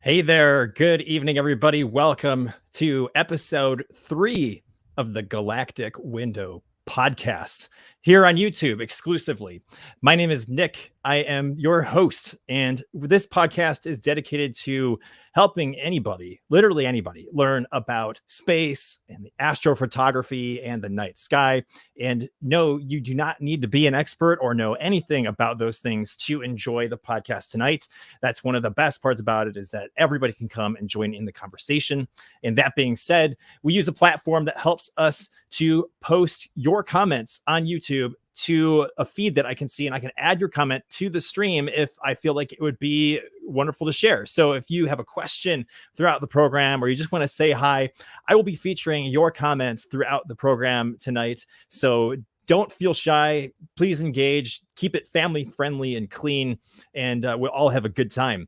Hey there. Good evening, everybody. Welcome to episode 3 of the Galactic Window podcast here on YouTube exclusively. My name is Nick. I am your host, and this podcast is dedicated to helping anybody, literally anybody, learn about space and the astrophotography and the night sky. And no, you do not need to be an expert or know anything about those things to enjoy the podcast tonight. That's one of the best parts about it, is that everybody can come and join in the conversation. And that being said, we use a platform that helps us to post your comments on YouTube to a feed that I can see, and I can add your comment to the stream if I feel like it would be wonderful to share. So if you have a question throughout the program, or you just want to say hi, I will be featuring your comments throughout the program tonight. So don't feel shy. Please engage. Keep it family friendly and clean, and we'll all have a good time.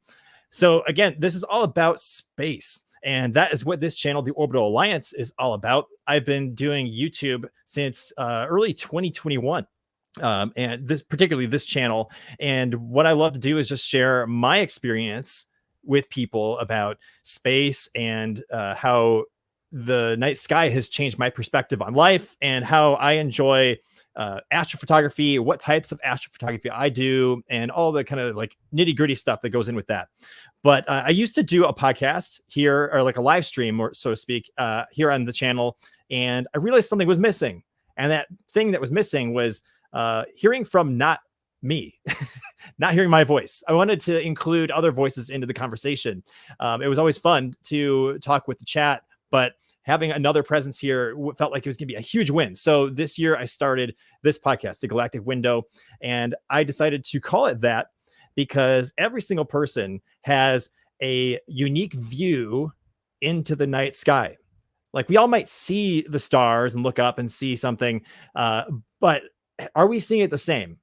So again, this is all about space. And that is what this channel, the Orbital Alliance, is all about. I've been doing YouTube since early 2021. And particularly this channel. And what I love to do is just share my experience with people about space and how the night sky has changed my perspective on life, and how I enjoy astrophotography, what types of astrophotography I do, and all the kind of like nitty gritty stuff that goes in with that. But I used to do a podcast here, or like a live stream, or so to speak, here on the channel. And I realized something was missing. And that thing that was missing was hearing from not me, not hearing my voice. I wanted to include other voices into the conversation. It was always fun to talk with the chat, but having another presence here felt like it was going to be a huge win. So this year I started this podcast, The Galactic Window, and I decided to call it that because every single person has a unique view into the night sky. Like, we all might see the stars and look up and see something, but are we seeing it the same?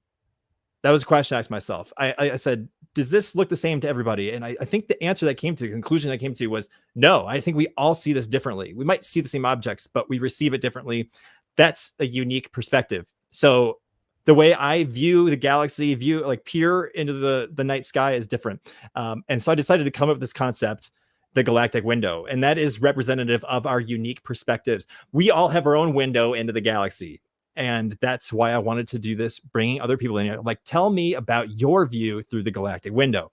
That was a question I asked myself. I said, does this look the same to everybody? And I think the answer that came to, the conclusion that came to, was no. I think we all see this differently. We might see the same objects, but we receive it differently. That's a unique perspective. So the way I view the galaxy, peer into the night sky, is different. And so I decided to come up with this concept, the Galactic Window, and that is representative of our unique perspectives. We all have our own window into the galaxy. And that's why I wanted to do this, bringing other people in here. Like, tell me about your view through the Galactic Window.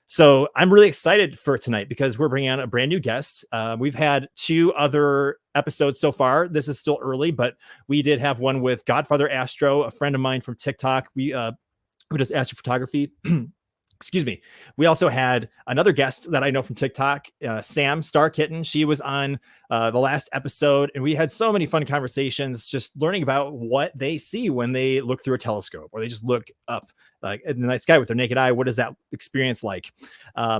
So I'm really excited for tonight because we're bringing on a brand new guest. We've had 2 other episodes so far. This is still early, but we did have one with Godfather Astro, a friend of mine from TikTok, who does astrophotography. Excuse me. We also had another guest that I know from TikTok, Sam Star Kitten. She was on the last episode, and we had so many fun conversations, just learning about what they see when they look through a telescope, or they just look up like in the night sky with their naked eye. What is that experience like?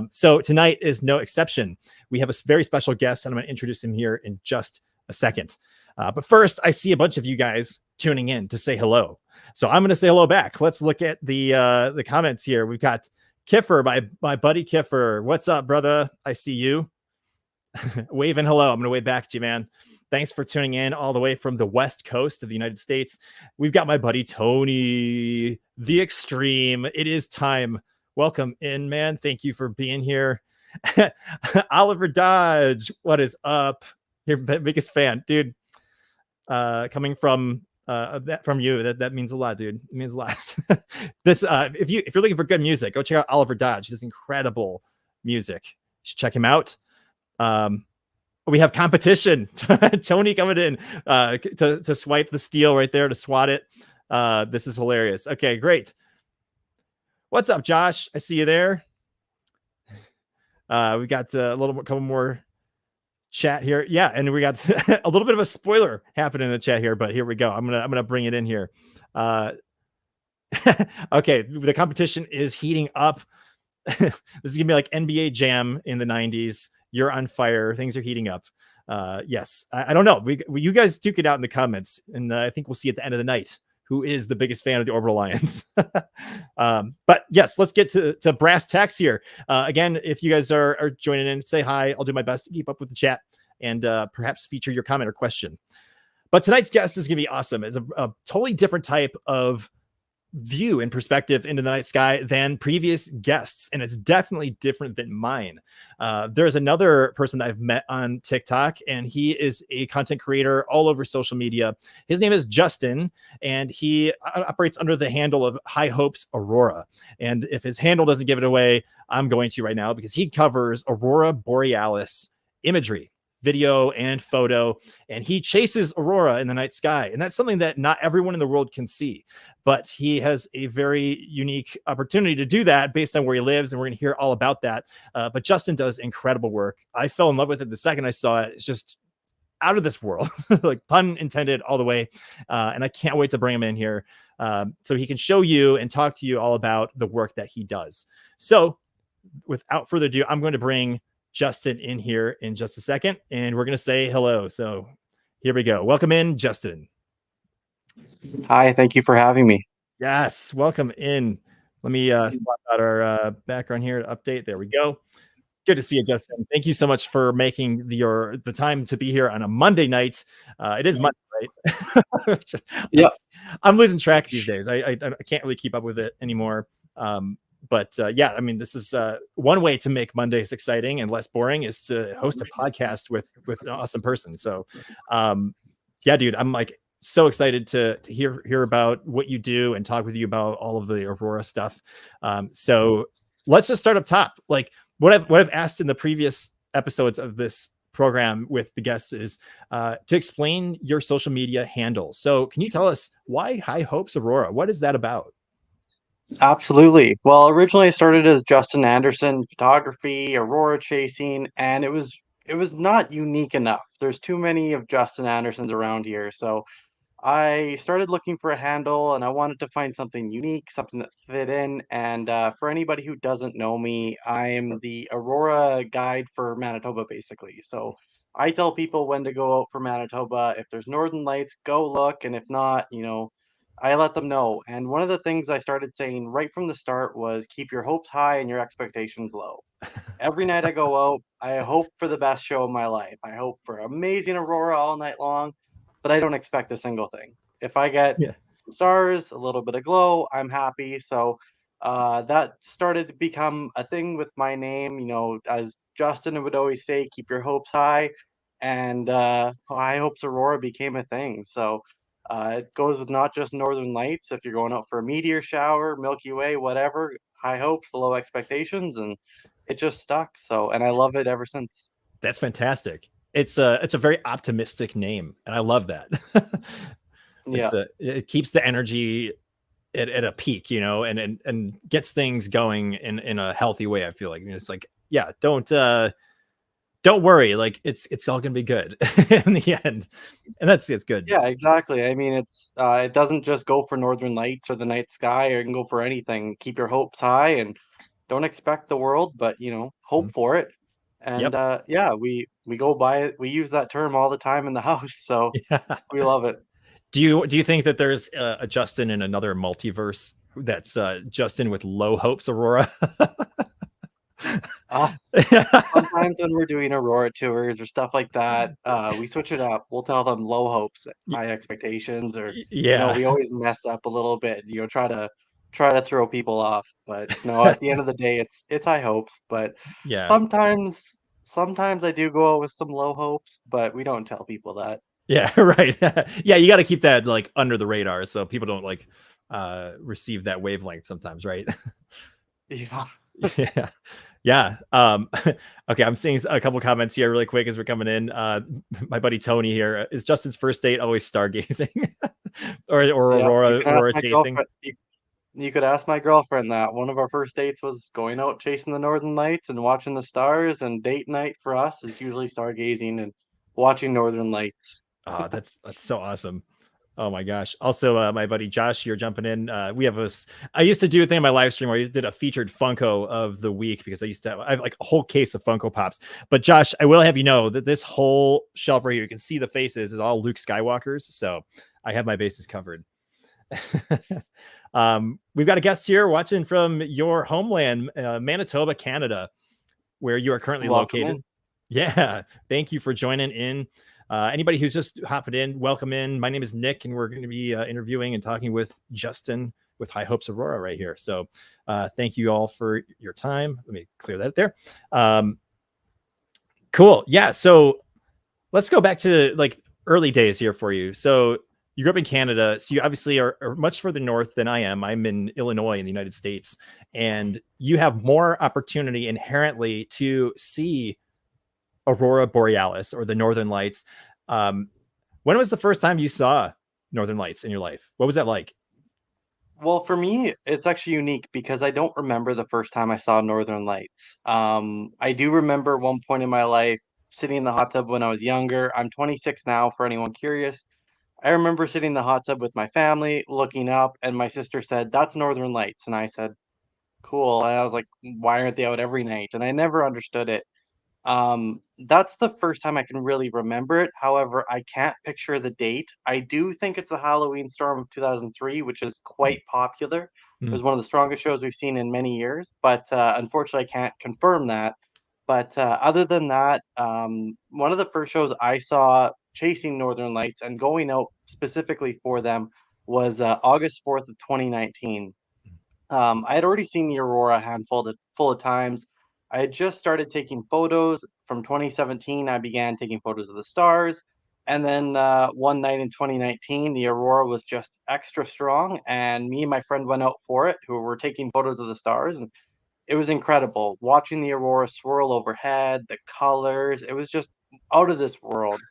So tonight is no exception. We have a very special guest, and I'm going to introduce him here in just a second. But first, I see a bunch of you guys tuning in to say hello. So I'm going to say hello back. Let's look at the comments here. We've got Kiffer, my buddy Kiffer. What's up, brother? I see you. Waving hello. I'm going to wave back to you, man. Thanks for tuning in all the way from the West Coast of the United States. We've got my buddy Tony, the Extreme. It is time. Welcome in, man. Thank you for being here. Oliver Dodge, what is up? Your biggest fan, dude. Coming from that from you, that means a lot, dude. It means a lot. This if you're looking for good music, go check out Oliver Dodge. He does incredible music. You should check him out. We have competition. Tony coming in to swipe the steel right there, to swat it. This is hilarious. Okay, great. What's up, Josh? I see you there. We got couple more chat here. Yeah, and we got a little bit of a spoiler happening in the chat here, but here we go. I'm gonna bring it in here. Okay, the competition is heating up. This is gonna be like NBA Jam in the 90s. You're on fire. Things are heating up. Yes, I don't know. You guys duke it out in the comments, and I think we'll see at the end of the night who is the biggest fan of the Orbital Alliance. But yes, let's get to brass tacks here. Again, if you guys are joining in, say hi. I'll do my best to keep up with the chat and perhaps feature your comment or question. But tonight's guest is going to be awesome. It's a totally different type of view and perspective into the night sky than previous guests, and it's definitely different than mine. There's another person that I've met on TikTok, and he is a content creator all over social media. His name is Justin, and he operates under the handle of Hopes Aurora. And if his handle doesn't give it away, I'm going to right now, because he covers Aurora Borealis imagery, video and photo, and he chases aurora in the night sky, and that's something that not everyone in the world can see, but he has a very unique opportunity to do that based on where he lives, and we're going to hear all about that. But Justin does incredible work. I fell in love with it the second I saw it. It's just out of this world, like pun intended all the way. And I can't wait to bring him in here so he can show you and talk to you all about the work that he does. So without further ado, I'm going to bring Justin in here in just a second, and we're going to say hello. So here we go. Welcome in, Justin. Hi, thank you for having me. Yes, welcome in. Let me swap out our background here to update. There we go. Good to see you, Justin. Thank you so much for making the time to be here on a Monday night. It is Monday, right? Yeah. I'm losing track these days. I can't really keep up with it anymore. But yeah, I mean, this is one way to make Mondays exciting and less boring is to host a podcast with an awesome person. So yeah, dude, I'm like so excited to hear about what you do and talk with you about all of the Aurora stuff. So let's just start up top. Like what I've asked in the previous episodes of this program with the guests is to explain your social media handles. So can you tell us why High Hopes Aurora? What is that about? Absolutely. Well, originally I started as Justin Anderson, photography, aurora chasing, and it was not unique enough. There's too many of Justin Andersons around here. So I started looking for a handle, and I wanted to find something unique, something that fit in. And for anybody who doesn't know me, I am the Aurora guide for Manitoba, basically. So I tell people when to go out for Manitoba. If there's northern lights, go look, and if not, I let them know. And one of the things I started saying right from the start was keep your hopes high and your expectations low. Every night I go out, I hope for the best show of my life. I hope for amazing aurora all night long, but I don't expect a single thing. If I get Yeah. some stars, a little bit of glow, I'm happy. So that started to become a thing with my name. As Justin would always say, keep your hopes high, and High Hopes Aurora became a thing. So it goes with not just northern lights. If you're going out for a meteor shower, Milky Way, whatever, high hopes, low expectations, and it just stuck. So, and I love it ever since. That's fantastic. It's a very optimistic name, and I love that. Yeah. It keeps the energy at a peak, and gets things going in a healthy way. I feel like it's like, yeah, don't worry, like it's all gonna be good in the end, and it's good. Yeah, exactly. I mean, it doesn't just go for northern lights or the night sky, or it can go for anything. Keep your hopes high and don't expect the world, but hope for it. And Yep. yeah, we go by it. We use that term all the time in the house, so Yeah. we love it. Do you think that there's a Justin in another multiverse that's Justin with low hopes Aurora? Sometimes when we're doing Aurora tours or stuff like that, we switch it up. We'll tell them low hopes, high expectations, or Yeah. we always mess up a little bit. Try to throw people off. But no, at the end of the day, it's high hopes. But Yeah. sometimes I do go out with some low hopes, but we don't tell people that. Yeah, right. Yeah, you got to keep that like under the radar so people don't like receive that wavelength sometimes, right? Yeah. Yeah. Yeah. Okay, I'm seeing a couple comments here really quick as we're coming in. My buddy Tony here, is Justin's first date always stargazing or Yeah, aurora chasing? You could ask my girlfriend that. One of our first dates was going out chasing the northern lights and watching the stars, and date night for us is usually stargazing and watching northern lights. Oh, that's so awesome. Oh my gosh. Also, my buddy Josh, you're jumping in. We have I used to do a thing in my live stream where I did a featured Funko of the week because I have like a whole case of Funko Pops. But Josh, I will have you know that this whole shelf right here, you can see the faces, is all Luke Skywalkers. So I have my bases covered. We've got a guest here watching from your homeland, Manitoba, Canada, where you are currently located. Yeah. Thank you for joining in. Anybody who's just hopping in, welcome in. My name is Nick, and we're going to be interviewing and talking with Justin with High Hopes Aurora right here. So thank you all for your time. Let me clear that there. Cool. Yeah. So let's go back to like early days here for you. So you grew up in Canada. So you obviously are much further north than I am. I'm in Illinois in the United States, and you have more opportunity inherently to see Aurora Borealis or the Northern Lights. When was the first time you saw Northern Lights in your life? What was that like? Well, for me, it's actually unique because I don't remember the first time I saw Northern Lights. I do remember one point in my life sitting in the hot tub when I was younger. I'm 26 now, for anyone curious. I remember sitting in the hot tub with my family, looking up, and my sister said, "That's Northern Lights." And I said, "Cool." And I was like, "Why aren't they out every night?" And I never understood it. That's the first time I can really remember it. However, I can't picture the date. I do think it's the Halloween storm of 2003, which is quite popular. It Mm. was one of the strongest shows we've seen in many years, but unfortunately, I can't confirm that. But other than that, one of the first shows I saw chasing Northern Lights and going out specifically for them was August 4th of 2019. I had already seen the Aurora a handful of full of times. I had just started taking photos. From 2017, I began taking photos of the stars. And then one night in 2019, the Aurora was just extra strong, and me and my friend went out for it, who were taking photos of the stars, and it was incredible watching the Aurora swirl overhead, the colors. It was just out of this world.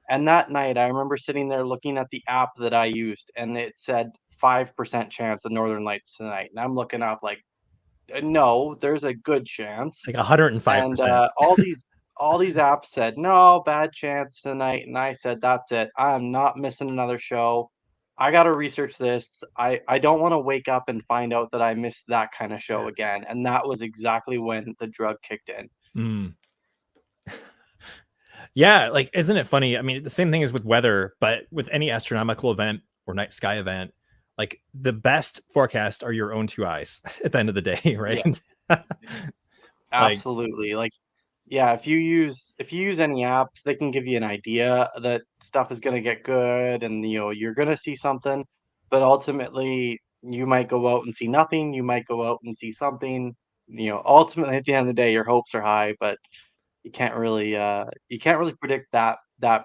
And that night, I remember sitting there looking at the app that I used, and it said 5% chance of Northern Lights tonight. And I'm looking up like, no, there's a good chance. Like And 105%. all these apps said no, bad chance tonight. And I said, that's it. I'm not missing another show. I got to research this. I don't want to wake up and find out that I missed that kind of show Sure. again. And that was exactly when the drug kicked in. Mm. Yeah, like isn't it funny? I mean, the same thing is with weather, but with any astronomical event or night sky event, like the best forecast are your own two eyes at the end of the day, Yeah, right? Like, absolutely. Like, yeah, if you use any apps, they can give you an idea that stuff is gonna get good and you're gonna see something, but ultimately you might go out and see nothing, you might go out and see something. Ultimately at the end of the day your hopes are high, but you can't really predict that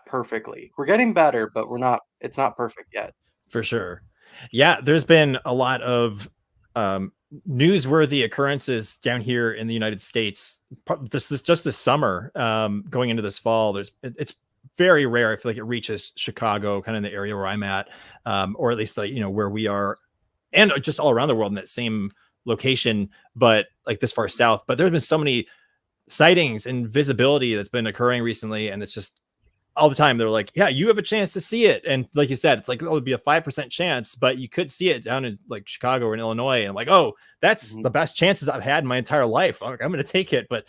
perfectly. We're getting better, but it's not perfect yet. for sure. Yeah, there's been a lot of um, newsworthy occurrences down here in the United States. Just this summer, going into this fall. It's very rare. I feel like it reaches Chicago, kind of in the area where I'm at, or at least like where we are, and just all around the world in that same location. But like this far south. But there's been so many sightings and visibility that's been occurring recently, and it's just all the time they're like, yeah, you have a chance to see it. And like you said, it's like, oh, it'd be a 5% chance, but you could see it down in like Chicago or in Illinois. And I'm like, oh, that's Mhm. the best chances I've had in my entire life. I'm going to take it. But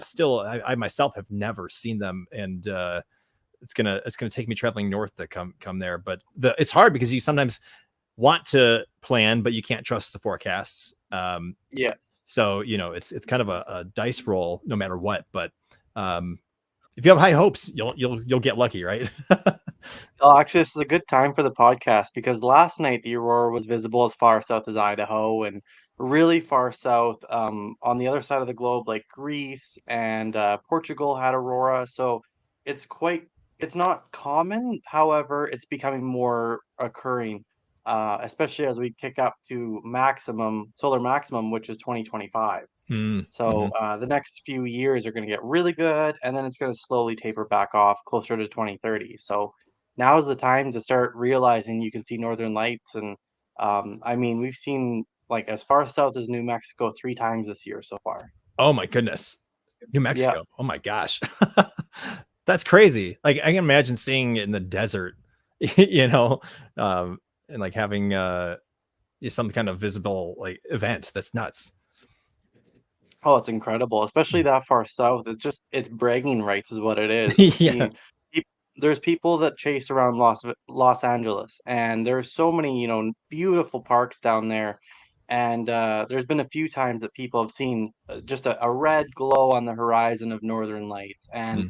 still, I myself have never seen them. And it's gonna take me traveling north to come there. But it's hard because you sometimes want to plan, but you can't trust the forecasts. Yeah. So, it's kind of a dice roll no matter what. But if you have high hopes, you'll get lucky, right? Well, actually, this is a good time for the podcast because last night the aurora was visible as far south as Idaho and really far south on the other side of the globe, like Greece and Portugal had aurora. So it's quite, it's not common. However, it's becoming more occurring, especially as we kick up to solar maximum, which is 2025. So Mm-hmm. the next few years are going to get really good, and then it's going to slowly taper back off closer to 2030. So now is the time to start realizing you can see northern lights. And I mean, we've seen like as far south as New Mexico 3 times this year so far. Oh my goodness. New Yeah. Mexico. Oh my gosh. That's crazy. Like I can imagine seeing it in the desert, you know, and like having some kind of visible like event. That's nuts. Oh, it's incredible, especially that far south. It's bragging rights is what it is. Yeah. Seeing peop There's people that chase around Los Angeles, and there's so many, beautiful parks down there. And there's been a few times that people have seen just a red glow on the horizon of northern lights. And Mm.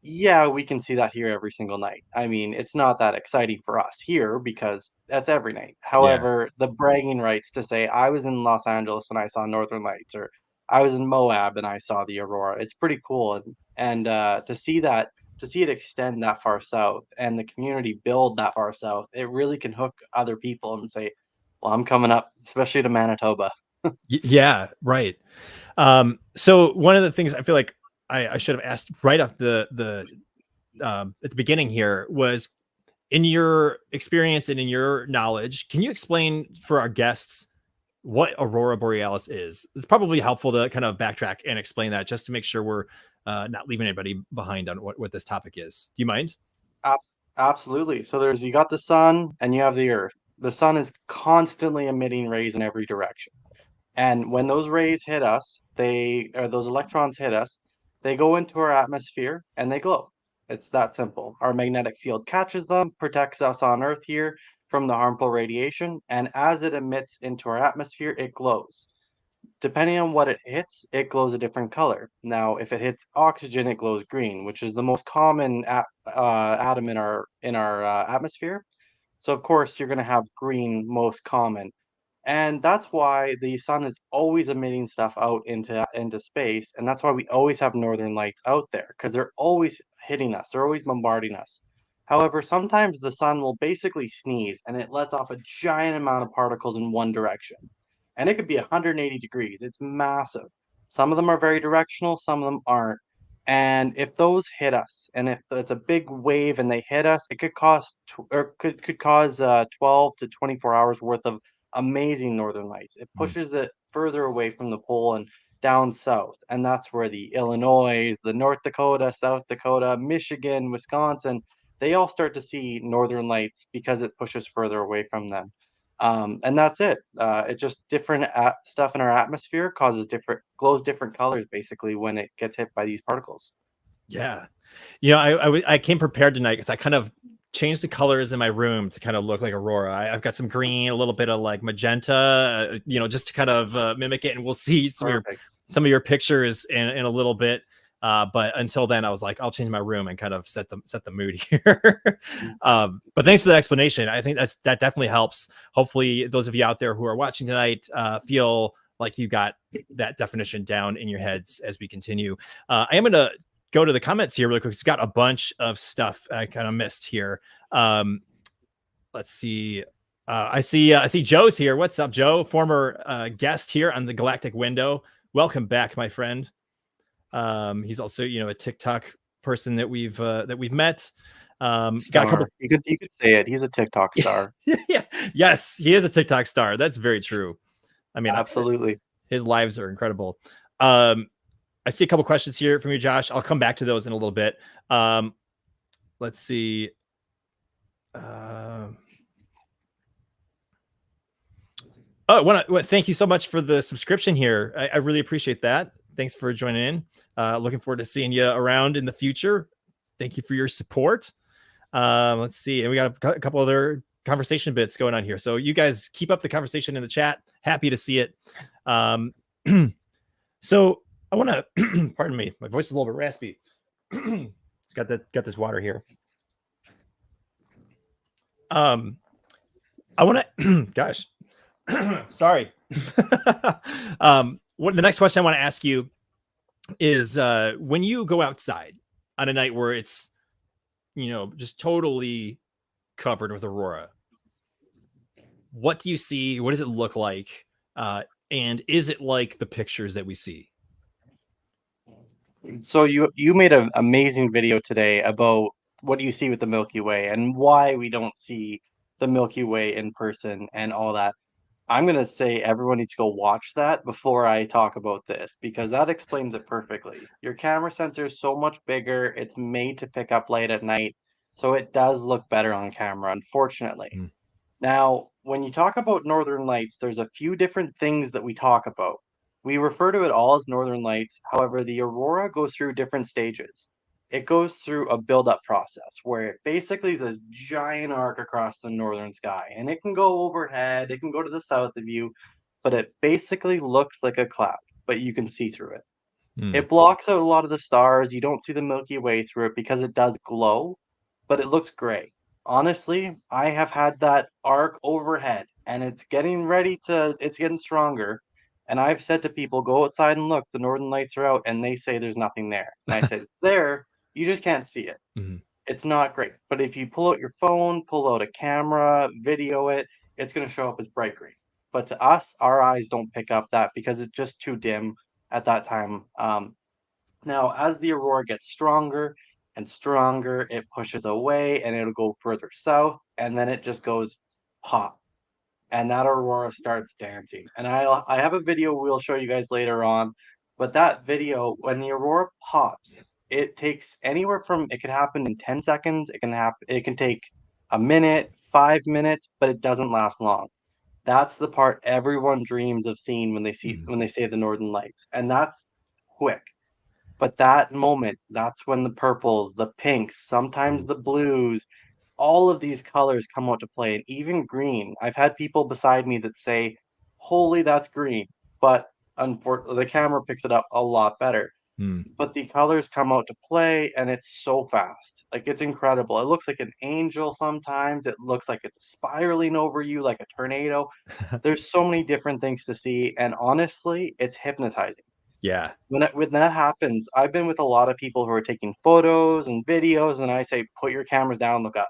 Yeah, we can see that here every single night. I mean, it's not that exciting for us here because that's every night. Yeah. However, the bragging rights to say I was in Los Angeles and I saw Northern Lights, or I was in Moab and I saw the aurora. It's pretty cool, and to see that, to see it extend that far south and the community build that far south, it really can hook other people and say, "Well, I'm coming up, especially to Manitoba." Yeah, right. So one of the things I feel like I should have asked right off the at the beginning here was, in your experience and in your knowledge, can you explain for our guests what Aurora Borealis is? It's probably helpful to kind of backtrack and explain that, just to make sure we're not leaving anybody behind on what this topic is. Do you mind? Ab Absolutely. So there's you got the sun and you have the earth. The sun is constantly emitting rays in every direction. And when those rays hit us, those electrons hit us, they go into our atmosphere and they glow. It's that simple. Our magnetic field catches them, protects us on Earth here from the harmful radiation, and as it emits into our atmosphere, it glows. Depending on what it hits, it glows a different color. Now, if it hits oxygen, it glows green, which is the most common atom in our atmosphere. So of course, you're going to have green most common, and that's why the sun is always emitting stuff out into space, and that's why we always have northern lights out there because they're always hitting us. They're always bombarding us. However, sometimes the sun will basically sneeze and it lets off a giant amount of particles in one direction. And it could be 180 degrees. It's massive. Some of them are very directional, some of them aren't. And if those hit us, and if it's a big wave and they hit us, it could cost or could cause 12 to 24 hours worth of amazing northern lights. It Mm. pushes it further away from the pole and down south. And that's where the Illinois, the North Dakota, South Dakota, Michigan, Wisconsin, they all start to see northern lights because it pushes further away from them. And that's it. It just different stuff in our atmosphere causes glows different colors basically when it gets hit by these particles. Yeah. I came prepared tonight because I kind of changed the colors in my room to kind of look like Aurora. I've got some green, a little bit of like magenta, just to kind of mimic it. And we'll see Perfect. some of your pictures in a little bit. But until then, I was like, I'll change my room and kind of set the mood here. Mm. But thanks for the explanation. I think that definitely helps. Hopefully, those of you out there who are watching tonight feel like you got that definition down in your heads as we continue. I am going to go to the comments here really quick. We've got a bunch of stuff I kind of missed here. Let's see. I see Joe's here. What's up, Joe? Former guest here on the Galactic Window. Welcome back, my friend. He's also, a TikTok person that we've met. Got a couple. Star. You could say it. He's a TikTok star. Yeah. Yes, he is a TikTok star. That's very true. I mean, Absolutely. his lives are incredible. I see a couple questions here from you, Josh. I'll come back to those in a little bit. Let's see. Thank you so much for the subscription here. I really appreciate that. Thanks for joining in. Looking forward to seeing you around in the future. Thank you for your support. Let's see. And we got a couple other conversation bits going on here. So you guys keep up the conversation in the chat. Happy to see it. So I want to, pardon me, my voice is a little bit raspy. It's got this water here. I want to, gosh, sorry. The next question I want to ask you is, when you go outside on a night where it's, just totally covered with aurora, what do you see? What does it look like? And is it like the pictures that we see? So you made an amazing video today about what you see with the Milky Way and why we don't see the Milky Way in person and all that. I'm gonna say everyone needs to go watch that before I talk about this because that explains it perfectly. Your camera sensor is so much bigger, it's made to pick up light at night, so it does look better on camera, unfortunately. Mm. Now, when you talk about northern lights, there's a few different things that we talk about. We refer to it all as northern lights. However, the aurora goes through different stages. It goes through a buildup process where it basically is this giant arc across the northern sky, and it can go overhead, it can go to the south of you, but it basically looks like a cloud, but you can see through it. Mm. It blocks out a lot of the stars. You don't see the Milky Way through it because it does glow, but it looks gray. Honestly, I have had that arc overhead and it's getting stronger. And I've said to people, go outside and look, the northern lights are out, and they say there's nothing there. And I said, there, you just can't see it. Mhm. It's not great. But if you pull out your phone, pull out a camera, video it, it's going to show up as bright green. But to us, our eyes don't pick up that because it's just too dim at that time. Now, as the aurora gets stronger and stronger, it pushes away and it'll go further south, and then it just goes pop, and that aurora starts dancing. And I have a video we'll show you guys later on, but that video, when the aurora pops, it takes anywhere from it can happen in 10 seconds, it can take a minute, 5 minutes, but it doesn't last long. That's the part everyone dreams of seeing Mm. when they say the northern lights, and that's quick. But that moment, that's when the purples, the pinks, sometimes Ooh. the blues, all of these colors come out to play, and even green. I've had people beside me that say, "Holy, that's green," but unfortunately, the camera picks it up a lot better. Mm. But the colors come out to play, and it's so fast. Like, it's incredible. It looks like an angel sometimes. It looks like it's spiraling over you like a tornado. There's so many different things to see, and honestly, it's hypnotizing. Yeah. When that happens, I've been with a lot of people who are taking photos and videos, and I say, "Put your cameras down, look up,"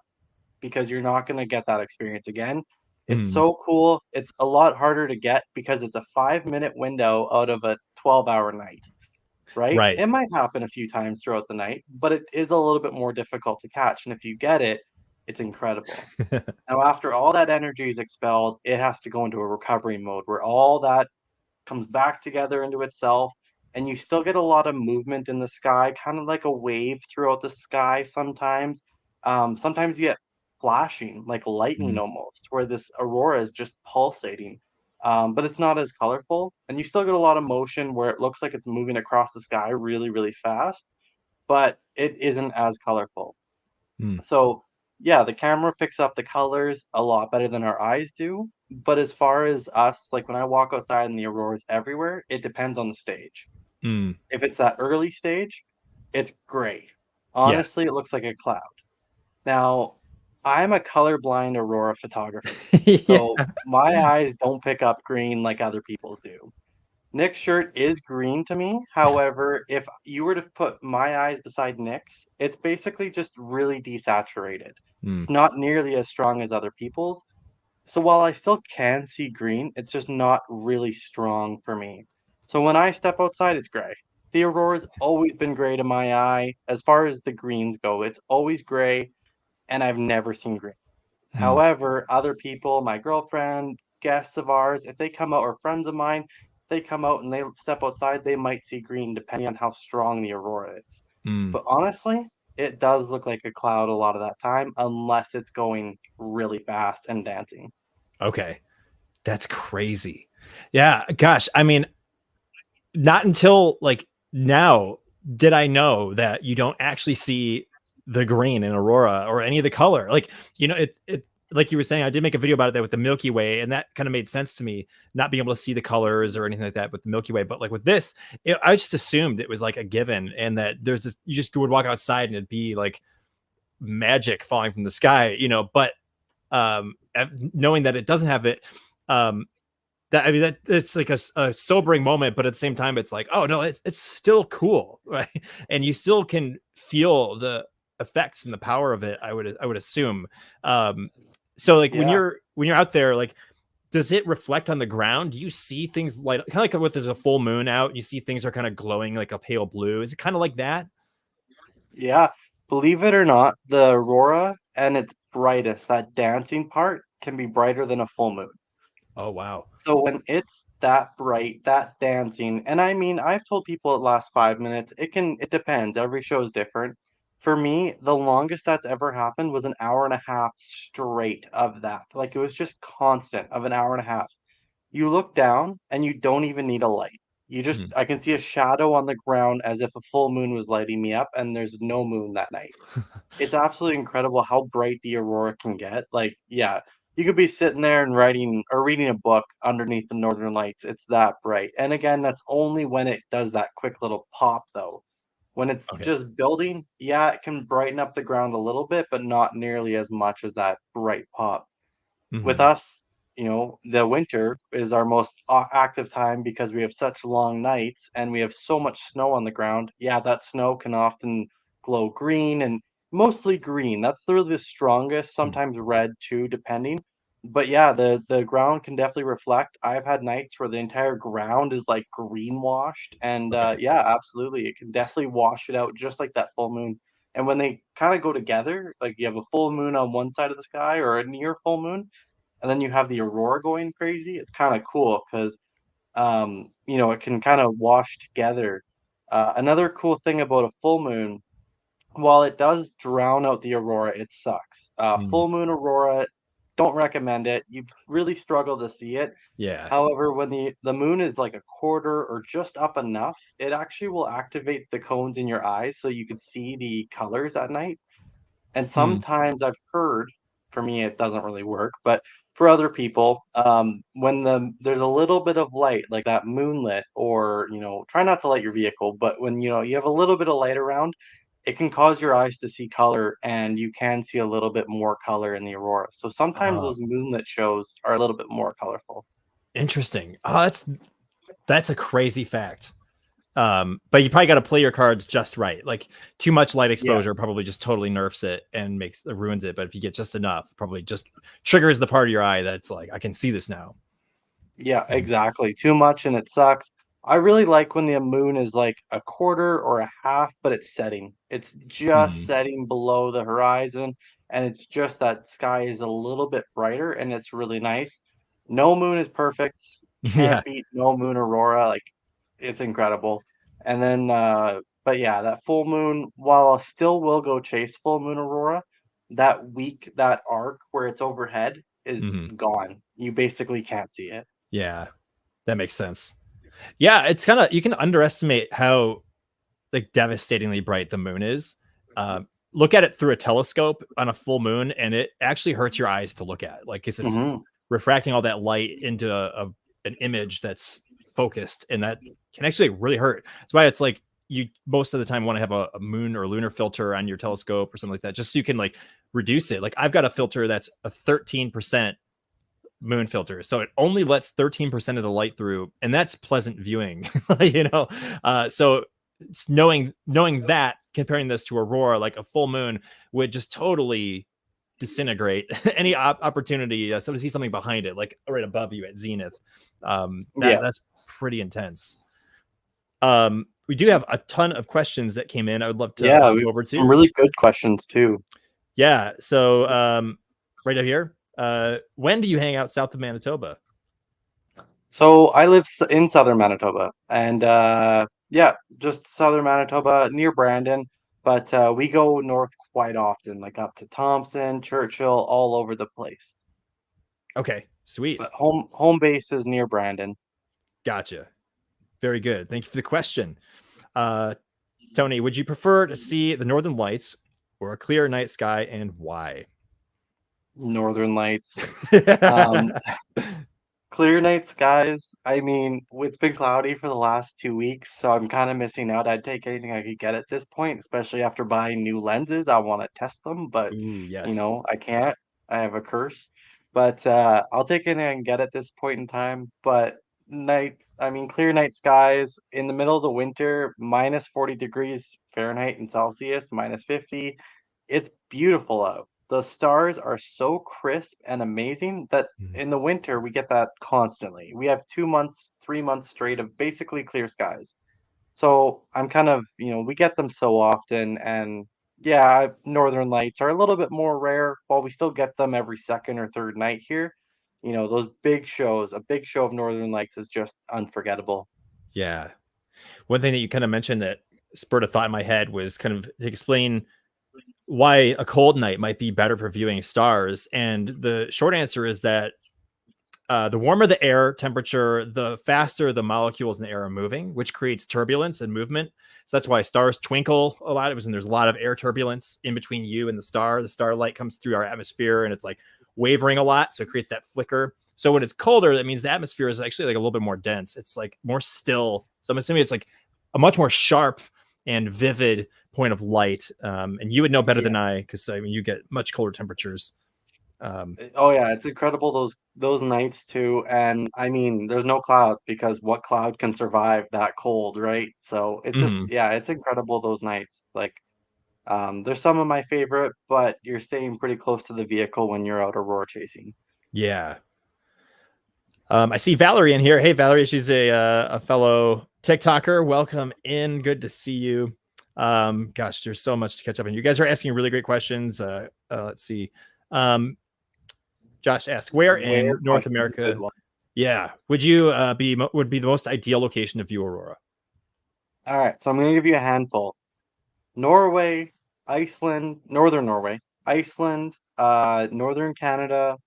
because you're not gonna get that experience again. It's Mm. so cool. It's a lot harder to get because it's a 5-minute window out of a 12-hour night, right? Right. It might happen a few times throughout the night, but it is a little bit more difficult to catch, and if you get it, it's incredible. Now, after all that energy is expelled, it has to go into a recovery mode where all that comes back together into itself, and you still get a lot of movement in the sky, kind of like a wave throughout the sky sometimes. Sometimes you get flashing, like lightning Mm. almost, where this aurora is just pulsating. But it's not as colorful, and you still get a lot of motion where it looks like it's moving across the sky really, really fast, but it isn't as colorful. Mm. So, yeah, the camera picks up the colors a lot better than our eyes do, but as far as us, like, when I walk outside and the aurora's everywhere, it depends on the stage. Mm. If it's that early stage, it's gray. Yeah. Honestly, it looks like a cloud. Now, I'm a colorblind aurora photographer, Yeah. so my eyes don't pick up green like other people's do. Nick's shirt is green to me. However, if you were to put my eyes beside Nick's, it's basically just really desaturated. Mm. It's not nearly as strong as other people's. So while I still can see green, it's just not really strong for me. So when I step outside, it's gray. The aurora's always been gray to my eye. As far as the greens go, it's always gray, and I've never seen green. Mm. However, other people, my girlfriend, guests of ours, if they come out or friends of mine, they come out and they step outside, they might see green depending on how strong the aurora is. Mm. But honestly, it does look like a cloud a lot of that time, unless it's going really fast and dancing. Okay. That's crazy. Yeah. Gosh. I mean, not until like now did I know that you don't actually see the green in aurora or any of the color. Like, it like you were saying, I did make a video about it there with the Milky Way, and that kind of made sense to me, not being able to see the colors or anything like that with the Milky Way. But like with this, I just assumed it was like a given, and that you just would walk outside and it'd be like magic falling from the sky, But knowing that it doesn't have it, um, that it's like a sobering moment, but at the same time, it's like, oh no, it's still cool, right? And you still can feel the effects and the power of it. I would assume. So like when Yeah. you're out there, like, does it reflect on the ground? Do you see things like kind of like with there's a full moon out, you see things are kind of glowing like a pale blue? Is it kind of like that? Yeah. Believe it or not, the aurora and its brightest, that dancing part, can be brighter than a full moon. Oh wow. So when it's that bright, that dancing, and I mean, I've told people it lasts 5 minutes. It depends. Every show is different. For me, the longest that's ever happened was an hour and a half straight of that. Like, it was just constant of an hour and a half. You look down and you don't even need a light. Hmm. I can see a shadow on the ground as if a full moon was lighting me up, and there's no moon that night. It's absolutely incredible how bright the aurora can get. Like, yeah, you could be sitting there and writing or reading a book underneath the northern lights. It's that bright. And again, that's only when it does that quick little pop though. When it's Okay. just building, yeah, it can brighten up the ground a little bit, but not nearly as much as that bright pop. With Hmm. us, the winter is our most active time because we have such long nights and we have so much snow on the ground. Yeah, that snow can often glow green and mostly green. That's really the strongest, sometimes red too, depending. But yeah, the ground can definitely reflect. I've had nights where the entire ground is like green washed, and Okay. yeah, absolutely, it can definitely wash it out just like that full moon. And when they kind of go together, like you have a full moon on one side of the sky or a near full moon, and then you have the aurora going crazy. It's kind of cool because it can kind of wash together. Another cool thing about a full moon, while it does drown out the aurora, it sucks. Mm. Full moon aurora, don't recommend it. You really struggle to see it. Yeah. However, when the moon is like a quarter or just up enough, it actually will activate the cones in your eyes so you can see the colors at night. And Mm. sometimes I've heard, for me, it doesn't really work, but for other people, when there's a little bit of light, like that moonlit, or try not to light your vehicle, but when you have a little bit of light around, it can cause your eyes to see color, and you can see a little bit more color in the aurora. So sometimes Oh, those moonlit shows are a little bit more colorful. interesting. Oh, that's a crazy fact. But you probably got to play your cards just right. Like too much light Yeah. exposure probably just totally nerfs it and ruins it. But if you get just enough, probably just triggers the part of your eye that's like, I can see this now. Yeah, Mm. exactly. Too much and it sucks. I really like when the moon is like a quarter or a half, but it's setting. It's just Mm. setting below the horizon, and it's just that sky is a little bit brighter, and it's really nice. No moon is perfect. Yeah. Can't beat no moon aurora. Like, it's incredible. And then, but yeah, that full moon, while I still will go chase full moon aurora, that arc where it's overhead is Hmm. gone. You basically can't see it. Yeah. That makes sense. Yeah. It's kind of, you can underestimate how like devastatingly bright the moon is. Look at it through a telescope on a full moon, and it actually hurts your eyes to look at. Like, 'cause it's Mhm. refracting all that light into an image that's focused, and that can actually really hurt. That's why it's like you most of the time want to have a moon or lunar filter on your telescope or something like that, just so you can like reduce it. Like I've got a filter that's a 13% moon filter, so it only lets 13% of the light through, and that's pleasant viewing. So it's knowing that, comparing this to aurora, like a full moon would just totally disintegrate any opportunity to see something behind it, like right above you at zenith. Yeah. That's pretty intense. We do have a ton of questions that came in. I would love to Yeah, go we've over to. some really good questions too. Yeah, so right up here, when do you hang out south of Manitoba? So I live in southern Manitoba, and yeah, just southern Manitoba near Brandon, but we go north quite often, like up to Thompson, Churchill, all over the place. Okay, sweet. But home base is near Brandon. Gotcha. Very good. Thank you for the question. Uh, Tony, would you prefer to see the Northern Lights or a clear night sky, and why? Northern Lights. Um, Clear night skies. I mean, it's been cloudy for the last 2 weeks, so I'm kind of missing out. I'd take anything I could get at this point, especially after buying new lenses. I want to test them, but Ooh, yes. I can't. I have a curse. But I'll take anything I can get at this point in time. But clear night skies in the middle of the winter, minus 40 degrees Fahrenheit and Celsius, minus 50. It's beautiful out. The stars are so crisp and amazing that Mm. in the winter we get that constantly. We have 2 months, 3 months straight of basically clear skies. So I'm kind of, we get them so often, and yeah, northern lights are a little bit more rare, while we still get them every second or third night here. Those big shows, a big show of northern lights is just unforgettable. Yeah. One thing that you kind of mentioned that spurred a thought in my head was kind of to explain why a cold night might be better for viewing stars. And the short answer is that the warmer the air temperature, the faster the molecules in the air are moving, which creates turbulence and movement. So that's why stars twinkle a lot. It was, and there's a lot of air turbulence in between you and the star. The starlight comes through our atmosphere, and it's like wavering a lot, so it creates that flicker. So when it's colder, that means the atmosphere is actually like a little bit more dense. It's like more still. So I'm assuming it's like a much more sharp and vivid point of light. And you would know better than I, because I mean, you get much colder temperatures. Oh yeah, it's incredible those nights too. And I mean, there's no clouds because what cloud can survive that cold, right? So it's just yeah, it's incredible those nights. Like they're some of my favorite, but you're staying pretty close to the vehicle when you're out aurora chasing. Yeah. I see Valerie in here. Hey, Valerie, she's a fellow TikToker. Welcome in. Good to see you. Gosh, there's so much to catch up on. You guys are asking really great questions. Let's see. Josh asked, where in North America? Yeah, would be the most ideal location to view aurora? All right, so I'm gonna give you a handful: Norway, Iceland, northern Norway, Iceland, northern Canada,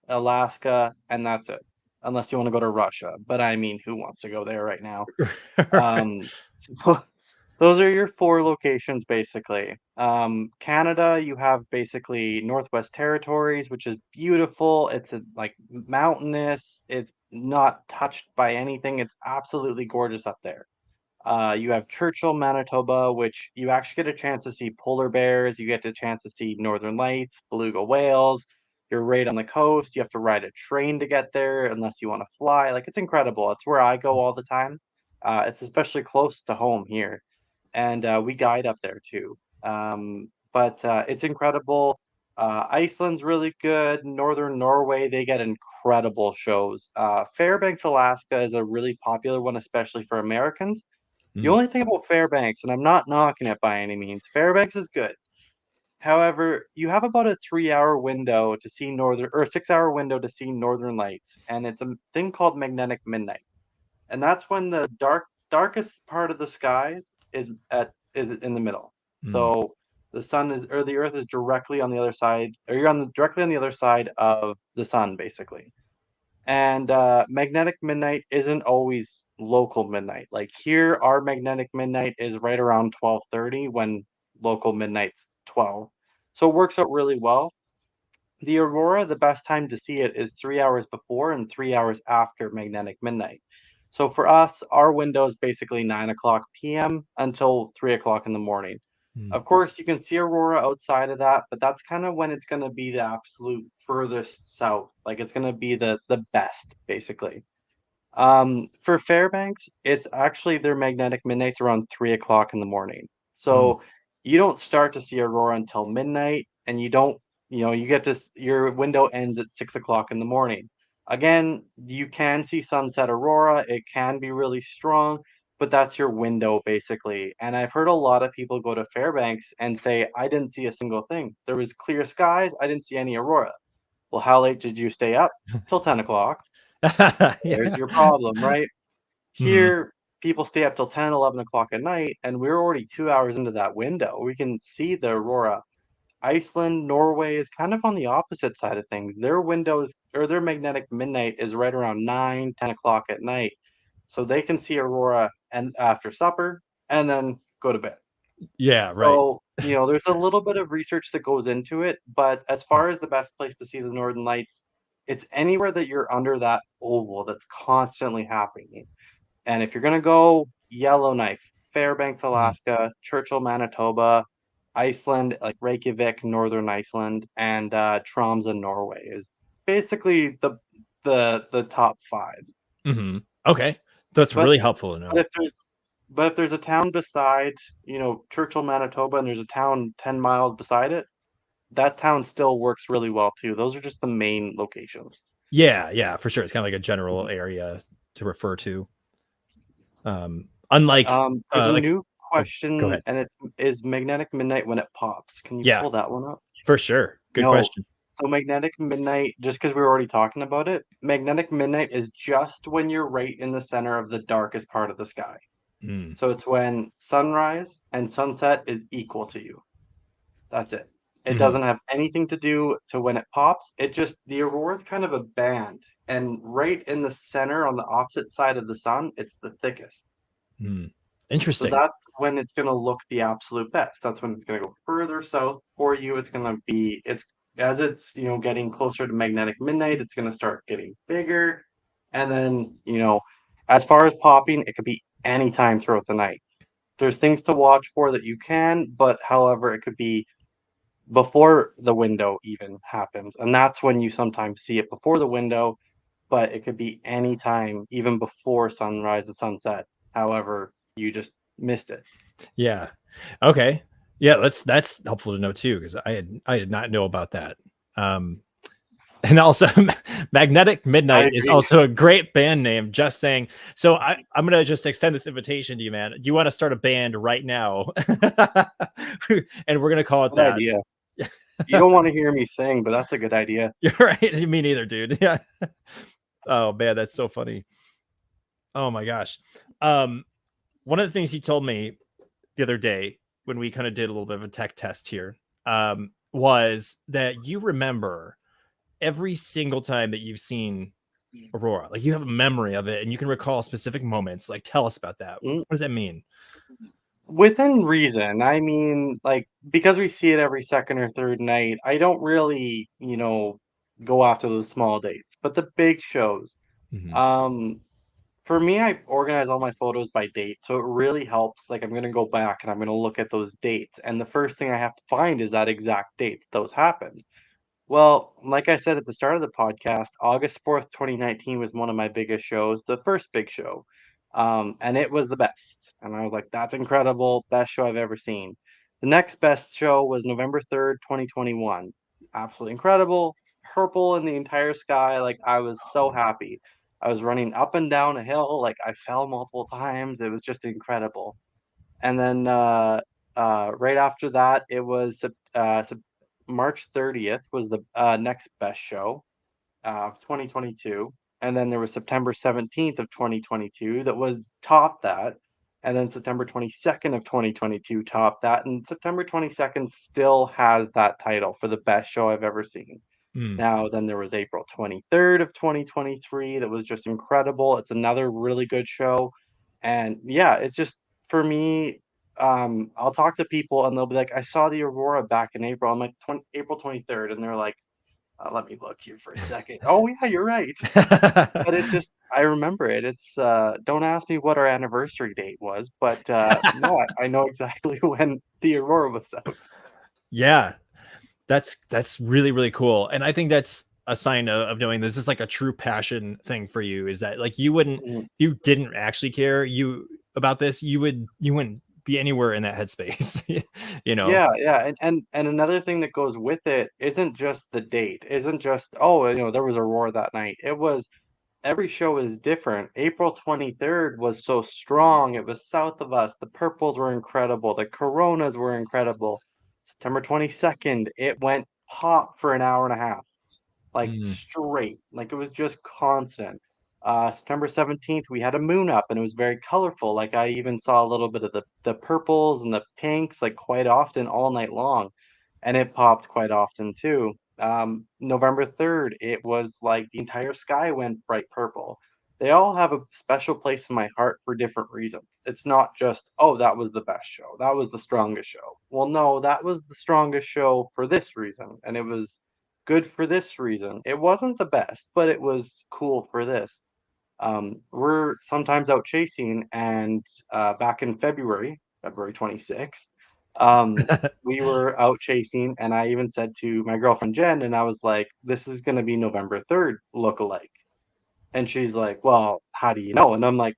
Alaska, and that's it. Unless you want to go to Russia, but I mean, who wants to go there right now? So those are your 4 locations basically. Canada, you have basically Northwest Territories, which is beautiful. It's like mountainous. It's not touched by anything. It's absolutely gorgeous up there. You have Churchill, Manitoba, which you actually get a chance to see polar bears. You get a chance to see northern lights, beluga whales. You're right on the coast. You have to ride a train to get there unless you want to fly. Like, it's incredible. It's where I go all the time. It's especially close to home here. And we guide up there too. But it's incredible. Iceland's really good. Northern Norway, they get incredible shows. Fairbanks, Alaska is a really popular one, especially for Americans. The only thing about Fairbanks, and I'm not knocking it by any means, Fairbanks is good. However, you have about a 3-hour window to see northern, or a 6-hour window to see northern lights, and it's a thing called magnetic midnight, and that's when the darkest part of the skies is in the middle. So the sun is, or the earth is directly on the other side, or you're directly on the other side of the sun, basically. And magnetic midnight isn't always local midnight. Like here, our magnetic midnight is right around 12:30 when local midnight's 12. So it works out really well. The aurora, the best time to see it is 3 hours before and 3 hours after magnetic midnight. So for us, our window is basically 9 o'clock p.m. until 3 o'clock in the morning. Of course, you can see aurora outside of that, but that's kind of when it's going to be the absolute furthest south. Like it's going to be the best, basically. For Fairbanks, it's actually their magnetic midnight's around 3 o'clock in the morning. So you don't start to see aurora until midnight, and you don't, you get to your window ends at 6 o'clock in the morning. Again, you can see sunset aurora. It can be really strong, but that's your window basically. And I've heard a lot of people go to Fairbanks and say, I didn't see a single thing. There was clear skies. I didn't see any aurora. Well, how late did you stay up? Till 10 o'clock. There's your problem, right? Here, people stay up till 10, 11 o'clock at night, and we're already 2 hours into that window. We can see the aurora. Iceland, Norway is kind of on the opposite side of things. Their windows, or their magnetic midnight is right around 9, 10 o'clock at night. So they can see aurora and after supper and then go to bed. Yeah, right. So, there's a little bit of research that goes into it, but as far as the best place to see the northern lights, it's anywhere that you're under that oval that's constantly happening. And if you're going to go, Yellowknife, Fairbanks, Alaska, Churchill, Manitoba, Iceland, like Reykjavik, Northern Iceland, and Tromsø, Norway is basically the top 5. Okay, that's really helpful to know. But if there's a town beside, Churchill, Manitoba, and there's a town 10 miles beside it, that town still works really well too. Those are just the main locations. Yeah, for sure. It's kind of like a general area to refer to. Unlike there's a new question, go ahead. and it is magnetic midnight when it pops. Can you pull that one up? For sure. Good question. So magnetic midnight, just because we were already talking about it, magnetic midnight is just when you're right in the center of the darkest part of the sky. So it's when sunrise and sunset is equal to you. That's it. It doesn't have anything to do to when it pops. The aurora is kind of a band, and right in the center on the opposite side of the sun, it's the thickest. Interesting. So that's when it's going to look the absolute best. That's when it's going to go further south for you. It's as it's, getting closer to magnetic midnight, it's going to start getting bigger. And then, as far as popping, it could be any time throughout the night. There's things to watch for that you can, but however, it could be before the window even happens. And that's when you sometimes see it before the window, but it could be any time, even before sunrise and sunset. However, you just missed it. Yeah. Okay. Yeah, that's helpful to know too, because I did not know about that. And also Magnetic Midnight is also a great band name. Just saying. So I'm gonna just extend this invitation to you, man. Do you want to start a band right now? And we're gonna call it Good that. idea. You don't want to hear me sing, but that's a good idea. You're right. Me neither, dude. Yeah. Oh man, that's so funny. Oh my gosh. One of the things you told me the other day when we kind of did a little bit of a tech test here, was that you remember every single time that you've seen Aurora. Like you have a memory of it and you can recall specific moments. Like tell us about that. What does that mean? Within reason. I mean, like, because we see it every second or third night, I don't really, go after those small dates. But the big shows, Mhm. for me, I organize all my photos by date. So it really helps. Like, I'm going to go back and I'm going to look at those dates. And the first thing I have to find is that exact date that those happened. Well, like I said at the start of the podcast, August 4th, 2019 was one of my biggest shows, the first big show. And it was the best. And I was like, that's incredible, best show I've ever seen. The next best show was November 3rd, 2021. Absolutely incredible. Purple in the entire sky. Like, I was so happy. I was running up and down a hill. Like, I fell multiple times. It was just incredible. And then right after that, it was March 30th was the next best show of 2022. And then there was September 17th of 2022 that was top that. And then September 22nd of 2022 top that. And September 22nd still has that title for the best show I've ever seen. Mm. Now, then there was April 23rd of 2023 that was just incredible. It's another really good show. And yeah, it's just for me, I'll talk to people and they'll be like, I saw the Aurora back in April. I'm like, April 23rd. And they're like, let me look here for a second. Oh, yeah, you're right. But it's just, I remember it. It's, don't ask me what our anniversary date was, but no, I know exactly when the Aurora was out. Yeah. That's really, really cool. And I think that's a sign of knowing this is like a true passion thing for you, is that like you didn't actually care about this, you wouldn't be anywhere in that headspace. Yeah. And another thing that goes with it isn't just the date, isn't just, oh, there was Aurora that night. It was every show is different. April 23rd was so strong. It was south of us. The purples were incredible. The coronas were incredible. September 22nd, it went pop for an hour and a half, like Mm. straight. Like it was just constant. September 17th, we had a moon up and it was very colorful. Like I even saw a little bit of the purples and the pinks, like quite often all night long. And it popped quite often too. November 3rd, it was like the entire sky went bright purple. They all have a special place in my heart for different reasons. It's not just, oh, that was the best show. That was the strongest show. Well, no, that was the strongest show for this reason. And it was good for this reason. It wasn't the best, but it was cool for this. We're sometimes out chasing, and back in February 26th, we were out chasing, and I even said to my girlfriend Jen, and I was like, "This is going to be November 3rd look-alike." And she's like, "Well, how do you know?" And I'm like,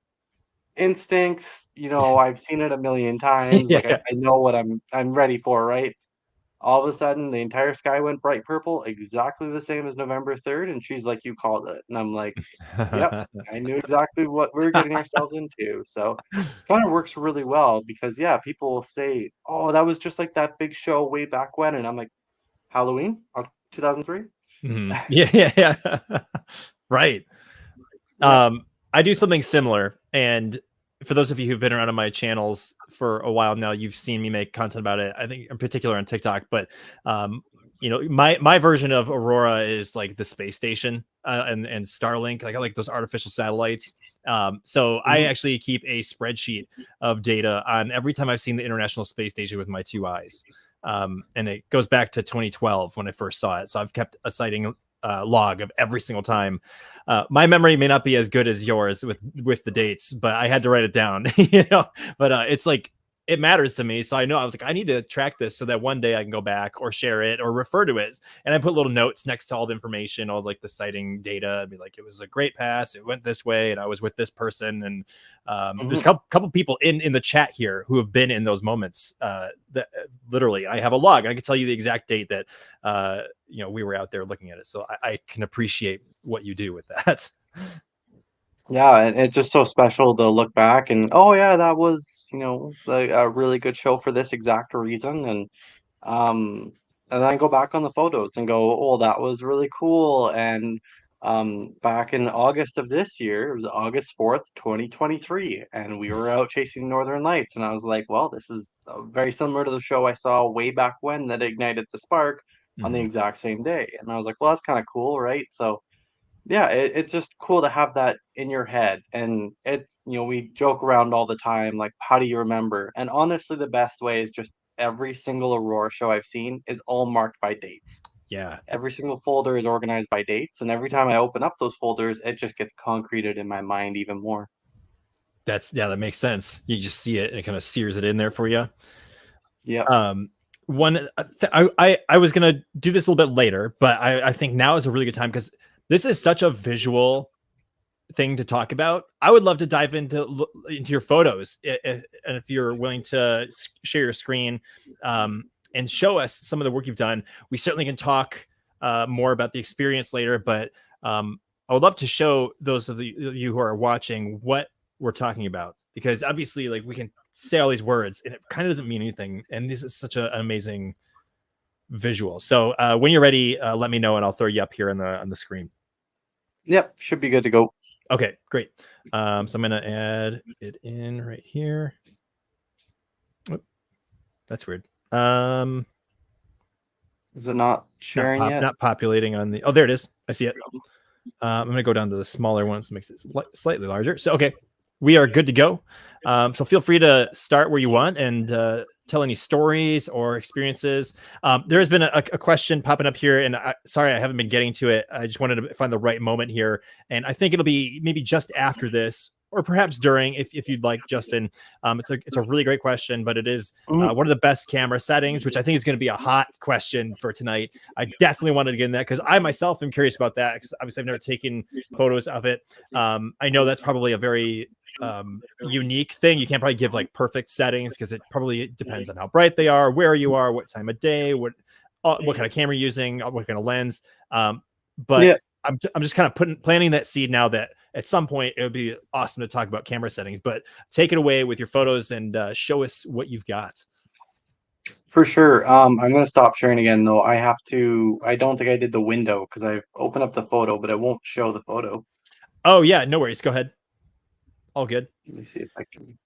"Instincts. I've seen it a million times. Like Yeah. I know what I'm ready for, right?" All of a sudden, the entire sky went bright purple, exactly the same as November 3rd, and she's like, "You called it." And I'm like, "Yep, I knew exactly what we were getting ourselves into." So, kinda works really well because, yeah, people will say, "Oh, that was just like that big show way back when," and I'm like, "Halloween? 2003?" Mhm. Yeah. Right. Yeah. I do something similar, and for those of you who've been around on my channels for a while now, you've seen me make content about it. I think in particular on TikTok, but my version of Aurora is like the space station and Starlink. Like I like those artificial satellites. So I Mhm. actually keep a spreadsheet of data on every time I've seen the International Space Station with my two eyes. And it goes back to 2012 when I first saw it. So I've kept a sighting log of every single time. My memory may not be as good as yours with the dates, but I had to write it down, but it's like, it matters to me. So I know I was like, I need to track this so that one day I can go back or share it or refer to it. And I put little notes next to all the information, all like the sighting data. I'd be like, it was a great pass. It went this way. And I was with this person. And there's a couple people in the chat here who have been in those moments. That literally I have a log and I can tell you the exact date that, we were out there looking at it. So I can appreciate what you do with that. Yeah, and it's just so special to look back and, oh yeah, that was, a really good show for this exact reason. Um, and then I go back on the photos and go, oh, that was really cool. And back in August of this year, it was August 4th, 2023, and we were out chasing Northern Lights. And I was like, well, this is very similar to the show I saw way back when that ignited the spark on the exact same day. And I was like, well, that's kind of cool, right? So yeah, it's just cool to have that in your head. And it's, we joke around all the time, like, how do you remember? And honestly, the best way is just every single Aurora show I've seen is all marked by dates. Yeah. Every single folder is organized by dates. And every time I open up those folders, it just gets concreted in my mind even more. That makes sense. You just see it and it kind of sears it in there for you. Yeah. I was going to do this a little bit later, but I think now is a really good time because this is such a visual thing to talk about. I would love to dive into your photos, and if you're willing to share your screen and show us some of the work you've done. We certainly can talk more about the experience later, but I would love to show those of you who are watching what we're talking about, because obviously, like, we can say all these words and it kind of doesn't mean anything. And this is such an amazing visual. So when you're ready, let me know and I'll throw you up here on the screen. Yep, should be good to go. Okay, great. So I'm going to add it in right here. Oop, that's weird. Is it not sharing yet? Not populating on the... Oh, there it is. I see it. I'm going to go down to the smaller ones to make it slightly larger. So, okay, we are good to go. So feel free to start where you want and tell any stories or experiences. There has been a question popping up here, and sorry I haven't been getting to it. I just wanted to find the right moment here, and I think it'll be maybe just after this, or perhaps during, if you'd like, Justin. It's a really great question, but it is one of the best camera settings, which I think is going to be a hot question for tonight. I definitely wanted to get in that because I myself am curious about that, because obviously I've never taken photos of it. I know that's probably a very unique thing. You can't probably give like perfect settings because it probably depends on how bright they are, where you are, what time of day, what kind of camera you're using, what kind of lens. But yeah. I'm just kind of planting that seed now that at some point it would be awesome to talk about camera settings. But take it away with your photos and show us what you've got. For sure. I'm going to stop sharing again, though. I don't think I did the window because I opened up the photo, but it won't show the photo. Oh, yeah. No worries. Go ahead. All good. Let me see if I can.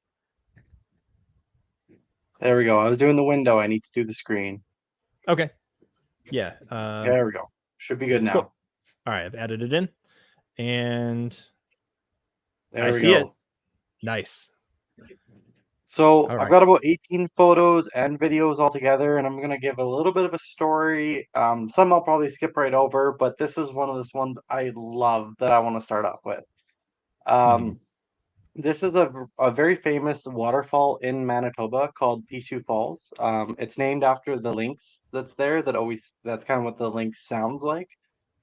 There we go. I was doing the window. I need to do the screen. Okay. Yeah. There we go. Should be good now. Cool. All right. I've added it in. And there I see go. It. Nice. So I've got about 18 photos and videos all together, and I'm going to give a little bit of a story. Some I'll probably skip right over, but this is one of those ones I love that I want to start off with. This is a very famous waterfall in Manitoba called Pichu Falls. It's named after the lynx that's there. That's kind of what the lynx sounds like.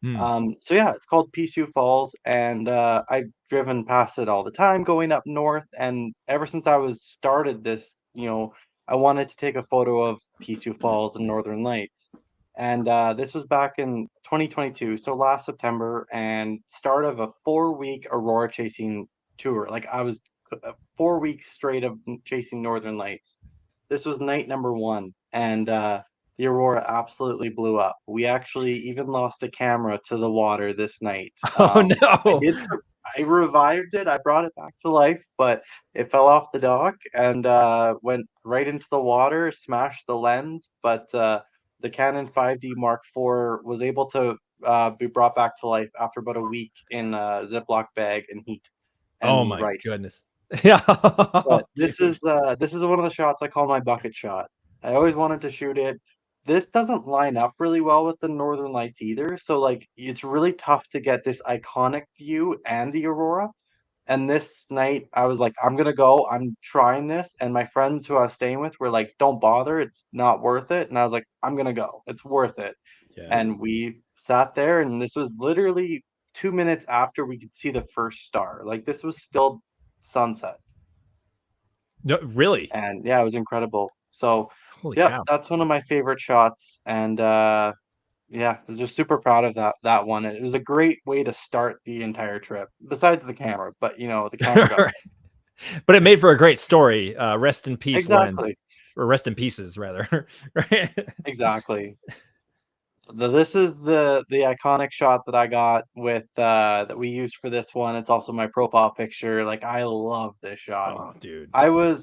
So yeah, it's called Pichu Falls, and I've driven past it all the time going up north. And ever since I was started this, I wanted to take a photo of Pichu Falls and Northern Lights. And this was back in 2022, so last September, and start of a 4-week Aurora chasing tour. Like, I was 4 weeks straight of chasing Northern Lights. This was night number 1, and the Aurora absolutely blew up. We actually even lost a camera to the water this night. Oh no! I revived it. I brought it back to life, but it fell off the dock and went right into the water, smashed the lens. But the Canon 5D Mark IV was able to be brought back to life after about a week in a Ziploc bag and heat. And oh my rice. Goodness! Yeah, but this is one of the shots I call my bucket shot. I always wanted to shoot it. This doesn't line up really well with the Northern Lights either, so like it's really tough to get this iconic view and the aurora. And this night I was like, I'm gonna go, I'm trying this. And my friends who I was staying with were like, don't bother, it's not worth it. And I was like, I'm gonna go, it's worth it. Yeah. And we sat there, and this was literally 2 minutes after we could see the first star. Like this was still sunset. No, really? And yeah, it was incredible. So Holy yep, cow. that's one of my favorite shots. And yeah, I was just super proud of that one. It was a great way to start the entire trip, besides the camera, but the camera got Right. But it made for a great story. Rest in peace, lens, exactly. or rest in pieces, rather. Right? Exactly. This is the iconic shot that I got with that we used for this one. It's also my profile picture. Like I love this shot. Oh, dude.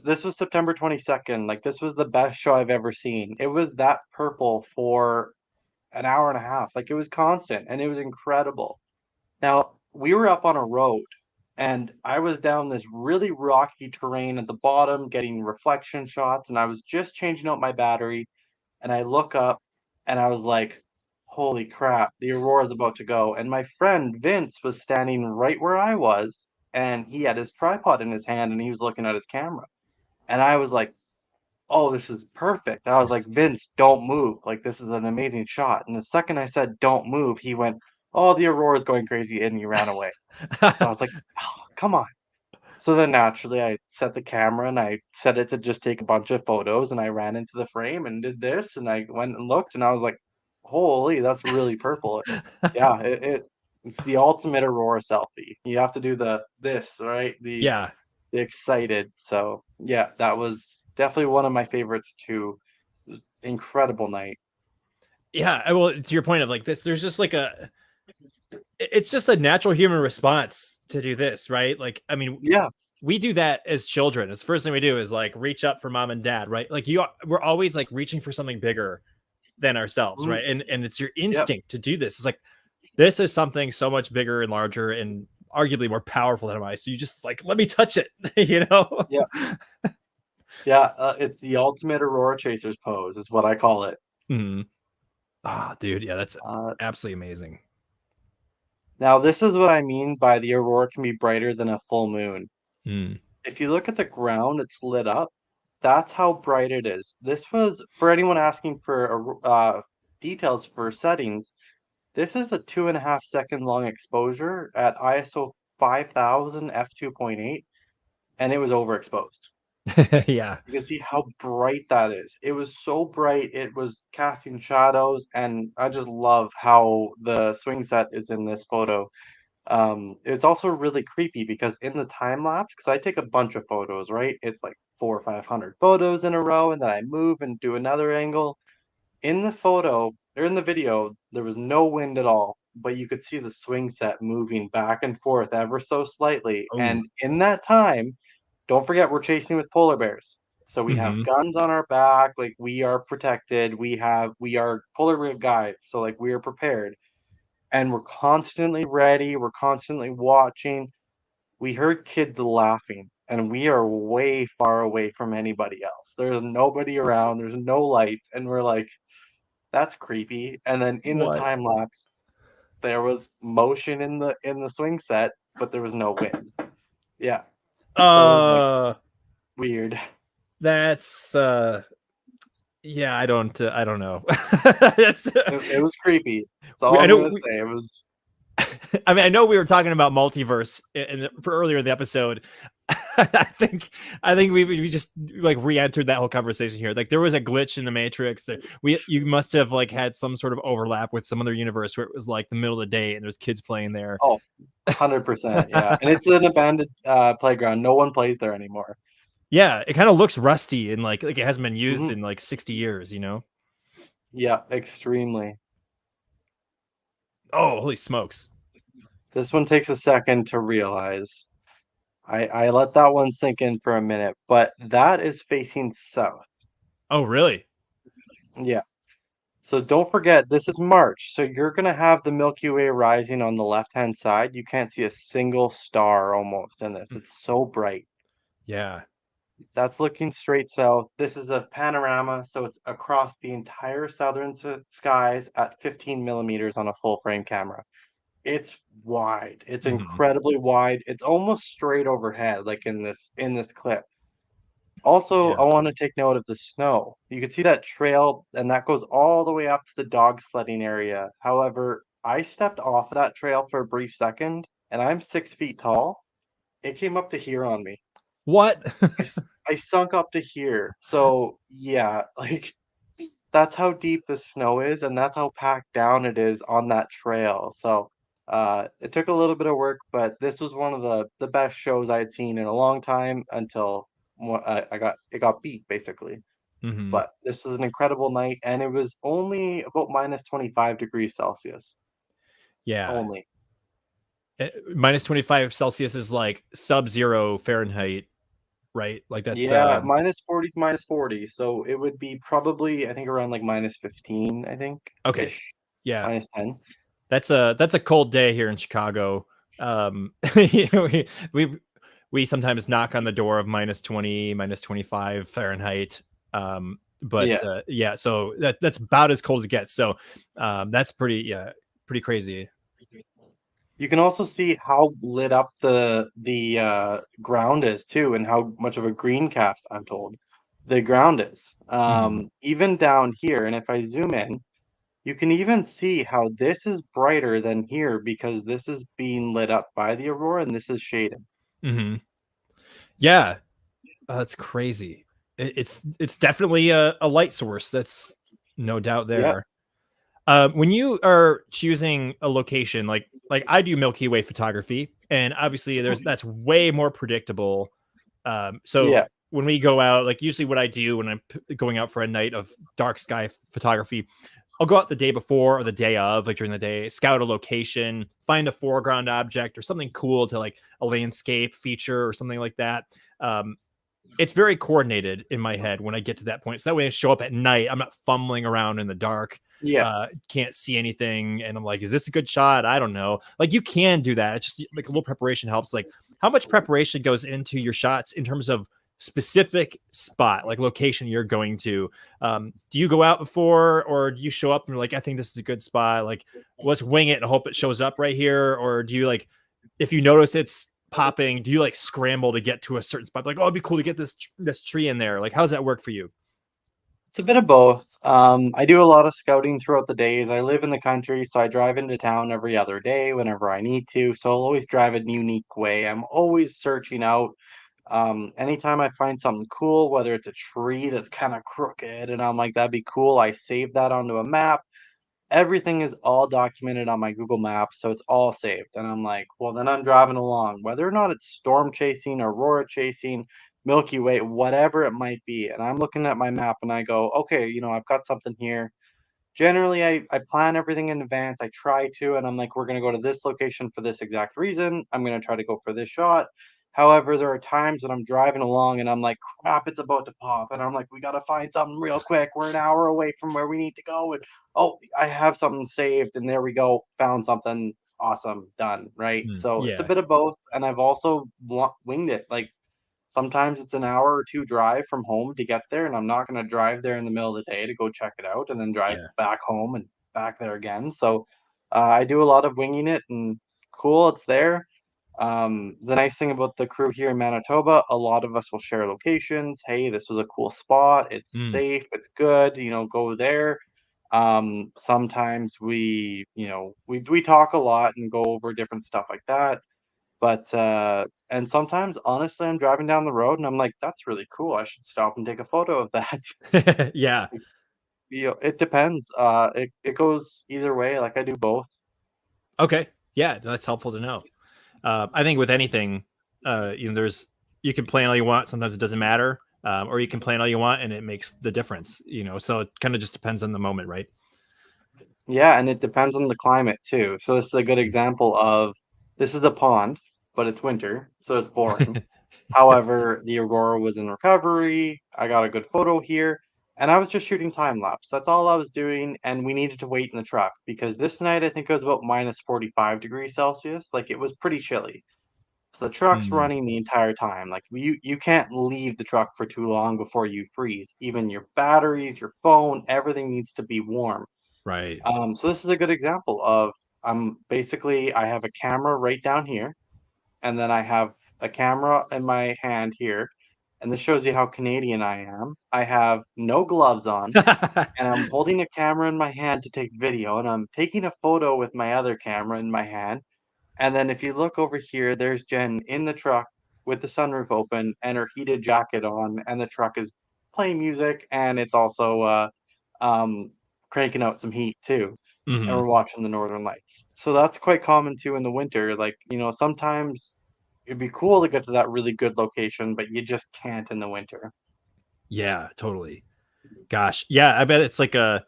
This was September 22nd. Like this was the best show I've ever seen. It was that purple for an hour and a half. Like it was constant and it was incredible. Now, we were up on a road and I was down this really rocky terrain at the bottom getting reflection shots, and I was just changing out my battery, and I look up and I was like, holy crap, the aurora's about to go. And my friend Vince was standing right where I was, and he had his tripod in his hand and he was looking at his camera. And I was like, oh, this is perfect. I was like, Vince, don't move. Like, this is an amazing shot. And the second I said, don't move, he went, oh, the aurora's going crazy. And he ran away. So I was like, oh, come on. So then naturally, I set the camera and I set it to just take a bunch of photos. And I ran into the frame and did this. And I went and looked and I was like, holy, that's really purple. Yeah, it's the ultimate aurora selfie. You have to do this, right? Yeah. The excited. So yeah, that was definitely one of my favorites too. Incredible night. Yeah. Well, to your point of like this, there's just like it's just a natural human response to do this, right? Like, I mean, Yeah, we do that as children. It's the first thing we do is like reach up for mom and dad, right? Like we're always like reaching for something bigger than ourselves, mhm, right? And it's your yep, instinct to do this. It's like this is something so much bigger and larger and arguably more powerful than I. So you just like let me touch it, you know? yep, yeah. It's the ultimate aurora chasers pose, is what I call it. Mhm. Ah, dude, yeah, that's Uh, absolutely amazing. Now, this is what I mean by the aurora can be brighter than a full moon. Mm. If you look at the ground, it's lit up. That's how bright it is. This was for anyone asking for details for settings. This is a 2.5 second long exposure at ISO 5000 f2.8, and it was overexposed. Yeah. You can see how bright that is. It was so bright, it was casting shadows, and I just love how the swing set is in this photo. It's also really creepy because in the time lapse, because I take a bunch of photos, right? It's like 400 or 500 photos in a row, and then I move and do another angle. In the photo or in the video, there was no wind at all, but you could see the swing set moving back and forth ever so slightly. Oh. And in that time, don't forget we're chasing with polar bears. So we have Mhm. guns on our back, like we are protected. We are polar bear guides, so like we are prepared. And we're constantly ready, we're constantly watching. We heard kids laughing, and we are way far away from anybody else. There's nobody around, there's no lights, and we're like, that's creepy. And then in the What? time lapse, there was motion in the swing set, but there was no wind. Yeah. So it was like Uh, weird. that's yeah, I don't know. That's It was creepy. That's we, all I I'm know gonna we, say. It was I mean, I know we were talking about multiverse for earlier in the episode. I think we just like re-entered that whole conversation here. Like there was a glitch in the Matrix. That you must have like had some sort of overlap with some other universe where it was like the middle of the day and there's kids playing there. oh, 100%. Yeah. And it's an abandoned playground. No one plays there anymore. Yeah, it kind of looks rusty and like it hasn't been used Hmm. in like 60 years, you know? Yeah, extremely. Oh, holy smokes. This one takes a second to realize. I let that one sink in for a minute, but that is facing south. Oh, really? Yeah. So don't forget, this is March, so you're gonna have the Milky Way rising on the left-hand side. You can't see a single star almost in this. It's so bright. Yeah. That's looking straight south. This is a panorama, so it's across the entire southern skies at 15 millimeters on a full frame camera. It's wide. It's Hmm. incredibly wide. It's almost straight overhead, like in this clip. Also, Yeah. I want to take note of the snow. You can see that trail, and that goes all the way up to the dog sledding area. However, I stepped off of that trail for a brief second, and I'm 6 feet tall. It came up to here on me. What? I sunk up to here. So yeah, like that's how deep the snow is, and that's how packed down it is on that trail. So it took a little bit of work, but this was one of the best shows I had seen in a long time until I got beat basically. Hmm. But this was an incredible night, and it was only about minus 25 degrees Celsius. Yeah. Only. Minus 25 Celsius is like sub-zero Fahrenheit, right? Like that's Yeah, minus 40 is minus 40. So it would be probably, I think, around like minus 15, I think, okay. ish. Yeah. Minus 10. That's a cold day here in Chicago. You know, we sometimes knock on the door of minus 20, minus 25 Fahrenheit. But Yeah. yeah, so that's about as cold as it gets. So that's pretty crazy. You can also see how lit up the ground is too, and how much of a green cast I'm told the ground is. Mhm. Even down here, and if I zoom in, you can even see how this is brighter than here because this is being lit up by the aurora and this is shaded. Mhm. Yeah, that's crazy. It's definitely a light source. That's no doubt Yeah. there. When you are choosing a location, like I do Milky Way photography, and obviously that's way more predictable. So Yeah. when we go out, like usually what I do when I'm going out for a night of dark sky photography, I'll go out the day before or the day of, like during the day, scout a location, find a foreground object or something cool to like a landscape feature or something like that. Um, it's very coordinated in my head when I get to that point. So that way I show up at night, I'm not fumbling around in the dark, Yeah. can't see anything. And I'm like, is this a good shot? I don't know. Like you can do that. It's just like a little preparation helps. Like how much preparation goes into your shots in terms of specific spot, like location you're going to? Do you go out before or do you show up and you're like, I think this is a good spot? Like let's wing it and hope it shows up right here. Or do you like, if you notice it's popping, do you like scramble to get to a certain spot? Like, oh, it'd be cool to get this tree in there. Like, how does that work for you? It's a bit of both. I do a lot of scouting throughout the days. I live in the country, so I drive into town every other day whenever I need to. So I'll always drive a unique way. I'm always searching out. Anytime I find something cool, whether it's a tree that's kind of crooked and I'm like, that'd be cool, I save that onto a map. Everything is all documented on my Google Maps, so it's all saved. And I'm like, well, then I'm driving along, whether or not it's storm chasing, aurora chasing, Milky Way, whatever it might be. And I'm looking at my map and I go, okay, I've got something here. Generally, I plan everything in advance. I try to, and I'm like, we're going to go to this location for this exact reason. I'm going to try to go for this shot. However, there are times when I'm driving along and I'm like, crap, it's about to pop. And I'm like, we got to find something real quick. We're an hour away from where we need to go. And oh, I have something saved. And there we go. Found something awesome. Done. Right. So it's a Yeah, bit of both. And I've also winged it. Like sometimes it's an hour or two drive from home to get there, and I'm not gonna drive there in the middle of the day to go check it out and then drive yeah. back home and back there again. So, I do a lot of winging it, and cool, it's there. The nice thing about the crew here in Manitoba, a lot of us will share locations. Hey, this was a cool spot. It's Mm. safe. It's good. Go there. Sometimes we talk a lot and go over different stuff like that. But, and sometimes, honestly, I'm driving down the road and I'm like, "That's really cool. I should stop and take a photo of that." Yeah. It depends. It goes either way. Like I do both. Okay. Yeah, that's helpful to know. I think with anything, there's you can plan all you want. Sometimes it doesn't matter, or you can plan all you want and it makes the difference. So it kind of just depends on the moment, right? Yeah, and it depends on the climate too. So this is a good example of this is a pond, but it's winter, so it's boring. However, the aurora was in recovery. I got a good photo here, and I was just shooting time lapse. That's all I was doing, and we needed to wait in the truck because this night I think it was about minus 45 degrees Celsius. Like it was pretty chilly. So the truck's running the entire time. Like you can't leave the truck for too long before you freeze. Even your batteries, your phone, everything needs to be warm. Right. So this is a good example of basically I have a camera right down here, and then I have a camera in my hand here, and this shows you how Canadian I am. I have no gloves on, and I'm holding a camera in my hand to take video, and I'm taking a photo with my other camera in my hand. And then if you look over here, there's Jen in the truck with the sunroof open and her heated jacket on, and the truck is playing music, and it's also um, cranking out some heat too. And Mhm. we're watching the Northern Lights. So that's quite common too in the winter. Like, sometimes it'd be cool to get to that really good location, but you just can't in the winter. Yeah, totally. Gosh. Yeah, I bet it's like a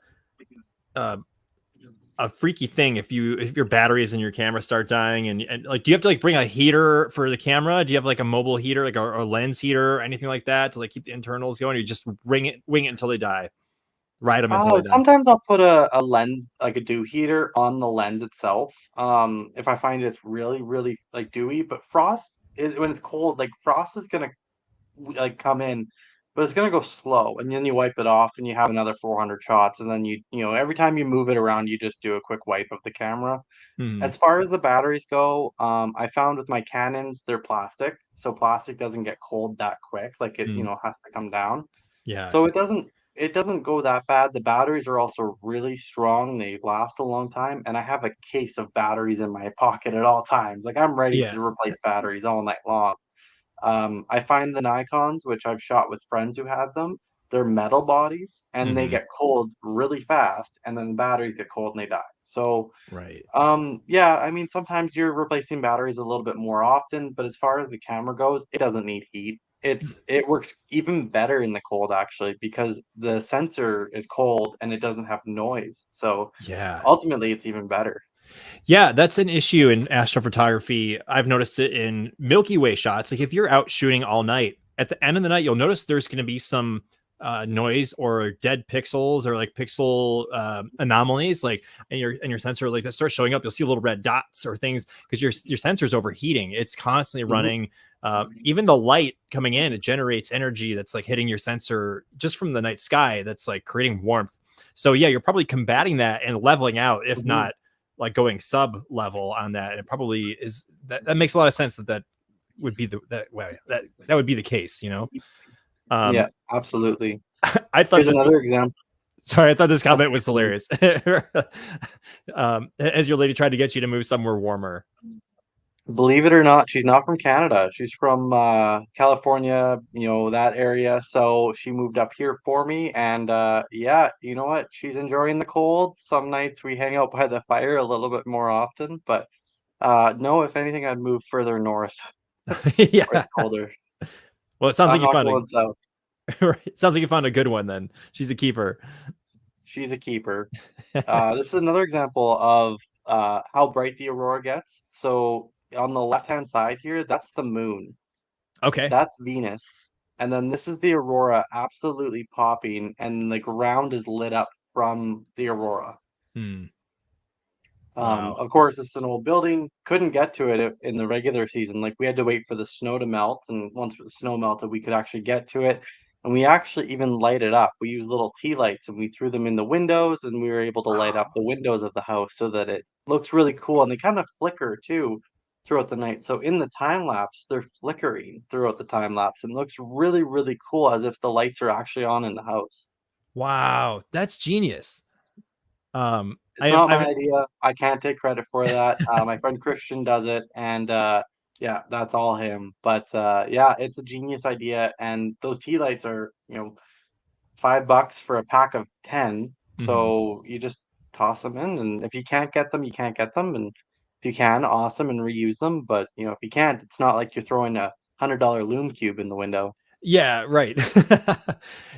a freaky thing if your batteries in your camera start dying and like do you have to like bring a heater for the camera? Do you have like a mobile heater, like a lens heater or anything like that to like keep the internals going? Or you just wing it until they die, ride them until Oh, they die. sometimes I'll put a lens, like a dew heater, on the lens itself. If I find it's really, really like dewy, but frost is when it's cold, like frost is gonna like come in, but it's gonna go slow, and then you wipe it off, and you have another 400 shots, and then every time you move it around, you just do a quick wipe of the camera. Mhm. As far as the batteries go, I found with my Canons, they're plastic, so plastic doesn't get cold that quick. Like it, Mm. has to come down. Yeah. So it doesn't go that bad. The batteries are also really strong. They last a long time, and I have a case of batteries in my pocket at all times. Like I'm ready Yeah. to replace batteries all night long. I find the Nikons, which I've shot with friends who have them, they're metal bodies and they Mhm. get cold really fast, and then the batteries get cold and they die. So, Right. yeah, I mean, sometimes you're replacing batteries a little bit more often, but as far as the camera goes, it doesn't need heat. It works even better in the cold actually because the sensor is cold and it doesn't have noise. So Yeah. ultimately, it's even better. Yeah, that's an issue in astrophotography. I've noticed it in Milky Way shots. Like if you're out shooting all night, at the end of the night, you'll notice there's going to be some noise or dead pixels or like pixel anomalies, like and your sensor like that starts showing up. You'll see little red dots or things because your sensor's overheating. It's constantly Mhm. running. Even the light coming in, it generates energy that's like hitting your sensor just from the night sky. That's like creating warmth. So yeah, you're probably combating that and leveling out, if Mhm. not like going sub level on that. And it probably is that makes a lot of sense that would be that way that would be the case, Yeah, um absolutely. I thought Here's this another example. sorry, I thought this That's comment was okay. hilarious. As your lady tried to get you to move somewhere warmer. Believe it or not, she's not from Canada. She's from California, that area. So she moved up here for me. And yeah, you know what? She's enjoying the cold. Some nights we hang out by the fire a little bit more often. But no, if anything, I'd move further north where Yeah, it's colder. well, it sounds like I'm you not found going south. a right, sounds like you found a good one. Then she's a keeper. She's a keeper. This is another example of how bright the aurora gets. So on the left-hand side here, that's the moon. Okay. That's Venus. And then this is the aurora absolutely popping, and the ground is lit up from the aurora. Hmm. Wow. Of course, it's an old building. Couldn't get to it in the regular season. Like we had to wait for the snow to melt, and once the snow melted, we could actually get to it. And we actually even light it up. We used little tea lights, and we threw them in the windows, and we were able to light up Wow. the windows of the house so that it looks really cool. And they kind of flicker too throughout the night. So in the time lapse, they're flickering throughout the time lapse, and it looks really, really cool as if the lights are actually on in the house. Wow. That's genius. It's not my idea. I can't take credit for that. My friend Christian does it, and yeah, that's all him. But yeah, it's a genius idea, and those tea lights are, $5 for a pack of 10. Mhm. So you just toss them in, and if you can't get them, you can't get them, and if you can, awesome, and reuse them. But if you can't, it's not like you're throwing a $100 loom cube in the window. Yeah, right.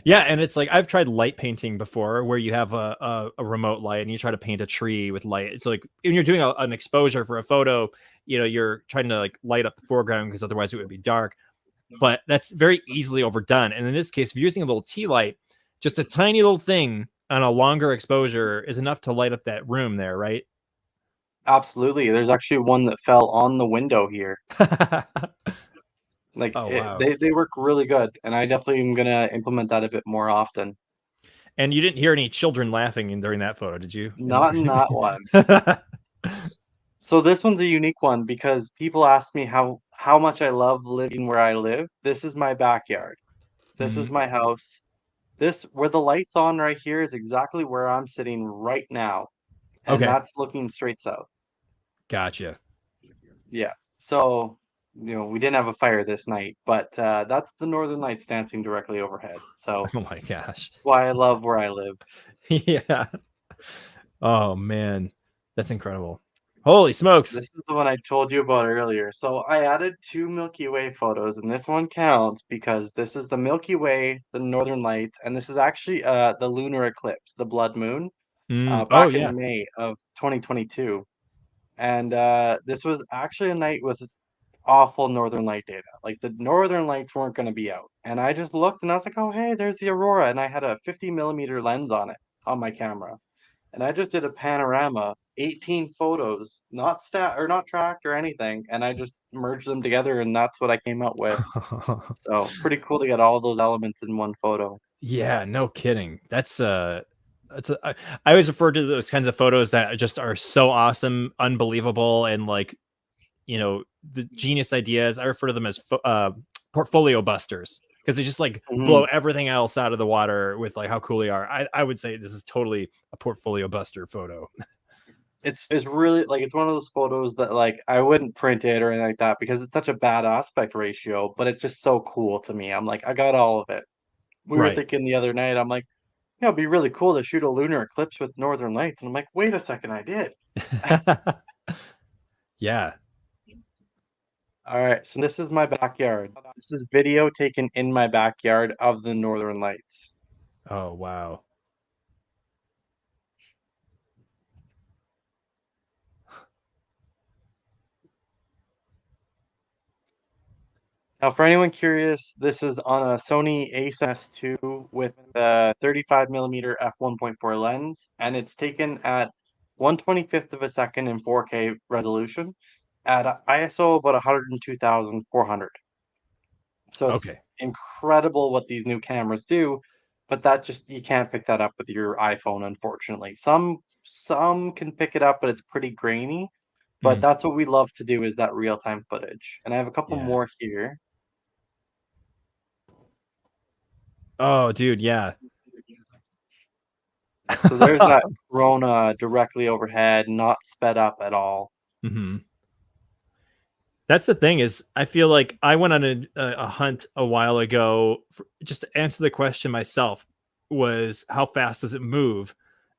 Yeah, and it's like I've tried light painting before where you have a remote light and you try to paint a tree with light. It's like when you're doing an exposure for a photo, you're trying to like light up the foreground because otherwise it would be dark. But that's very easily overdone. And in this case, if you're using a little tea light, just a tiny little thing on a longer exposure is enough to light up that room there, right? Absolutely. There's actually one that fell on the window here. Like Oh, wow. they work really good, and I definitely am gonna implement that a bit more often. And you didn't hear any children laughing during that photo, did you? Not in that one. So this one's a unique one because people ask me how much I love living where I live. This is my backyard. This is Mhm. my house. This where the light's on right here is exactly where I'm sitting right now, and Okay, that's looking straight south. gotcha. Yeah. So, we didn't have a fire this night, but that's the Northern Lights dancing directly overhead. So, Oh my gosh. why I love where I live. Yeah. Oh, man. That's incredible. Holy smokes. This is the one I told you about earlier. So I added two Milky Way photos, and this one counts because this is the Milky Way, the Northern Lights, and this is actually the lunar eclipse, the blood moon, Oh, back yeah. in May of 2022. And this was actually a night with awful Northern Light data. Like the Northern Lights weren't going to be out. And I just looked and I was like, oh, hey, there's the Aurora. And I had a 50 millimeter lens on it on my camera. And I just did a panorama, 18 photos, not tracked or anything, and I just merged them together and that's what I came up with. So, pretty cool to get all those elements in one photo. Yeah, no kidding. I always refer to those kinds of photos that just are so awesome, unbelievable, and like, the genius ideas. I refer to them as portfolio busters because they just like blow Mhm. everything else out of the water with like how cool they are. I would say this is totally a portfolio buster photo. It's really like it's one of those photos that like I wouldn't print it or anything like that because it's such a bad aspect ratio, but it's just so cool to me. I'm like, I got all of it. We were Right. thinking the other night, I'm like, yeah, it'd be really cool to shoot a lunar eclipse with northern lights. And I'm like, wait a second, I did. Yeah. All right, so this is my backyard. This is video taken in my backyard of the northern lights. Oh, wow. Now, for anyone curious, this is on a Sony a7S II with a 35 millimeter f1.4 lens, and it's taken at 1/25th of a second in 4K resolution at a ISO about 102,400. So it's Okay. incredible what these new cameras do, but that just you can't pick that up with your iPhone, unfortunately. Some can pick it up, but it's pretty grainy. But Mm, that's what we love to do is that real-time footage. And I have a couple yeah. more here. Oh, dude. Yeah. So there's that Corona directly overhead, not sped up at all. hmm That's the thing is, I feel like I went on a hunt a while ago just to answer the question myself was how fast does it move?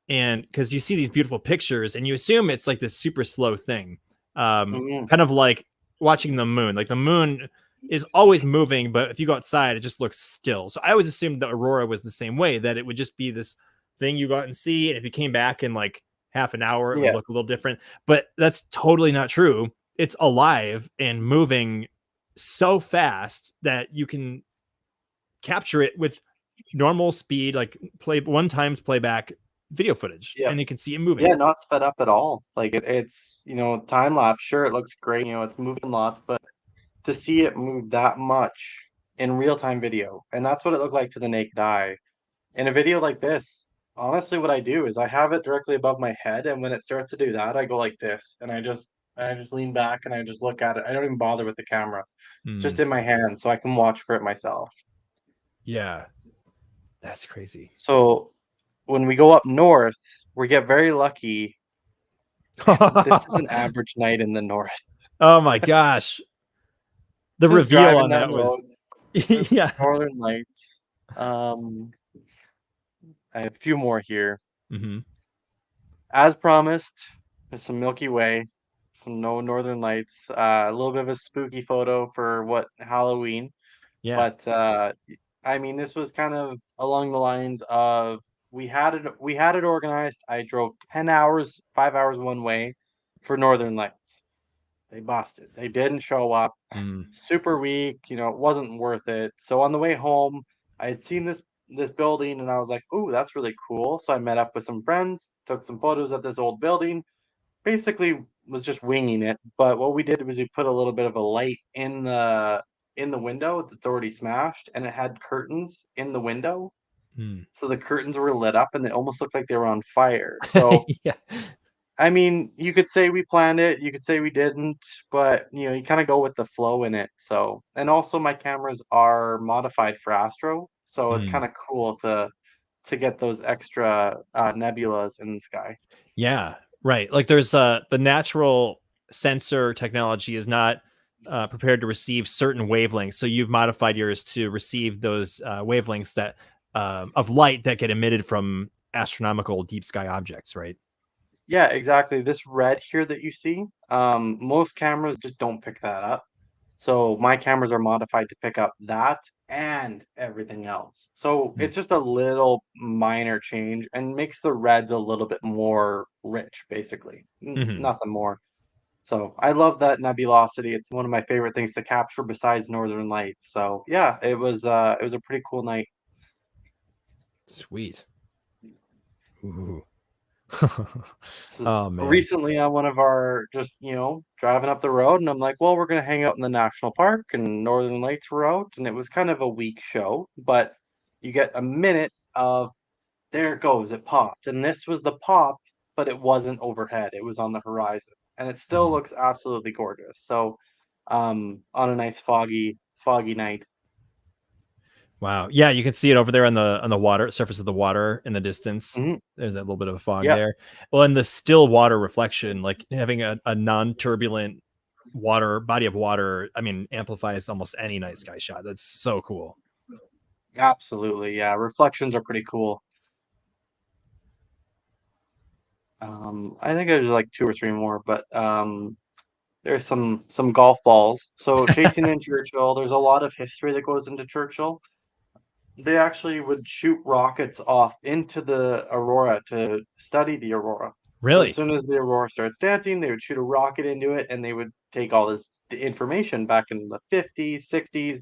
And because you see these beautiful pictures and you assume it's like this super slow thing, Mhm. kind of like watching the moon. Like the moon is always moving, but if you go outside, it just looks still. So I always assumed the aurora was the same way, that it would just be this thing you go out and see, and if you came back in like half an hour, it would Yeah, look a little different. But that's totally not true. It's alive and moving so fast that you can capture it with normal speed, like play one times playback video footage, yeah. and you can see it moving. Yeah, not sped up at all. Like it's, time lapse, sure, it looks great, it's moving lots, but to see it move that much in real-time video, and that's what it looked like to the naked eye. In a video like this, honestly, what I do is I have it directly above my head, and when it starts to do that, I go like this, and I just lean back and I just look at it. I don't even bother with the camera. It's Mm, just in my hand, so I can watch for it myself. yeah, that's crazy. So when we go up north, we get very lucky, and this is an average night in the north. Oh my gosh, the Just reveal driving on down that the was road, there's yeah. northern lights. Um, I have a few more here. hmm As promised, there's some Milky Way, some no northern lights, a little bit of a spooky photo for what Halloween, Yeah. but I mean, this was kind of along the lines of we had it organized. I drove 10 hours, 5 hours one way for northern lights. They busted. They didn't show up. Mm. Super weak, it wasn't worth it. So on the way home, I had seen this building and I was like, "Ooh, that's really cool." So I met up with some friends, took some photos of this old building, basically was just winging it. But what we did was we put a little bit of a light in the window that's already smashed, and it had curtains in the window. Hmm. So the curtains were lit up and they almost looked like they were on fire. So Yeah. I mean, you could say we planned it, you could say we didn't, but you kind of go with the flow in it. So, and also my cameras are modified for astro, so it's Hmm. kind of cool to get those extra nebulas in the sky. Yeah, right. Like there's the natural sensor technology is not prepared to receive certain wavelengths. So you've modified yours to receive those wavelengths that of light that get emitted from astronomical deep sky objects, right? Yeah, exactly. This red here that you see, most cameras just don't pick that up. So my cameras are modified to pick up that and everything else. So it's just a little minor change and makes the reds a little bit more rich, basically. Mm-hmm. Nothing more. So I love that nebulosity. It's one of my favorite things to capture besides Northern Lights. So yeah, it was a pretty cool night. Sweet. Ooh. This is Oh man. recently on one of our just, driving up the road, and I'm like, well, we're gonna hang out in the national park, and Northern Lights were out, and it was kind of a weak show, but you get a minute of there it goes, it popped. And this was the pop, but it wasn't overhead, it was on the horizon. And it still Mhm. looks absolutely gorgeous. So on a nice foggy night. Wow. Yeah, you can see it over there on the water surface of the water in the distance. Mhm. There's that little bit of a fog Yeah, there. Well, and the still water reflection, like having a non-turbulent water body of water, I mean, amplifies almost any night sky shot. That's so cool. absolutely. Yeah, reflections are pretty cool. I think there's like two or three more, but there's some golf balls. So chasing in Churchill, there's a lot of history that goes into Churchill. They actually would shoot rockets off into the aurora to study the aurora. So as Really? soon as the aurora starts dancing, they would shoot a rocket into it, and they would take all this information back in the 50s, 60s,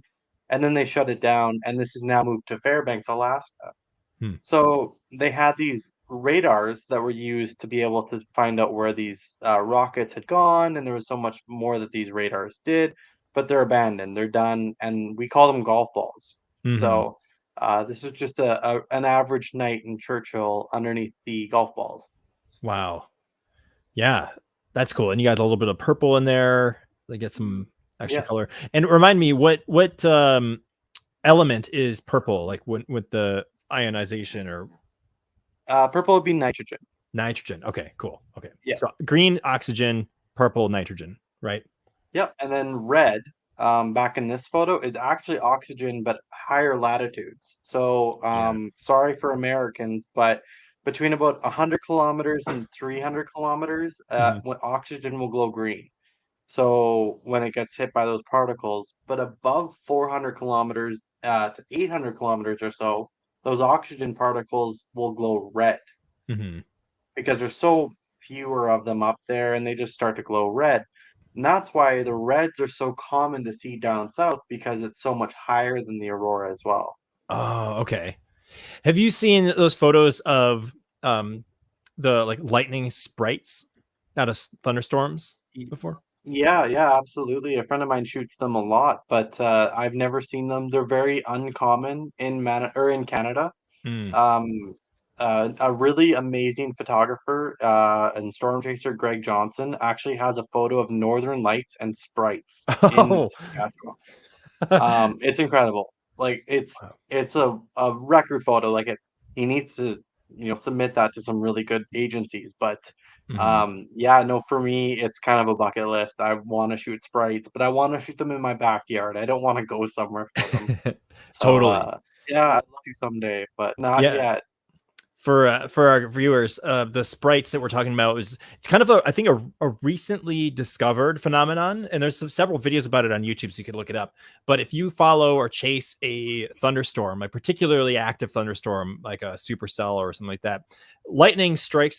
and then they shut it down. And this is now moved to Fairbanks, Alaska. Hmm. So they had these radars that were used to be able to find out where these rockets had gone, and there was so much more that these radars did, but they're abandoned, they're done, and we call them golf balls. Hmm. So this was just an average night in Churchill underneath the golf balls. Wow. Yeah. That's cool. And you got a little bit of purple in there. They get some extra Yeah, color. And remind me what element is purple, like when with the ionization or purple would be nitrogen. nitrogen. Okay, cool. Okay. Yeah. So green oxygen, purple nitrogen, right? Yep, and then red, back in this photo, is actually oxygen, but higher latitudes. So, Yeah. sorry for Americans, but between about 100 kilometers and 300 kilometers, Mhm. when oxygen will glow green. So when it gets hit by those particles, but above 400 kilometers to 800 kilometers or so, those oxygen particles will glow red Mhm. because there's so fewer of them up there and they just start to glow red. And that's why the reds are so common to see down south because it's so much higher than the aurora as well. Oh, okay. Have you seen those photos of um the like lightning sprites out of thunderstorms Y- before? Yeah, yeah, absolutely. A friend of mine shoots them a lot, but I've never seen them. They're very uncommon in in Canada. Mm. Um, a really amazing photographer and storm chaser, Greg Johnson, actually has a photo of northern lights and sprites in Oh. Saskatchewan. It's incredible. Like Wow. it's a record photo. He needs to, submit that to some really good agencies. But Mhm. yeah, no, for me, it's kind of a bucket list. I want to shoot sprites, but I want to shoot them in my backyard. I don't want to go somewhere for them. So Totally. yeah, I'd love to someday, but not Yeah. yet. For our viewers, the sprites that we're talking about is it's kind of a I think a recently discovered phenomenon, and there's several videos about it on YouTube, so you could look it up. But if you follow or chase a thunderstorm, a particularly active thunderstorm, like a supercell or something like that,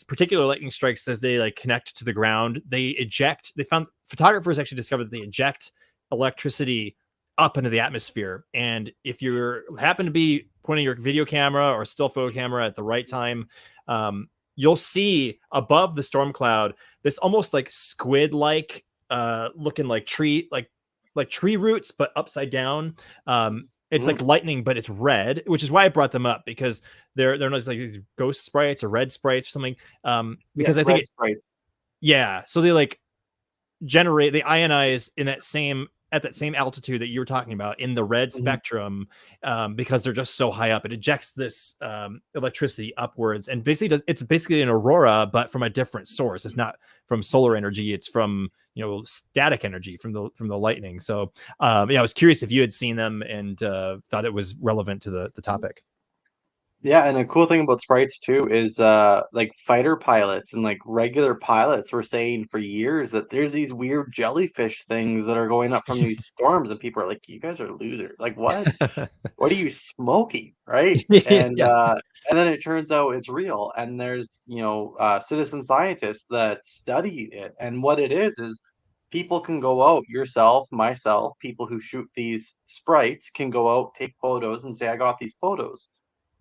particular lightning strikes as they like connect to the ground, they eject. They found photographers actually discovered that they eject electricity up into the atmosphere. And if you happen to be pointing your video camera or still photo camera at the right time, you'll see above the storm cloud this almost like squid-like looking like tree roots, but upside down. It's like lightning, but it's red, which is why I brought them up, because they're known as like these ghost sprites or red sprites or something. Because I think so they like generate, they ionize in that same altitude that you were talking about in the red spectrum, because they're just so high up. It ejects this electricity upwards, and it's basically an aurora, but from a different source. It's not from solar energy; it's from static energy from the lightning. So I was curious if you had seen them and thought it was relevant to the topic. Yeah, and a cool thing about sprites too is like fighter pilots and like regular pilots were saying for years that there's these weird jellyfish things that are going up from these storms, and people are like, "You guys are losers! Like what? What are you smoking?" Right? And then it turns out it's real, and there's citizen scientists that study it, and what it is people can go out, yourself, myself, people who shoot these sprites can go out, take photos, and say, "I got these photos."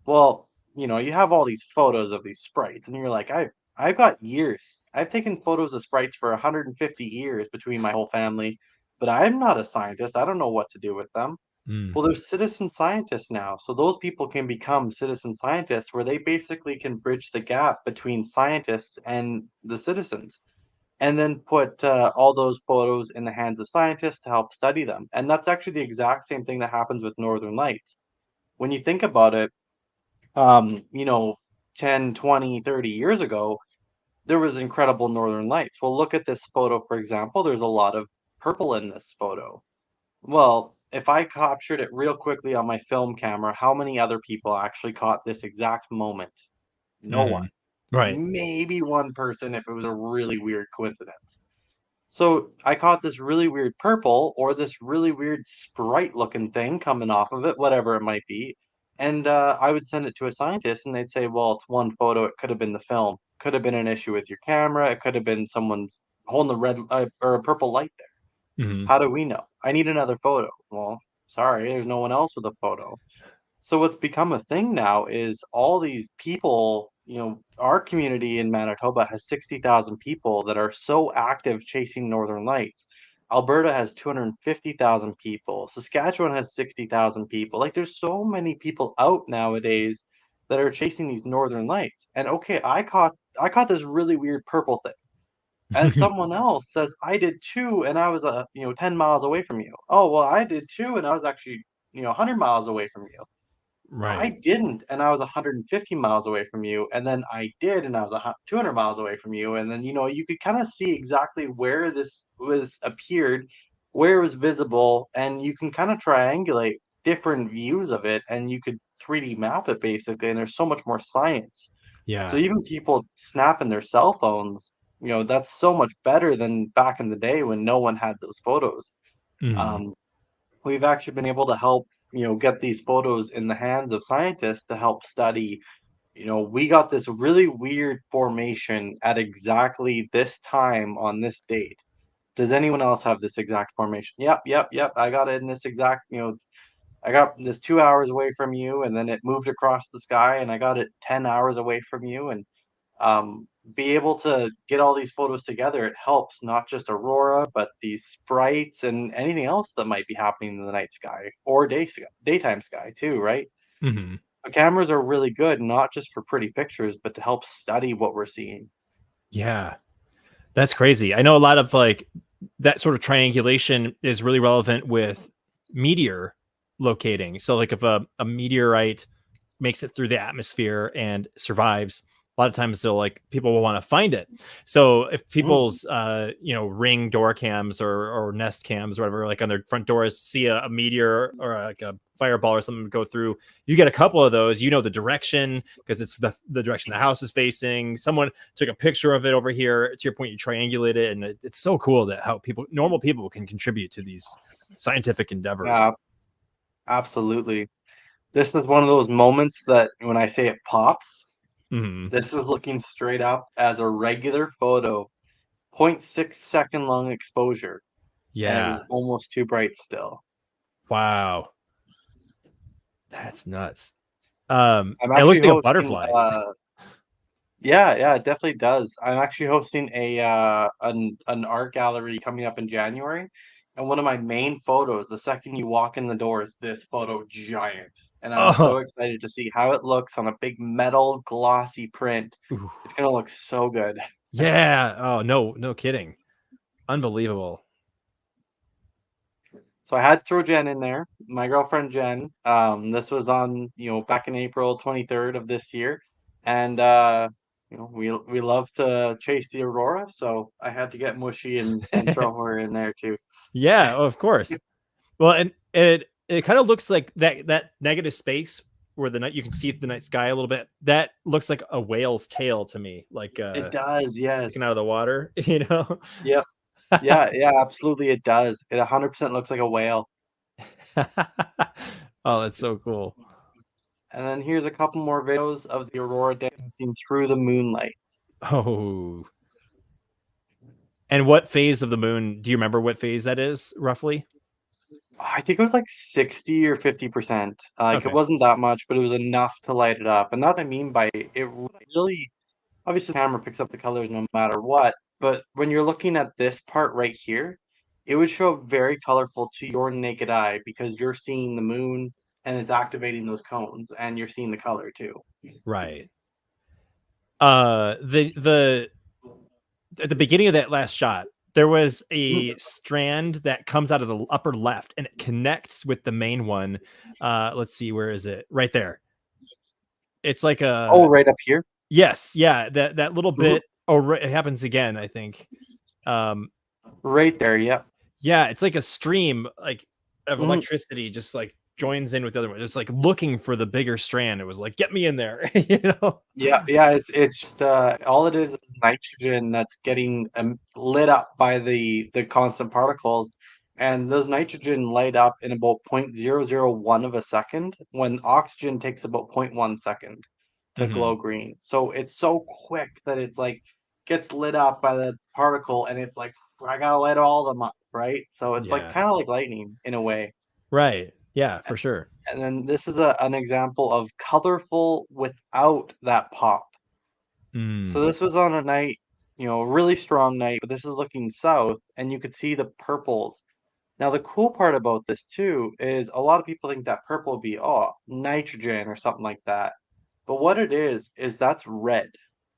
Well, you have all these photos of these sprites, and you're like, I've got years. I've taken photos of sprites for 150 years between my whole family, but I'm not a scientist. I don't know what to do with them. Well, there's citizen scientists now, so those people can become citizen scientists, where they basically can bridge the gap between scientists and the citizens, and then put all those photos in the hands of scientists to help study them. And that's actually the exact same thing that happens with Northern Lights. When you think about it, um, you know, 10, 20, 30 years ago, there was incredible northern lights. Well, look at this photo, for example. There's a lot of purple in this photo. Well, if I captured it real quickly on my film camera, how many other people actually caught this exact moment? No one. Right. Maybe one person if it was a really weird coincidence. So I caught this really weird purple or this really weird sprite looking thing coming off of it, whatever it might be. And I would send it to a scientist and they'd say, well, it's one photo. It could have been the film. Could have been an issue with your camera. It could have been someone's holding a red or a purple light there. How do we know? I need another photo. Well, sorry, there's no one else with a photo. So what's become a thing now is all these people, our community in Manitoba has 60,000 people that are so active chasing northern lights. Alberta has 250,000 people. Saskatchewan has 60,000 people. Like there's so many people out nowadays that are chasing these northern lights. And okay, I caught this really weird purple thing. And someone else says I did too and I was 10 miles away from you. Oh, well, I did too and I was actually 100 miles away from you. I Right. didn't, and I was 150 miles away from you, and then I did, and I was 200 miles away from you, and then you could kind of see exactly where this was appeared, where it was visible, and you can kind of triangulate different views of it, and you could 3D map it basically, and there's so much more science. So Yeah. even people snapping their cell phones, that's so much better than back in the day when no one had those photos. Um, we've actually been able to help get these photos in the hands of scientists to help study. We got this really weird formation at exactly this time on this date. Does anyone else have this exact formation? Yep, I got it in this exact, I got this 2 hours away from you, and then it moved across the sky, and I got it 10 hours away from you. And be able to get all these photos together, it helps not just Aurora, but these sprites and anything else that might be happening in the night sky or daytime sky too, right? hmm The cameras are really good, not just for pretty pictures, but to help study what we're seeing. Yeah. That's crazy. I know a lot of like that sort of triangulation is really relevant with meteor locating. So like if a meteorite makes it through the atmosphere and survives, a lot of times they'll like people will want to find it. So if Mm. people's ring door cams or nest cams or whatever, like on their front doors, see a meteor or like a fireball or something go through, you get a couple of those, the direction because it's the direction the house is facing. Someone took a picture of it over here. To your point, you triangulate it, and it's so cool that how normal people can contribute to these scientific endeavors. Yeah, absolutely. This is one of those moments that when I say it pops, hmm this is looking straight up as a regular photo, 0.6 second long exposure, and it was Yeah. almost too bright still. Wow. That's nuts. I'm It actually looks like a hosting butterfly. Yeah, it definitely does. I'm actually hosting an art gallery coming up in January, and one of my main photos, the second you walk in the door, is this photo giant. And I'm so Oh, excited to see how it looks on a big metal glossy print. ooh. It's gonna look so good. Yeah. Oh, no kidding. Unbelievable. So I had to throw Jen in there, my girlfriend Jen. This was on, back in April 23rd of this year, and we love to chase the Aurora, so I had to get mushy and throw her in there too. Yeah, of course. Well, and it kind of looks like that negative space where the night you can see the night sky a little bit. That looks like a whale's tail to me, like It does, sticking out yes. of the water, you know? Yep. Yeah, absolutely it does. It 100% looks like a whale. Oh, that's so cool. And then here's a couple more videos of the Aurora dancing through the moonlight. Oh. And what phase of the moon do you remember what phase that is roughly? I think it was like 60 or 50%. Like it Okay. wasn't that much, but it was enough to light it up. And that I mean by it really obviously the camera picks up the colors no matter what, but when you're looking at this part right here, it would show up very colorful to your naked eye because you're seeing the moon and it's activating those cones and you're seeing the color too. Right. The at the beginning of that last shot, there was Mhm. a strand that comes out of the upper left and it connects with the main one. Let's see, where is it? Right there. It's like Oh, a right up here. yes, yeah, that little Mhm. bit. Oh, right, it happens again, I think. Um, Right there, yep. yeah, it's like a stream like of Mhm. electricity just like joins in with the other one. It's like looking for the bigger strand. It was like, get me in there, you know? Yeah, it's just all it is nitrogen that's getting lit up by the constant particles, and those nitrogen light up in about 0.001 of a second, when oxygen takes about zero point 0.1 second to Hmm. glow green. So it's so quick that it's like gets lit up by the particle, and it's like I gotta light all of them up, right? So it's like Yeah. kind of like lightning in a way. Right. Yeah, for sure. And then this is an example of colorful without that pop. So Mm. this was on a night, a really strong night, but this is looking south, and you could see the purples. Now, the cool part about this too is a lot of people think that purple would be, oh, nitrogen or something like that. But what it is that's red.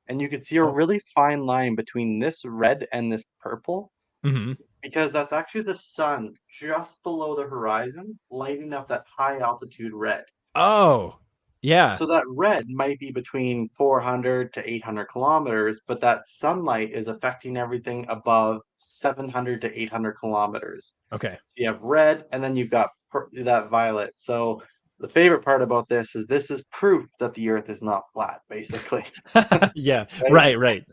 And you can see a Oh. really fine line between this red and this purple, Hmm. because that's actually the sun just below the horizon, lighting up that high altitude red. Oh, yeah. So that red might be between 400 to 800 kilometers, but that sunlight is affecting everything above 700 to 800 kilometers. Okay. You have red, and then you've got that violet. So the favorite part about this is proof that the Earth is not flat, basically, Yeah. right? Right. Right.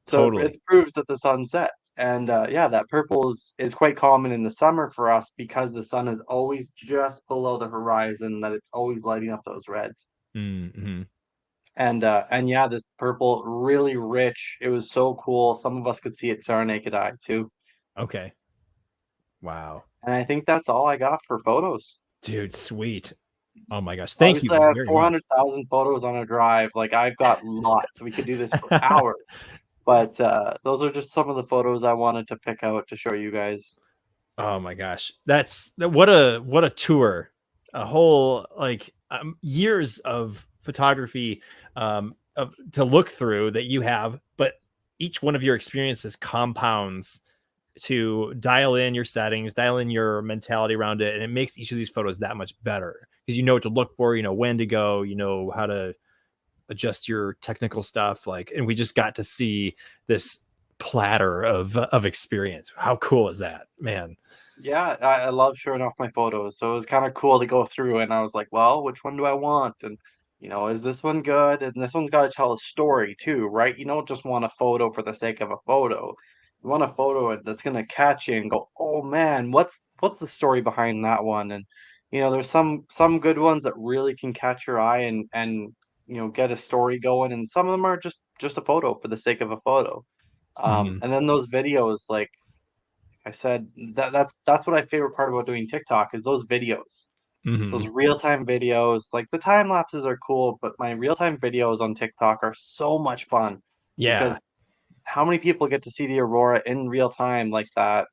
So it Totally. proves that the sun sets, and yeah, that purple is quite common in the summer for us because the sun is always just below the horizon, that it's always lighting up those reds. Hmm. And yeah, this purple, really rich. It was so cool. Some of us could see it to our naked eye too. Okay. Wow. And I think that's all I got for photos. Dude, sweet. Oh my gosh. Thank Obviously, I you have very much. 400,000 photos on a drive. Like I've got lots. We could do this for hours. But those are just some of the photos I wanted to pick out to show you guys. Oh my gosh. What a tour. A whole like years of photography to look through that you have, but each one of your experiences compounds to dial in your settings, dial in your mentality around it, and it makes each of these photos that much better because you know what to look for, you know when to go, you know how to adjust your technical stuff. Like, and we just got to see this platter of experience. How cool is that, man? Yeah, I love showing off my photos. So it was kind of cool to go through and I was like, well, which one do I want? And, is this one good? And this one's got to tell a story too, right? You don't just want a photo for the sake of a photo. You want a photo that's going to catch you and go, oh man, what's the story behind that one? And, there's some good ones that really can catch your eye and get a story going. And some of them are just a photo for the sake of a photo. Mhm. And then those videos, like, I said that's what my favorite part about doing TikTok is those videos. Those Mhm. real-time videos, like the time lapses are cool, but my real-time videos on TikTok are so much fun Yeah. because how many people get to see the aurora in real time like that?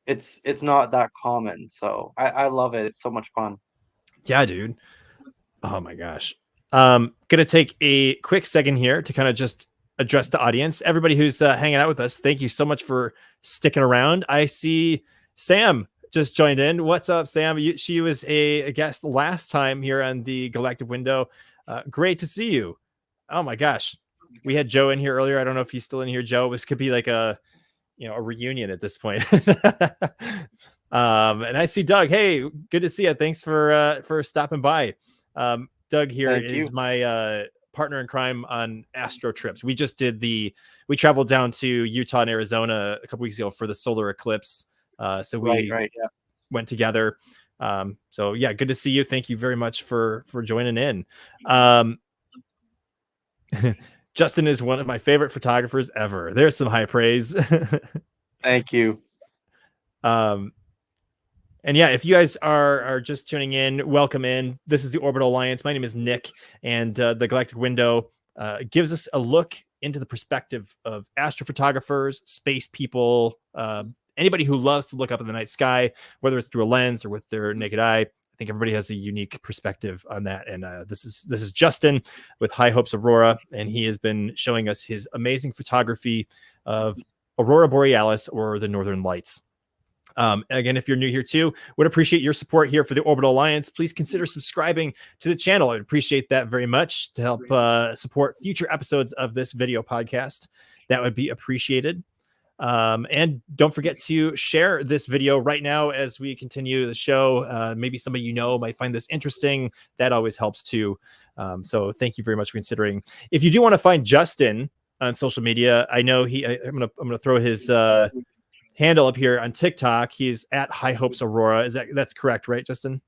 It's not that common. So I love it. It's so much fun. Yeah, dude. Oh my gosh. Gonna take a quick second here to kind of just address the audience. Everybody who's hanging out with us, thank you so much for sticking around. I see Sam just joined in. What's up, Sam? She was a guest last time here on the Galactic Window. Great to see you. Oh my gosh. We had Joe in here earlier. I don't know if he's still in here, Joe. This could be like a reunion at this point. And I see Doug. Hey, good to see you. Thanks for stopping by. Doug here Thank is you. my partner in crime on Astro trips. We traveled down to Utah and Arizona a couple weeks ago for the solar eclipse. So Right, we right, yeah. went together. So yeah, good to see you. Thank you very much for joining in. Um, Justin is one of my favorite photographers ever. There's some high praise. Thank you. um, And yeah, if you guys are just tuning in, welcome in. This is the Orbital Alliance. My name is Nick, and the Galactic Window gives us a look into the perspective of astrophotographers, space people, anybody who loves to look up in the night sky, whether it's through a lens or with their naked eye. I think everybody has a unique perspective on that. And this is Justin with High Hopes Aurora, and he has been showing us his amazing photography of Aurora Borealis, or the Northern Lights. Again, if you're new here too, would appreciate your support here for the Orbital Alliance. Please consider subscribing to the channel. I'd appreciate that very much to help support future episodes of this video podcast. That would be appreciated. And don't forget to share this video right now as we continue the show. Maybe somebody you know might find this interesting. That always helps too. So thank you very much for considering. If you do want to find Justin on social media, I know I'm gonna throw his handle up here on TikTok. He's at High Hopes Aurora. That's correct, right, Justin?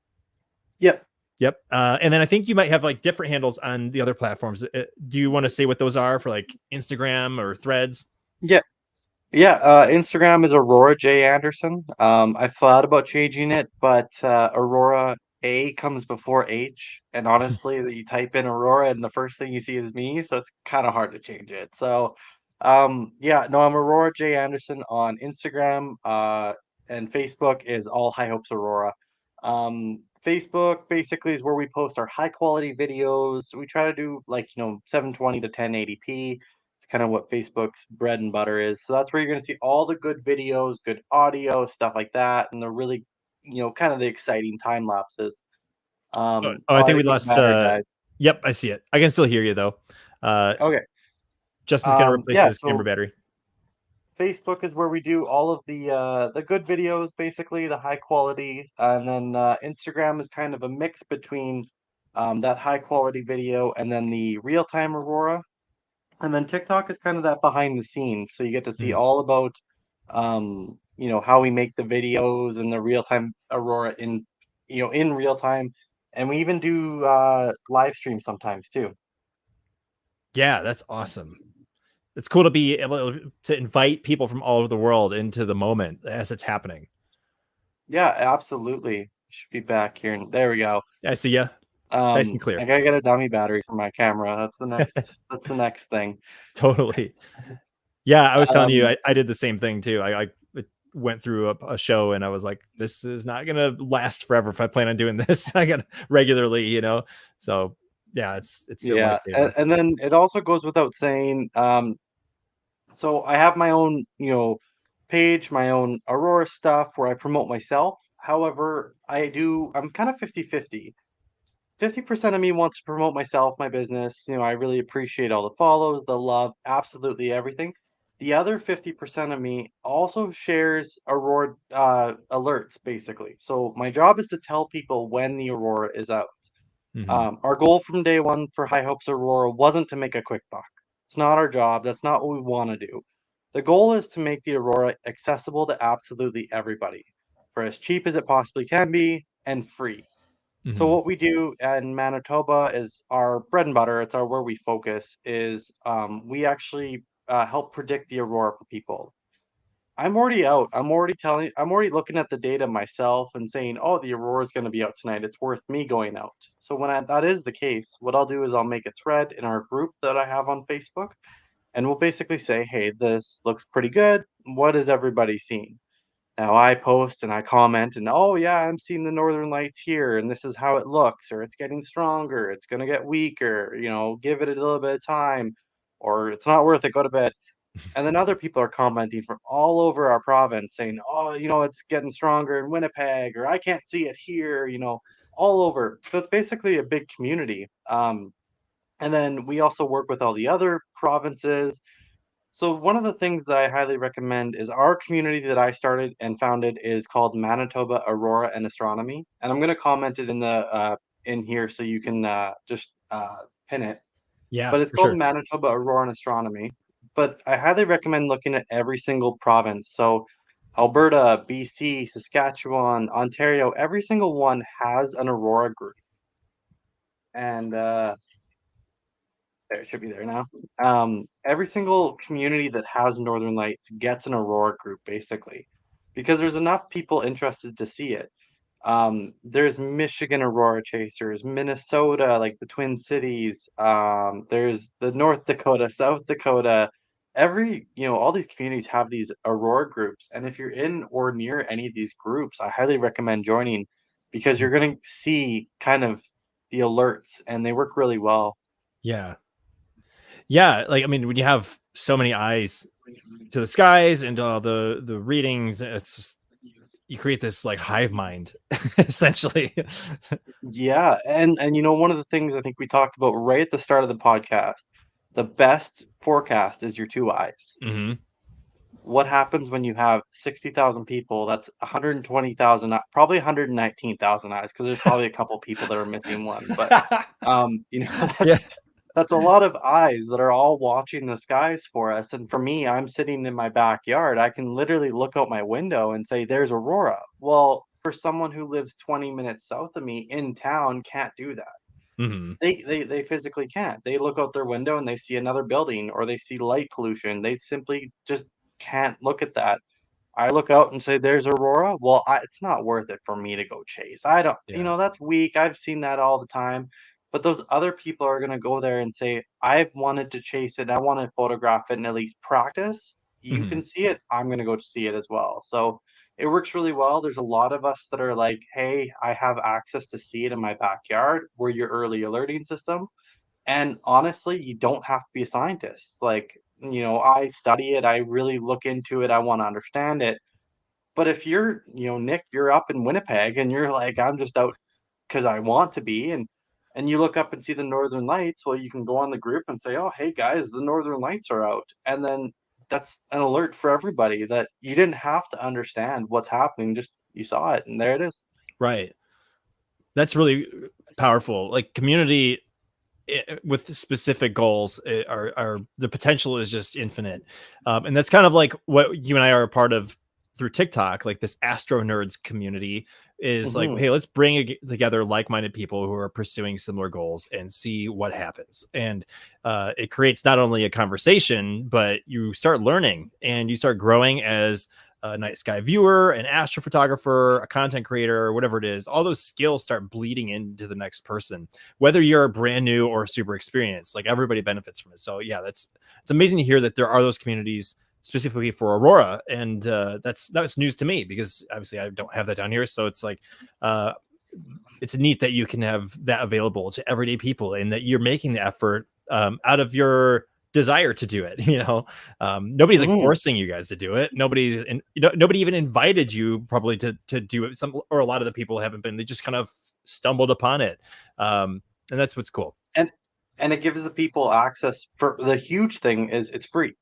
Yep. Yep. And then I think you might have like different handles on the other platforms. Do you want to say what those are for like Instagram or Threads? Yeah. Yeah, Instagram is Aurora J. Anderson. I thought about changing it, but Aurora A comes before H, and honestly, you type in Aurora, and the first thing you see is me, so it's kind of hard to change it. So, yeah, no, I'm Aurora J. Anderson on Instagram, and Facebook is All High Hopes Aurora. Facebook basically is where we post our high quality videos. We try to do like 720 to 1080p. It's kind of what Facebook's bread and butter is. So that's where you're going to see all the good videos, good audio, stuff like that, and the really, kind of the exciting time lapses. Oh, Oh, I I think we didn't get the lost. battery died. Yep, I see it. I can still hear you though. Uh, Okay. Justin's gonna replace Yeah. his camera So battery. Facebook is where we do all of the good videos, basically the high quality, and then Instagram is kind of a mix between that high quality video and then the real time Aurora. And then TikTok is kind of that behind the scenes. So you get to see Mhm. all about how we make the videos and the real-time Aurora in real time. And we even do live stream sometimes too. Yeah, that's awesome. It's cool to be able to invite people from all over the world into the moment as it's happening. Yeah, absolutely. Should be back here. There we go. I see ya. Nice and I clear. gotta get a dummy battery for my camera. That's the next thing. Totally. Yeah, I was telling you, Um, I did the same thing too. I went through a show and I was like, this is not gonna last forever if I plan on doing this. I got regularly. So yeah, it's a yeah, lifesaver. and then it also goes without saying, so I have my own, page, my own Aurora stuff where I promote myself. However, I'm kind of 50-50. 50% of me wants to promote myself, my business. I really appreciate all the follows, the love, absolutely everything. The other 50% of me also shares Aurora alerts, basically. So my job is to tell people when the Aurora is out. Mhm. Our goal from day one for High Hopes Aurora wasn't to make a quick buck. It's not our job. That's not what we want to do. The goal is to make the Aurora accessible to absolutely everybody for as cheap as it possibly can be and free. So Mhm. what we do in Manitoba is our bread and butter. It's our where we focus is we actually help predict the aurora for people. I'm already out. I'm already looking at the data myself and saying, oh, the Aurora is going to be out tonight. It's worth me going out. So that is the case, what I'll do is I'll make a thread in our group that I have on Facebook, and we'll basically say, hey, this looks pretty good. What is everybody seeing? Now I post and I comment and, oh yeah, I'm seeing the northern lights here and this is how it looks, or it's getting stronger, it's going to get weaker, give it a little bit of time, or it's not worth it, go to bed. And then other people are commenting from all over our province saying, oh, it's getting stronger in Winnipeg, or I can't see it here, all over. So it's basically a big community. And then we also work with all the other provinces. So one of the things that I highly recommend is our community that I started and founded is called Manitoba Aurora and Astronomy, and I'm going to comment it in here so you can just pin it. Yeah, But it's for called sure. Manitoba Aurora and Astronomy. But I highly recommend looking at every single province. So Alberta, BC, Saskatchewan, Ontario, every single one has an Aurora group, and there, it should be there now. Every single community that has Northern Lights gets an Aurora group, basically, because there's enough people interested to see it. There's Michigan Aurora Chasers, Minnesota, like the Twin Cities. There's the North Dakota, South Dakota. All these communities have these Aurora groups, and if you're in or near any of these groups, I highly recommend joining because you're going to see kind of the alerts, and they work really well. Yeah. Yeah, like I mean, when you have so many eyes to the skies and all the readings, it's just, you create this like hive mind, essentially. Yeah, and one of the things I think we talked about right at the start of the podcast, the best forecast is your two eyes. Hmm. What happens when you have 60,000 people? That's 120,000, probably 119,000 eyes, because there's probably a couple people that are missing one. But Yeah. that's a lot of eyes that are all watching the skies for us. And for me, I'm sitting in my backyard. I can literally look out my window and say, "There's Aurora." Well, for someone who lives 20 minutes south of me in town, can't do that. Hmm. They physically can't. They look out their window and they see another building or they see light pollution. They simply just can't look at that. I look out and say, "There's Aurora." Well, it's not worth it for me to go chase. I don't, Yeah. that's weak. I've seen that all the time. But those other people are going to go there and say, "I've wanted to chase it. I want to photograph it and at least practice." You Hmm. can see it. I'm going to go see it as well. So it works really well. There's a lot of us that are like, "Hey, I have access to see it in my backyard." We're your early alerting system. And honestly, you don't have to be a scientist. Like, I study it, I really look into it, I want to understand it. But if you're, Nick, you're up in Winnipeg and you're like, I'm just out because I want to be, and you look up and see the Northern Lights, well, you can go on the group and say, oh, hey guys, the Northern Lights are out. And then that's an alert for everybody that you didn't have to understand what's happening, just you saw it and there it is. Right. That's really powerful. Like community with specific goals are the potential is just infinite, and that's kind of like what you and I are a part of through TikTok. Like this Astro Nerds community is like, Hmm. hey, let's bring together like-minded people who are pursuing similar goals and see what happens. And it creates not only a conversation, but you start learning and you start growing as a night sky viewer, an astrophotographer, a content creator, whatever it is. All those skills start bleeding into the next person, whether you're brand new or super experienced. Like everybody benefits from it. So yeah, it's amazing to hear that there are those communities specifically for Aurora, and that's news to me because obviously I don't have that down here. So it's like it's neat that you can have that available to everyday people and that you're making the effort out of your desire to do it. Nobody's like Hmm. forcing you guys to do it. Nobody even invited you probably to do it. Some or a lot of the people haven't been. They just kind of stumbled upon it, and that's what's cool. And it gives the people access. For the huge thing is it's free.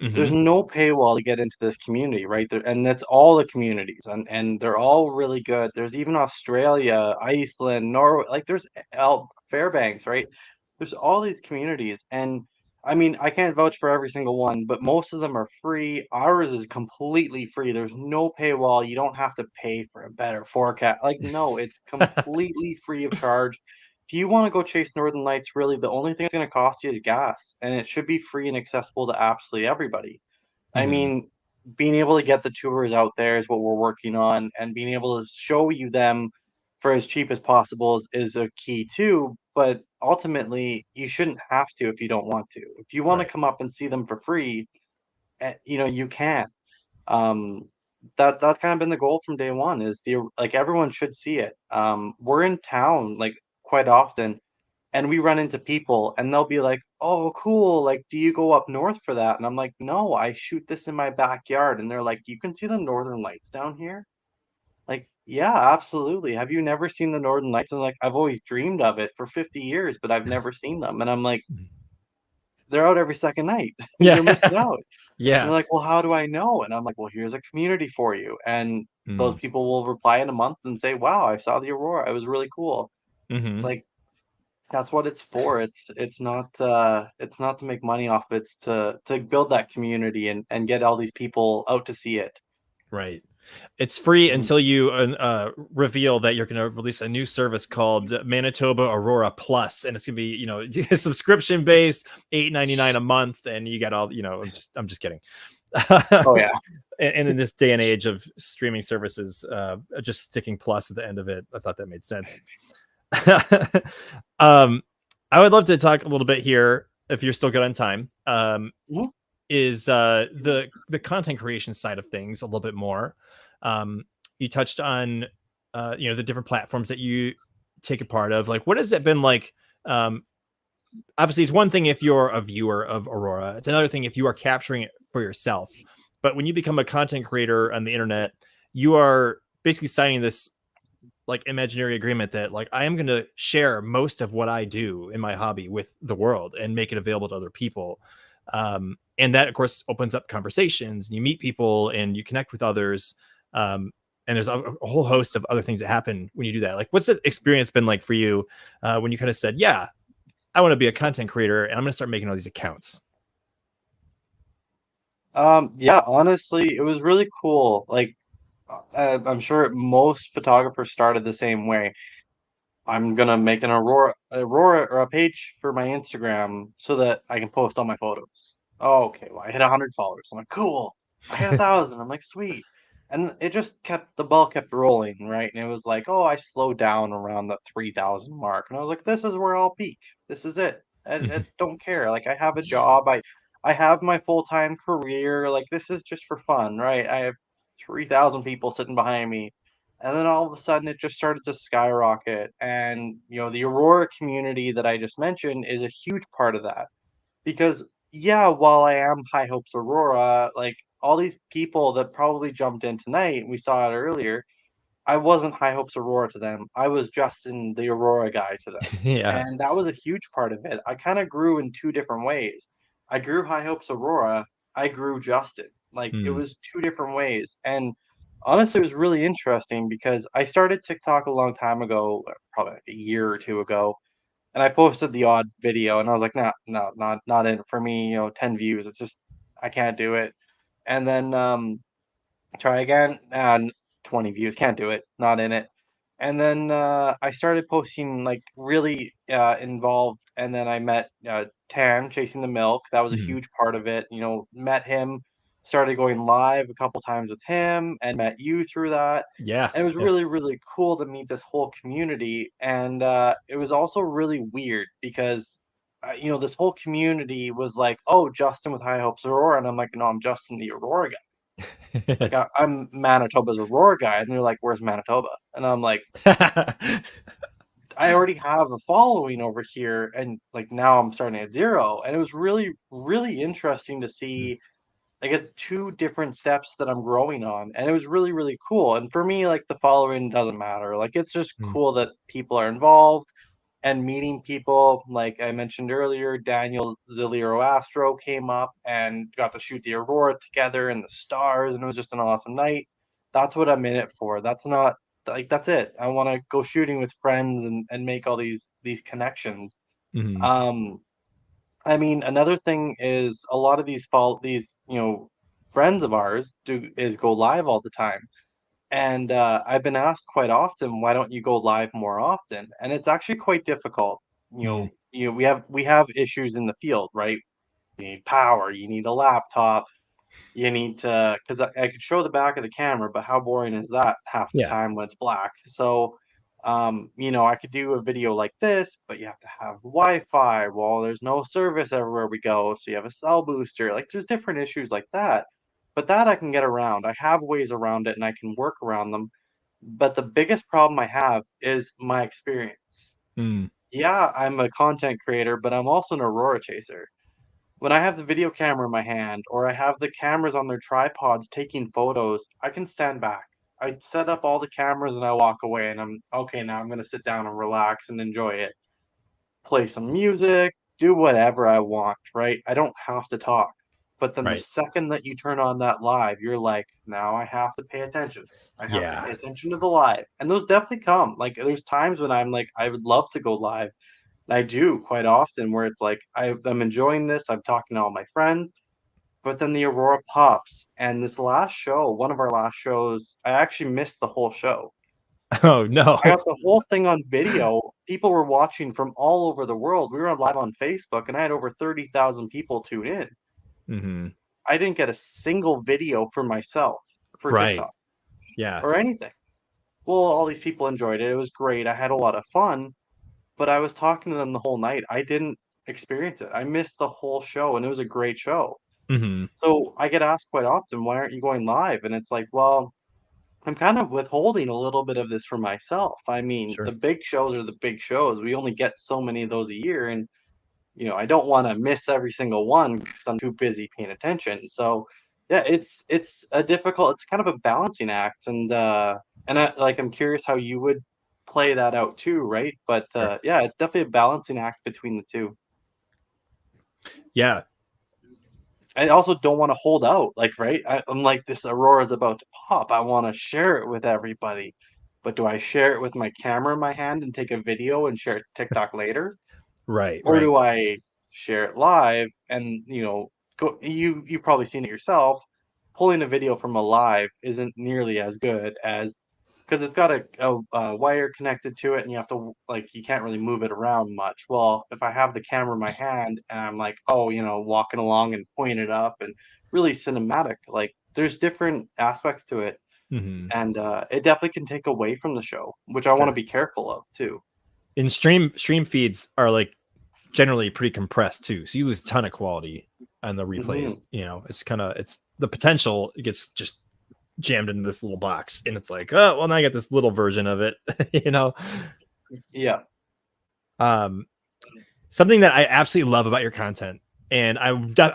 There's Hmm. no paywall to get into this community, right? There, and that's all the communities, and they're all really good. There's even Australia, Iceland, Norway, like there's Fairbanks, right? There's all these communities, and I mean, I can't vouch for every single one, but most of them are free. Ours is completely free. There's no paywall. You don't have to pay for a better forecast. Like, no, it's completely free of charge. If you want to go chase Northern Lights, really, the only thing it's going to cost you is gas, and it should be free and accessible to absolutely everybody. I Hmm. mean, being able to get the tours out there is what we're working on, and being able to show you them for as cheap as possible is a key too. But ultimately, you shouldn't have to if you don't want to. If you want to Right. come up and see them for free, you can. Um, that's kind of been the goal from day one. Is the like everyone should see it. We're in town like quite often, and we run into people and they'll be like, "Oh, cool. Like, do you go up north for that?" And I'm like, "No, I shoot this in my backyard." And they're like, "You can see the northern lights down here?" Like, "Yeah, absolutely. Have you never seen the northern lights?" And like, "I've always dreamed of it for 50 years, but I've never seen them." And I'm like, Mhm. "They're out every second night. Yeah. You're missing out." And Yeah. they're like, "Well, how do I know?" And I'm like, "Well, here's a community for you." And those Mm. people will reply in a month and say, "Wow, I saw the aurora. It was really cool." Hmm. Like, that's what it's for. It's not to make money off, it's to build that community and get all these people out to see it. Right. It's free Mhm. until you reveal that you're going to release a new service called Manitoba Aurora Plus, and it's going to be, subscription based, $8.99 a month, and you got all, I'm just kidding. Oh, yeah. And in this day and age of streaming services, just sticking plus at the end of it, I thought that made sense. um, I would love to talk a little bit here, if you're still good on time. Mhm. Is the content creation side of things a little bit more. You touched on the different platforms that you take a part of. Like, what has it been like? Um, Obviously, it's one thing if you're a viewer of Aurora. It's another thing if you are capturing it for yourself. But when you become a content creator on the internet, you are basically signing this like imaginary agreement that like I am going to share most of what I do in my hobby with the world and make it available to other people. And that of course opens up conversations, and you meet people and you connect with others. And there's a whole host of other things that happen when you do that. Like, what's the experience been like for you when you kind of said, yeah, I want to be a content creator and I'm going to start making all these accounts? Yeah, honestly, it was really cool. Like, I'm sure most photographers started the same way. I'm gonna make an Aurora or a page for my Instagram so that I can post all my photos. Oh, okay, well, I hit 100 followers. I'm like, cool. I hit 1,000. I'm like, sweet. And it just the ball kept rolling, right? And it was like, oh, I slowed down around the 3,000 mark, and I was like, this is where I'll peak. This is it. I don't care. Like, I have a job. I have my full-time career. Like, this is just for fun, right? I have 3,000 people sitting behind me, and then all of a sudden, it just started to skyrocket. And, the Aurora community that I just mentioned is a huge part of that. Because, yeah, while I am High Hopes Aurora, like all these people that probably jumped in tonight, we saw it earlier, I wasn't High Hopes Aurora to them. I was Justin, the Aurora guy to them. Yeah. And that was a huge part of it. I kind of grew in two different ways. I grew High Hopes Aurora, I grew Justin. Like, it Mm. was two different ways. And honestly, it was really interesting because I started TikTok a long time ago, probably like a year or two ago, and I posted the odd video, and I was like, "No, no, not in it for me." 10 views. It's just I can't do it. And then try again, and 20 views, can't do it, not in it. And then, I started posting, like, really, involved, and then I met, Tan, Chasing the Milk, that was a Mm. huge part of it, met him, started going live a couple times with him, and met you through that, Yeah. and it was Yeah. really, really cool to meet this whole community, and, it was also really weird because, this whole community was like, "Oh, Justin with High Hopes Aurora," and I'm like, "No, I'm Justin the Aurora guy." Like, I'm Manitoba's Aurora guy, and they're like, "Where's Manitoba?" And I'm like, "I already have a following over here, and, like, now I'm starting at 0." And it was really, really interesting to Mm. see, like, at 2 different steps that I'm growing on, and it was really, really cool. And for me, like, the following doesn't matter, like, it's just Mm. cool that people are involved and meeting people. Like I mentioned earlier, Daniel Ziliro Astro came up and got to shoot the Aurora together and the stars, and it was just an awesome night. That's what I'm in it for. That's not like that's it. I want to go shooting with friends and make all these connections. Mhm. Um, I mean, another thing is a lot of these friends of ours do is go live all the time. And, I've been asked quite often, "Why don't you go live more often?" And it's actually quite difficult. Mm. We have issues in the field, right? You need power, you need a laptop, you need to, because I could show the back of the camera, but how boring is that half the Yeah. time when it's black? So, I could do a video like this, but you have to have Wi-Fi. Well, there's no service everywhere we go, so you have a cell booster. Like, there's different issues like that. But that I can get around. I have ways around it, and I can work around them. But the biggest problem I have is my experience. Mm. Yeah, I'm a content creator, but I'm also an Aurora chaser. When I have the video camera in my hand or I have the cameras on their tripods taking photos, I can stand back. I set up all the cameras and I walk away and I'm okay, now I'm gonna sit down and relax and enjoy it. Play some music, do whatever I want, right? I don't have to talk. But then the Right. second that you turn on that live, you're like, now I have to pay attention. I have to Yeah. pay attention to the live. And those definitely come. Like there's times when I'm like, I would love to go live. I do quite often where it's like I'm enjoying this. I'm talking to all my friends, but then the Aurora pops. And this last show, one of our last shows, I actually missed the whole show. Oh I no. got the whole thing on video. People were watching from all over the world. We were live on Facebook, and I had over 30,000 people tune in. Hmm. I didn't get a single video for myself for Right. TikTok Yeah. or anything. Well, all these people enjoyed it. It was great. I had a lot of fun. But I was talking to them the whole night. I didn't experience it. I missed the whole show, and it was a great show. Hmm. So I get asked quite often, "Why aren't you going live?" And it's like, well, I'm kind of withholding a little bit of this for myself. I mean, the Sure. big shows are the big shows. We only get so many of those a year, and I don't want to miss every single one because I'm too busy paying attention. So, yeah, it's a difficult. It's kind of a balancing act, I'm curious how you would play that out too, right? But Sure. yeah, it's definitely a balancing act between the two. Yeah. I also don't want to hold out, like, right? I'm like, this Aurora's about to pop. I want to share it with everybody. But do I share it with my camera in my hand and take a video and share it to TikTok later? Right. Or Right. do I share it live and, go you've probably seen it yourself, pulling a video from a live isn't nearly as good as because it's got a wire connected to it and you have to like you can't really move it around much. Well, if I have the camera in my hand and I'm like, oh, walking along and pointing it up and really cinematic, like there's different aspects to it. Hmm. And it definitely can take away from the show, which I want to Sure. be careful of too. And stream feeds are like generally pretty compressed too, so you lose a ton of quality on the replays. Hmm. It's the potential gets just jammed into this little box, and it's like, oh well, now I got this little version of it. you know Yeah. um Something that I absolutely love about your content, and I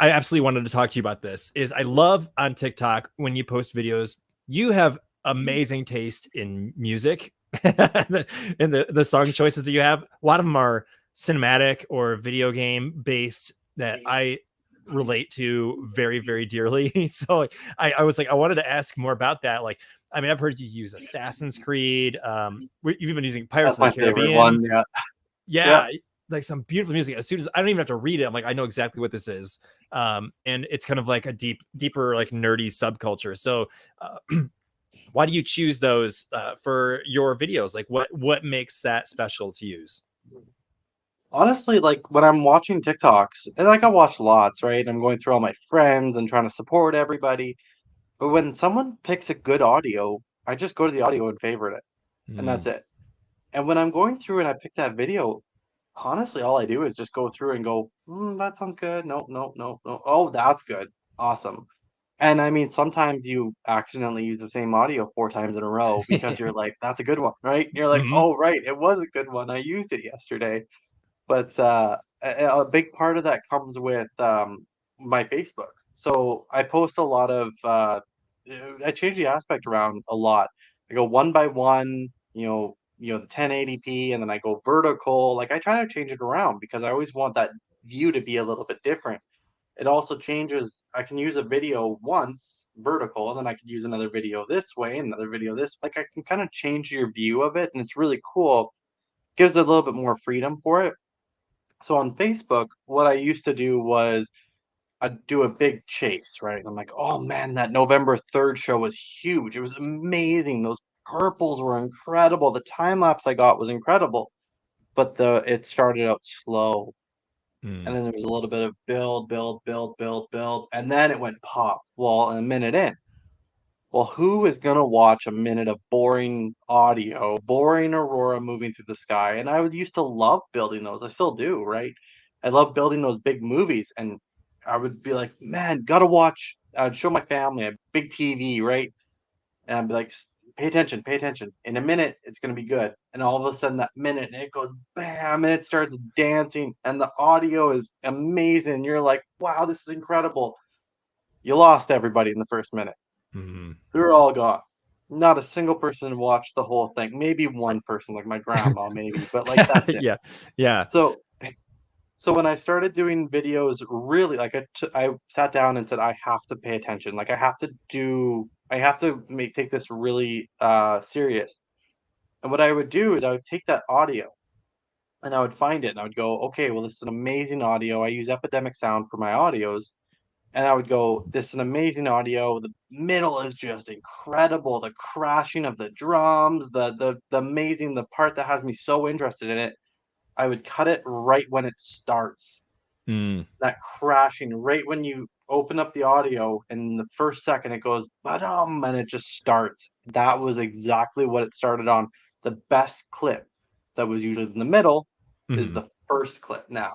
absolutely wanted to talk to you about this, is I love on TikTok when you post videos, you have amazing taste in music and the song choices that you have. A lot of them are cinematic or video game based that I relate to very, very dearly. So I was like, I wanted to ask more about that. Like, I mean, I've heard you use Assassin's Creed. You've been using Pirates That's of the my favorite Caribbean. one. Yeah. Yeah. Yeah, like some beautiful music. As soon as I don't even have to read it, I'm like, I know exactly what this is. And it's kind of like a deeper, like nerdy subculture. So, why do you choose those for your videos? Like, what makes that special to use? Honestly, like when I'm watching TikToks, and like I watch lots, right? I'm going through all my friends and trying to support everybody. But when someone picks a good audio, I just go to the audio and favorite it, and that's Mm, it. And when I'm going through and I pick that video, honestly, all I do is just go through and go, that sounds good. No, no, no, no. Oh, that's good. Awesome. And I mean, sometimes you accidentally use the same audio 4 times in a row because you're like, that's a good one, right? You're like, mhm. oh, right, it was a good one. I used it yesterday. But a big part of that comes with my Facebook. So I post a lot of, I change the aspect around a lot. I go one by one, the 1080p, and then I go vertical. Like I try to change it around because I always want that view to be a little bit different. It also changes. I can use a video once vertical, and then I could use another video this way, another video this. Like I can kind of change your view of it, and it's really cool. Gives it a little bit more freedom for it. So on Facebook, what I used to do was I'd do a big chase, right? I'm like, oh man, that November 3rd show was huge. It was amazing. Those purples were incredible. The time lapse I got was incredible, but it started out slow. And then there was a little bit of build, build, build, build, build, and then it went pop. Well, a minute in. Well, who is gonna watch a minute of boring audio, boring Aurora moving through the sky? And I would used to love building those. I still do, right? I love building those big movies, and I would be like, man, gotta watch. I'd show my family a big TV, right? And I'd be like, pay attention, pay attention. In a minute, it's gonna be good. And all of a sudden, that minute, it goes bam, and it starts dancing, and the audio is amazing. You're like, wow, this is incredible. You lost everybody in the first minute. They're all gone. Not a single person watched the whole thing. Maybe one person, like my grandma, maybe, but like that's it. Yeah. Yeah. So, so when I started doing videos, really, like I sat down and said, I have to pay attention. Like I have to take this really serious. And what I would do is I would take that audio and I would find it and I would go, okay, well, this is an amazing audio. I use Epidemic Sound for my audios. And I would go, this is an amazing audio. The middle is just incredible. The crashing of the drums, the amazing, the part that has me so interested in it. I would cut it right when it starts. That crashing right when you open up the audio and the first second it goes ba-dum and it just starts. That was exactly what it started on. The best clip that was usually in the middle is the first clip now.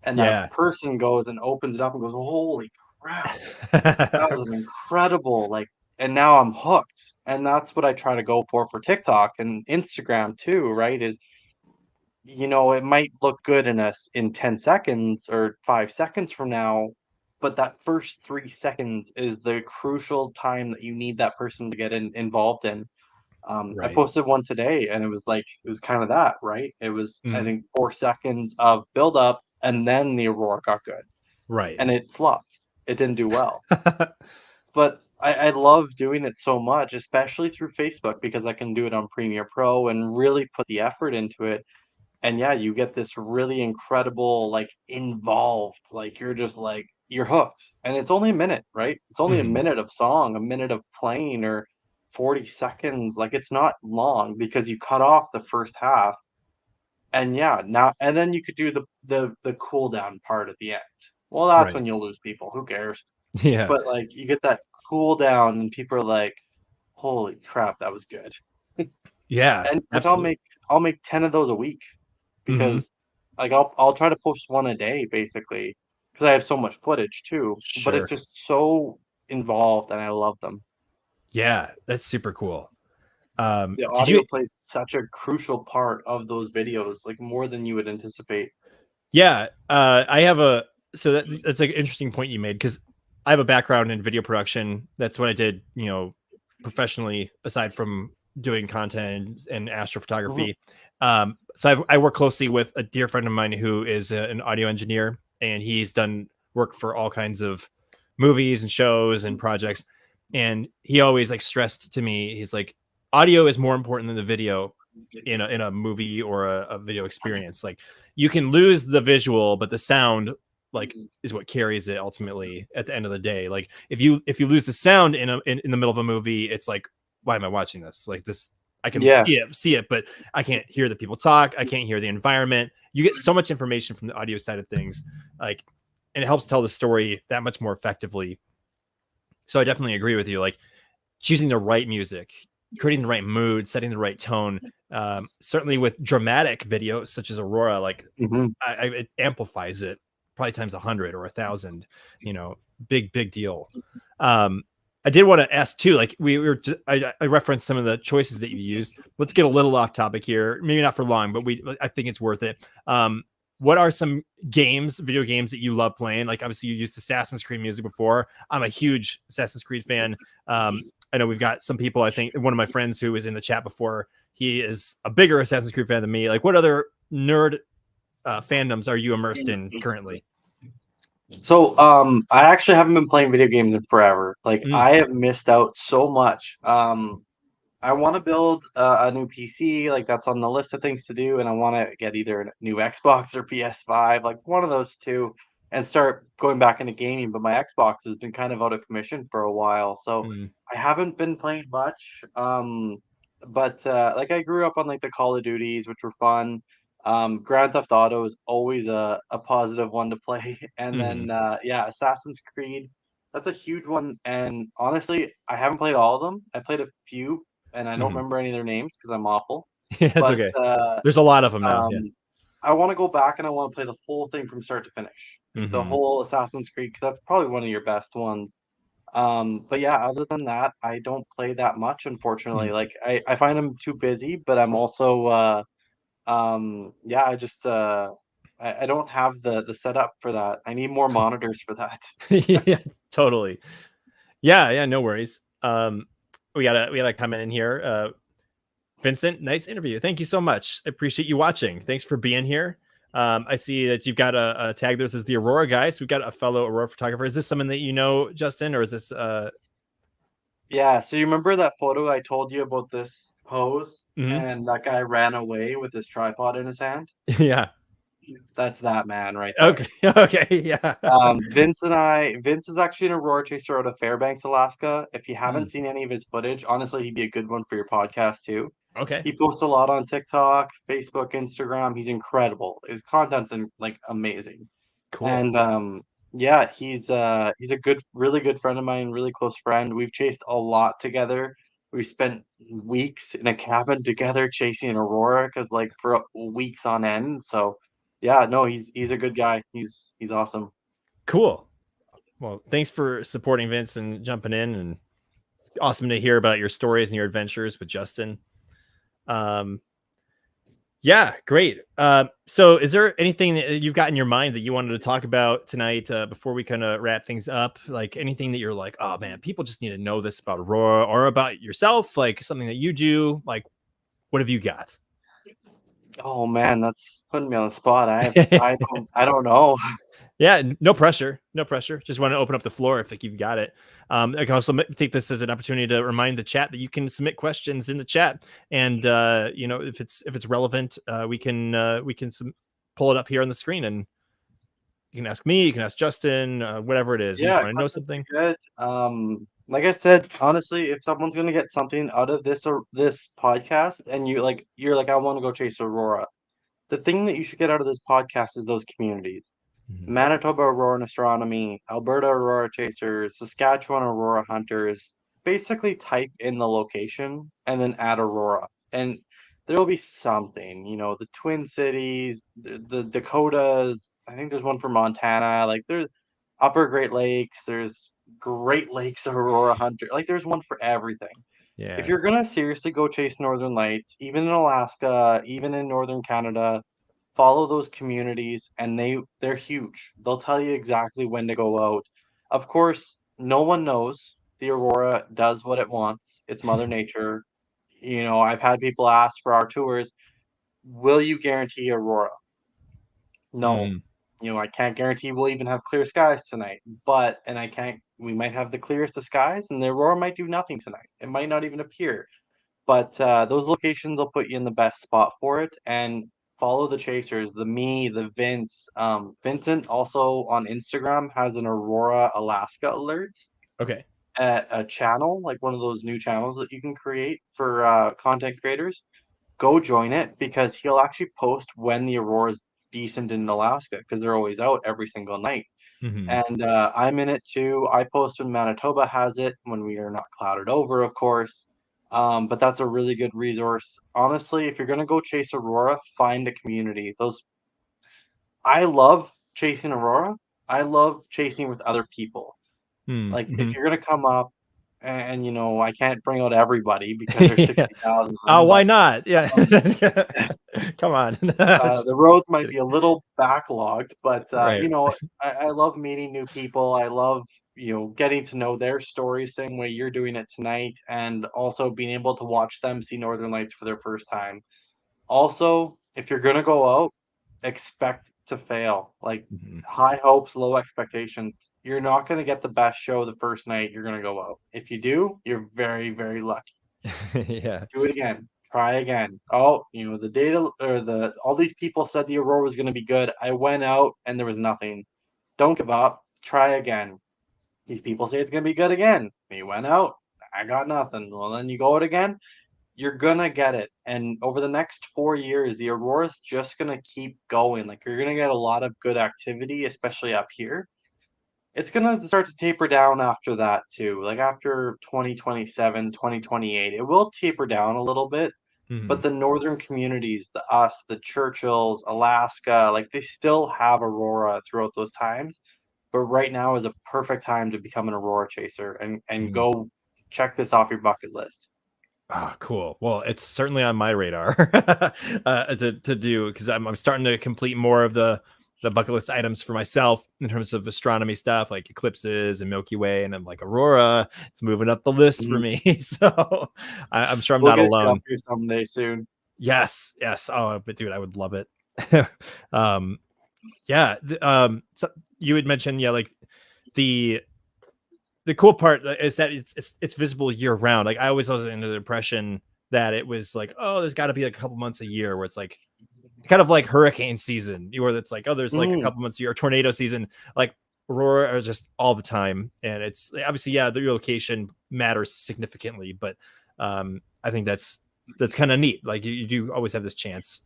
And Yeah. that person goes and opens it up and goes, holy crap, that was an incredible, like, and now I'm hooked. And that's what I try to go for TikTok and Instagram too, right? Is, it might look good in 10 seconds or 5 seconds from now, but that first 3 seconds is the crucial time that you need that person to get involved in. I Right. posted one today and it was kind of that, right? It was, I Mhm. think, 4 seconds of build up and then the Aurora got good Right. and it flopped. It didn't do well. But I love doing it so much, especially through Facebook, because I can do it on Premiere Pro and really put the effort into it. And yeah, you get this really incredible, like involved, like you're just like you're hooked. And it's only a minute, right? It's only a Mhm. minute of song, a minute of playing, or 40 seconds. Like it's not long because you cut off the first half. And yeah, now and then you could do the cool down part at the end. Well, that's Right. when you'll lose people. Who cares? Yeah. But like you get that cool down and people are like, holy crap, that was good. Yeah. And like Absolutely. I'll make 10 of those a week Mhm. because like I'll try to post one a day basically because I have so much footage too, but it's Sure. just so involved and I love them. Yeah. That's super cool. The Did audio you? plays such a crucial part of those videos, like more than you would anticipate. Yeah. I have a. So that's like an interesting point you made because I have a background in video production. That's what I did, professionally, aside from doing content and Mhm. astrophotography. So I work closely with a dear friend of mine who is an audio engineer, and he's done work for all kinds of movies and shows and projects. And he always like stressed to me, he's like, audio is more important than the video in a movie or a video experience. Like you can lose the visual, but the sound like is what carries it ultimately at the end of the day. Like if you lose the sound in the middle of a movie, it's like, why am I watching this? Like this, I can Yeah. see it, but I can't hear the people talk. I can't hear the environment. You get so much information from the audio side of things, like, and it helps tell the story that much more effectively. So I definitely agree with you. Like choosing the right music, creating the right mood, setting the right tone. Certainly with dramatic videos such as Aurora, like Mhm. it amplifies it probably times 100 or 1,000. Big deal. I did want to ask too, like I referenced some of the choices that you used. Let's get a little off topic here, maybe not for long, but I think it's worth it. What are some video games that you love playing? Like obviously you used Assassin's Creed music before. I'm a huge Assassin's Creed fan. I know we've got some people. I think one of my friends who was in the chat before, he is a bigger Assassin's Creed fan than me. Like, what other nerd fandoms are you immersed in currently? So, I actually haven't been playing video games in forever. Like, Mm, I have missed out so much. I want to build a new PC, like that's on the list of things to do, and I want to get either a new Xbox or PS5, like one of those two, and start going back into gaming. But my Xbox has been kind of out of commission for a while, so mm, I haven't been playing much. But like I grew up on like the Call of Duties, which were fun. Grand Theft Auto is always a positive one to play. And then, Assassin's Creed, that's a huge one. And honestly, I haven't played all of them. I played a few, and I don't remember any of their names because I'm awful. Yeah, that's But okay. There's a lot of them now. Yeah. I want to go back and I want to play the whole thing from start to finish. The whole Assassin's Creed, 'cause that's probably one of your best ones. But yeah, other than that, I don't play that much, unfortunately. Like I find I'm too busy, but I'm also I just I don't have the setup for that. I need more monitors for that. Yeah, totally. Yeah, no worries. We got a comment in here. Vincent, nice interview. Thank you so much. I appreciate you watching. Thanks for being here. I see that you've got a tag. This is the Aurora guy. So we've got a fellow Aurora photographer. Is this someone that you know, Justin, or is this Yeah, so you remember that photo I told you about this pose mhm. and that guy ran away with his tripod in his hand? Yeah. That's that man right there. Okay. Okay. Yeah. Vince is actually an Aurora chaser out of Fairbanks, Alaska. If you haven't Mm, seen any of his footage, honestly, he'd be a good one for your podcast too. okay. He posts a lot on TikTok, Facebook, Instagram. He's incredible. His content's like amazing. Cool. And he's a really good friend of mine, really close friend. We've chased a lot together. We spent weeks in a cabin together chasing an Aurora because like for weeks on end. So yeah, no, he's a good guy. He's awesome. Cool. Well, thanks for supporting Vince and jumping in, and it's awesome to hear about your stories and your adventures with Justin. Um, Yeah, great. So is there anything that you've got in your mind that you wanted to talk about tonight before we kind of wrap things up? Like anything that you're like, oh man, people just need to know this about Aurora or about yourself, like something that you do. Like, what have you got? Oh man, that's putting me on the spot. I don't know. Yeah, no pressure, no pressure. Just want to open up the floor if like you've got it. I can also take this as an opportunity to remind the chat that you can submit questions in the chat, and if it's relevant, we can pull it up here on the screen, and you can ask me, you can ask Justin, whatever it is. You just Yeah, want to know questions something. are good. Like I said, honestly, if someone's gonna get something out of this podcast, and you're like, I want to go chase Aurora. The thing that you should get out of this podcast is those communities. Mhm. Manitoba Aurora and Astronomy, Alberta Aurora Chasers, Saskatchewan Aurora Hunters. Basically, type in the location and then add Aurora, and there will be something. You know, the Twin Cities, the Dakotas. I think there's one for Montana. Like there's Upper Great Lakes. There's Great Lakes Aurora Hunter. Like there's one for everything. If Yeah. you're gonna seriously go chase Northern Lights, even in Alaska, even in Northern Canada, follow those communities and they're huge. They'll tell you exactly when to go out. Of course, no one knows. The Aurora does what it wants. It's Mother Nature. You know, I've had people ask for our tours, will you guarantee Aurora? No. Mm. You know, I can't guarantee we'll even have clear skies tonight, but and I can't we might have the clearest of skies and the Aurora might do nothing tonight. It might not even appear. But, those locations will put you in the best spot for it, and follow the chasers, the Vince. Vincent also on Instagram has an Aurora Alaska alerts, Okay. a channel, like one of those new channels that you can create for, content creators. Go join it because he'll actually post when the aurora's decent in Alaska because 'cause they're always out every single night. Hmm. And, I'm in it too. I post when Manitoba has it, when we are not clouded over, of course. But that's a really good resource. Honestly, if you're gonna go chase Aurora, find a community. Those I love chasing Aurora. I love chasing with other people. Like, if Mm-hmm. you're gonna come up and, you know, I can't bring out everybody because there's Yeah. 60,000 of Oh, them, why but, not? Yeah. um Come on. The roads might Kidding. be a little backlogged, but, Right. I love meeting new people. I love, getting to know their stories same way you're doing it tonight, and also being able to watch them see Northern Lights for their first time. Also, if you're gonna go out, expect to fail. Like, Mhm. high hopes, low expectations. You're not gonna get the best show the first night you're gonna go out. If you do, you're very, very lucky. Yeah. Do it again. Try again. Oh, the data or the all these people said the Aurora was gonna be good. I went out and there was nothing. Don't give up. Try again. These people say it's gonna be good again. You went out. I got nothing. Well, then you go out again. you're gonna get it. And over the next 4 years, the aurora's just gonna keep going. Like you're gonna get a lot of good activity, especially up here. It's gonna start to taper down after that too. Like after 2027, 2028, it will taper down a little bit. But Mhm. the northern communities, the Churchills, Alaska, like they still have aurora throughout those times. But right now is a perfect time to become an aurora chaser and Mhm. go check this off your bucket list. Ah, cool. Well, it's certainly on my radar to do because I'm starting to complete more of the bucket list items for myself in terms of astronomy stuff like eclipses and Milky Way, and I'm like Aurora. It's moving up the list for Mhm. me, so I'm sure I'm We'll not get you up alone. here someday soon. Yes, yes. Oh, but dude, I would love it. um, yeah. So you had mentioned, yeah, like the the cool part is that it's visible year round. Like I always was under the impression that it was like, oh, there's got to be like a couple months a year where it's like kind of like hurricane season, where it's like, oh, there's like a Mm. couple months a year, tornado season, like aurora are just all the time, and it's obviously, yeah, the location matters significantly, but I think that's kind of neat. Like you do always have this chance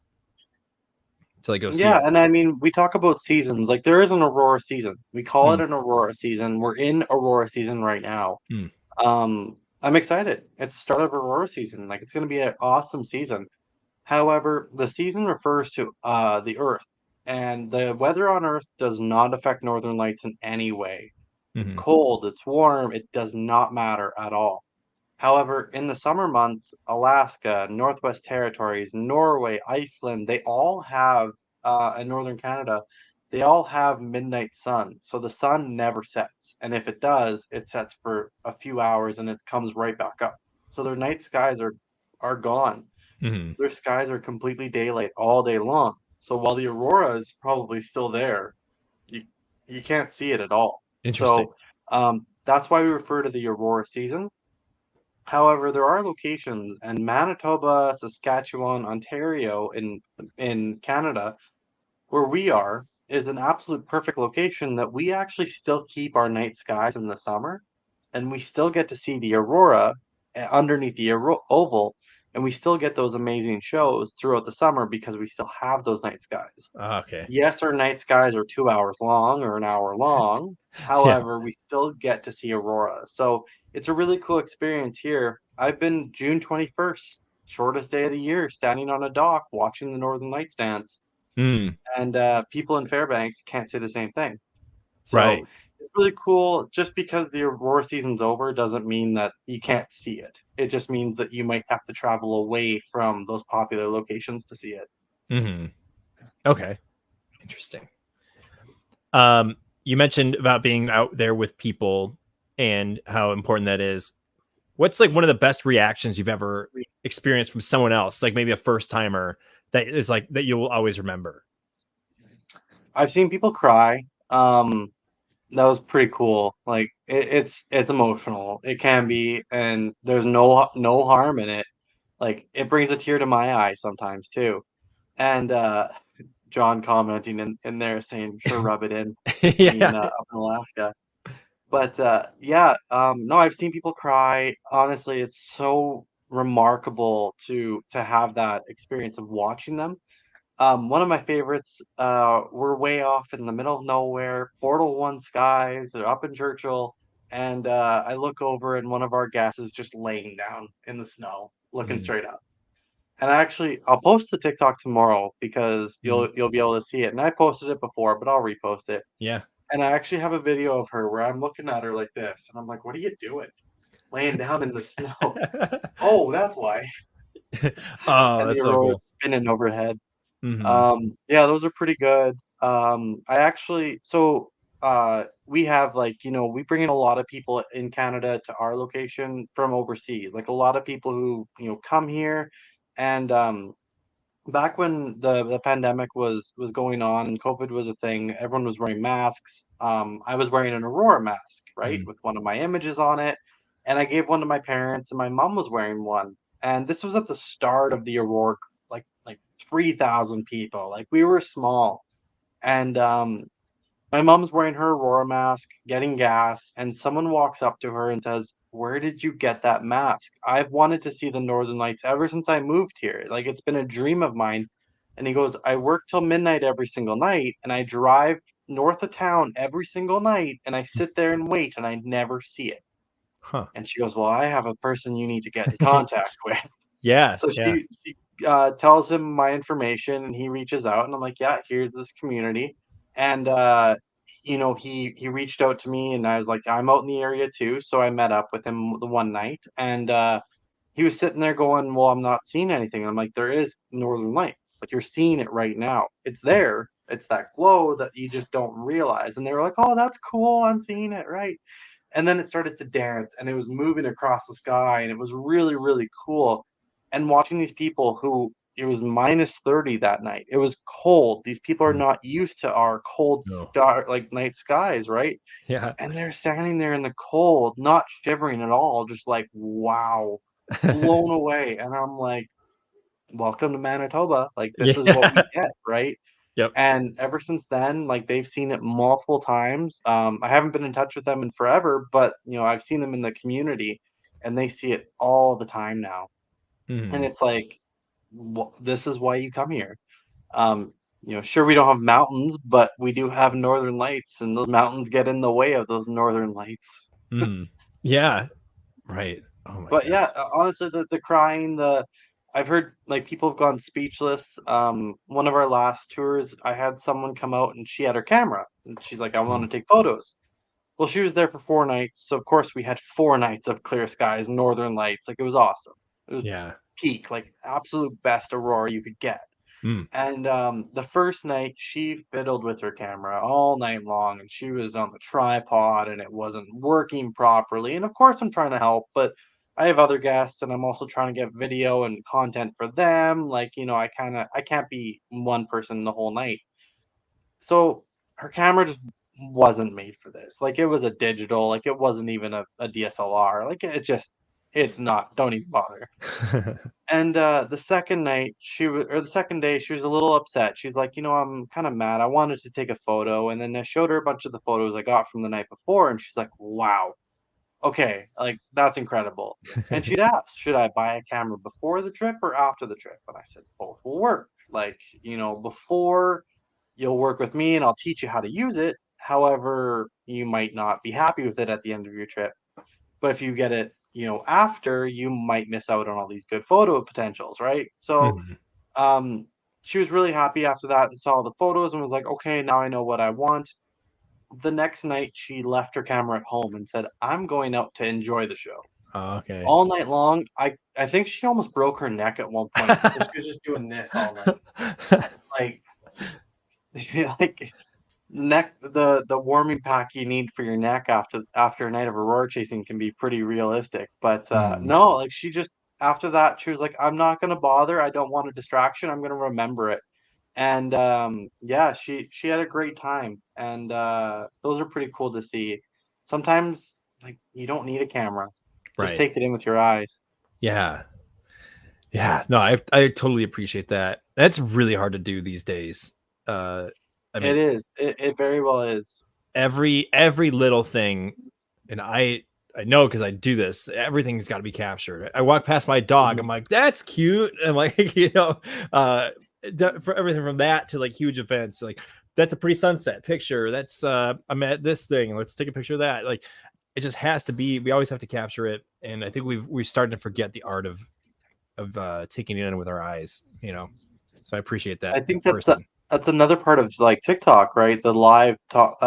to like go see Yeah, it. and I mean, we talk about seasons. Like there is an aurora season. We call it Mm, an aurora season. We're in aurora season right now. mm, I'm excited. It's start of aurora season. Like it's going to be an awesome season. However, the season refers to the Earth, and the weather on Earth does not affect northern lights in any way. It's mhm, cold, it's warm, it does not matter at all. However, in the summer months, Alaska, Northwest Territories, Norway, Iceland, they all have, in northern Canada, they all have midnight sun. So the sun never sets. And if it does, it sets for a few hours and it comes right back up. So their night skies are gone. mhm. Their skies are completely daylight all day long. So while the aurora is probably still there, you you can't see it at all. Interesting. So that's why we refer to the aurora season. However, there are locations in Manitoba, Saskatchewan, Ontario, in Canada, where we are, is an absolute perfect location that we actually still keep our night skies in the summer, and we still get to see the aurora underneath the oval, and we still get those amazing shows throughout the summer because we still have those night skies. Ah, okay. Yes, our night skies are 2 hours long or an hour long. Yeah. However, we still get to see aurora. So it's a really cool experience here. I've been June 21st, shortest day of the year, standing on a dock watching the Northern Lights dance. Mm, And people in Fairbanks can't say the same thing. So right. it's really cool. Just because the aurora season's over doesn't mean that you can't see it. It just means that you might have to travel away from those popular locations to see it. Hmm. Okay. Interesting. You mentioned about being out there with people and how important that is. What's like one of the best reactions you've ever experienced from someone else, like maybe a first timer that is like that you'll always remember? I've seen people cry. That was pretty cool. Like it's emotional. It can be, and there's no harm in it. Like it brings a tear to my eye sometimes too. And John commenting in there saying, "Sure, rub it in," being Yeah. up in Alaska. But yeah, no, I've seen people cry. Honestly, it's so remarkable to have that experience of watching them. One of my favorites, we're way off in the middle of nowhere, Portal 1 skies, they're up in Churchill, and I look over and one of our guests is just laying down in the snow, looking Mm, straight up. And I'll post the TikTok tomorrow because mm, you'll be able to see it. And I posted it before, but I'll repost it. yeah. And I actually have a video of her where I'm looking at her like this, and I'm like, "What are you doing? Laying down in the snow?" Oh, that's why. Oh, And the that's so aurora's cool. spinning overhead. Hmm. Yeah, those are pretty good. I actually we have like, we bring in a lot of people in Canada to our location from overseas. Like a lot of people who, come here and back when the pandemic was going on and COVID was a thing, everyone was wearing masks. I was wearing an Aurora mask, right, Hmm. with one of my images on it, and I gave one to my parents, and my mom was wearing one. And this was at the start of the Aurora, like 3,000 people. Like we were small, and my mom's wearing her Aurora mask, getting gas, and someone walks up to her and says, where did you get that mask? I've wanted to see the Northern Lights ever since I moved here. Like, it's been a dream of mine. And he goes, I work till midnight every single night, and I drive north of town every single night, and I sit there and wait, and I never see it. Huh. And she goes, well, I have a person you need to get in contact with. Yeah. So Yeah. she tells him my information, and he reaches out, and I'm like, yeah, here's this community. And he reached out to me, and I was like, I'm out in the area too. So I met up with him the one night, and he was sitting there going, well, I'm not seeing anything. And I'm like, there is Northern Lights. Like, you're seeing it right now. It's there. It's that glow that you just don't realize. And they were like, oh, that's cool. I'm seeing it, right? And then it started to dance, and it was moving across the sky, and it was really, really cool. And watching these people who, it was minus 30 that night. It was cold. These people are not used to our cold No. star, like, night skies, right? Yeah. And they're standing there in the cold, not shivering at all, just like, wow, blown away. And I'm like, welcome to Manitoba. Like, this is what we Yeah. get, right? Yep. And ever since then, like, they've seen it multiple times. I haven't been in touch with them in forever, but I've seen them in the community, and they see it all the time now. And Mhm. it's like, this is why you come here. Sure, we don't have mountains, but we do have northern lights, and those mountains get in the way of those northern lights. Mhm. Yeah. Right. Oh my But yeah, gosh. honestly, the crying, I've heard, like, people have gone speechless. One of our last tours, I had someone come out, and she had her camera, and she's like, I want Mhm. to take photos. Well, she was there for 4 nights, so of course we had 4 nights of clear skies, northern lights. Like, it was awesome. It was Yeah. peak, like, absolute best aurora you could get. Mm. And the first night, she fiddled with her camera all night long, and she was on the tripod, and it wasn't working properly. And of course, I'm trying to help, but I have other guests, and I'm also trying to get video and content for them. Like, I can't be one person the whole night. So her camera just wasn't made for this. Like, it was a digital, like, it wasn't even a DSLR. Like, it's not. Don't even bother. And, the second night, the second day, she was a little upset. She's like, I'm kinda mad. I wanted to take a photo, and then I showed her a bunch of the photos I got from the night before, and she's like, "Wow, okay, like, that's incredible." And she'd asked, "Should I buy a camera before the trip or after the trip?" And I said, "Both will work. Like, before, you'll work with me, and I'll teach you how to use it. However, you might not be happy with it at the end of your trip. But if you get it, after, you might miss out on all these good photo potentials, right?" So, Mhm. um, she was really happy after that and saw the photos and was like, "Okay, now I know what I want." The next night, she left her camera at home and said, "I'm going out to enjoy the show." Oh, okay. All night long, I think she almost broke her neck at one point because she was just doing this all night. Like, like, the warming pack you need for your neck after a night of aurora chasing can be pretty realistic. But Mm. no, like, she just, after that, she was like, I'm not gonna bother. I don't want a distraction. I'm gonna remember it. And yeah, she had a great time. And those are pretty cool to see. Sometimes, like, you don't need a camera. Just Right. take it in with your eyes. Yeah. Yeah. No, I totally appreciate that. That's really hard to do these days. Uh, I It mean, is. It very well is. every little thing, and I know because I do this. Everything's got to be captured. I walk past my dog. Mhm. I'm like, that's cute, and like uh, for everything from that to like huge events, like that's a pretty sunset picture. That's I'm at this thing. Let's take a picture of that. Like it just has to be. We always have to capture it, and I think we're starting to forget the art of taking it in with our eyes. So I appreciate I that think person. that's another part of, like, TikTok, right? The live talk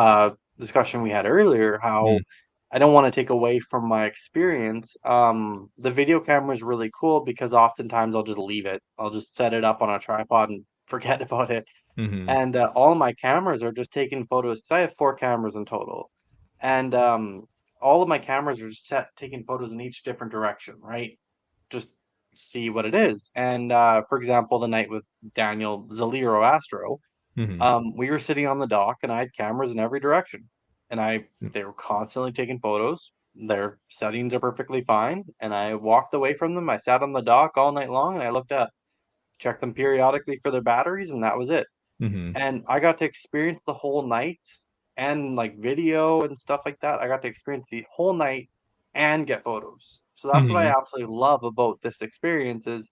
discussion we had earlier, how Mm, I don't wanna take away from my experience. The video camera is really cool because oftentimes I'll just leave it. I'll just set it up on a tripod and forget about it. hmm And, all of my cameras are just taking photos because I have 4 cameras in total. And, all of my cameras are just set taking photos in each different direction, right? Just see what it is. And, for example, the night with Daniel Zaliro Astro, hmm we were sitting on the dock, and I had cameras in every direction, and they were constantly taking photos. Their settings are perfectly fine, and I walked away from them. I sat on the dock all night long, and I looked up, checked them periodically for their batteries, and that was it. hmm And I got to experience the whole night, and, like, video and stuff like that. I got to experience the whole night and get photos. So that's what I absolutely love about this experience is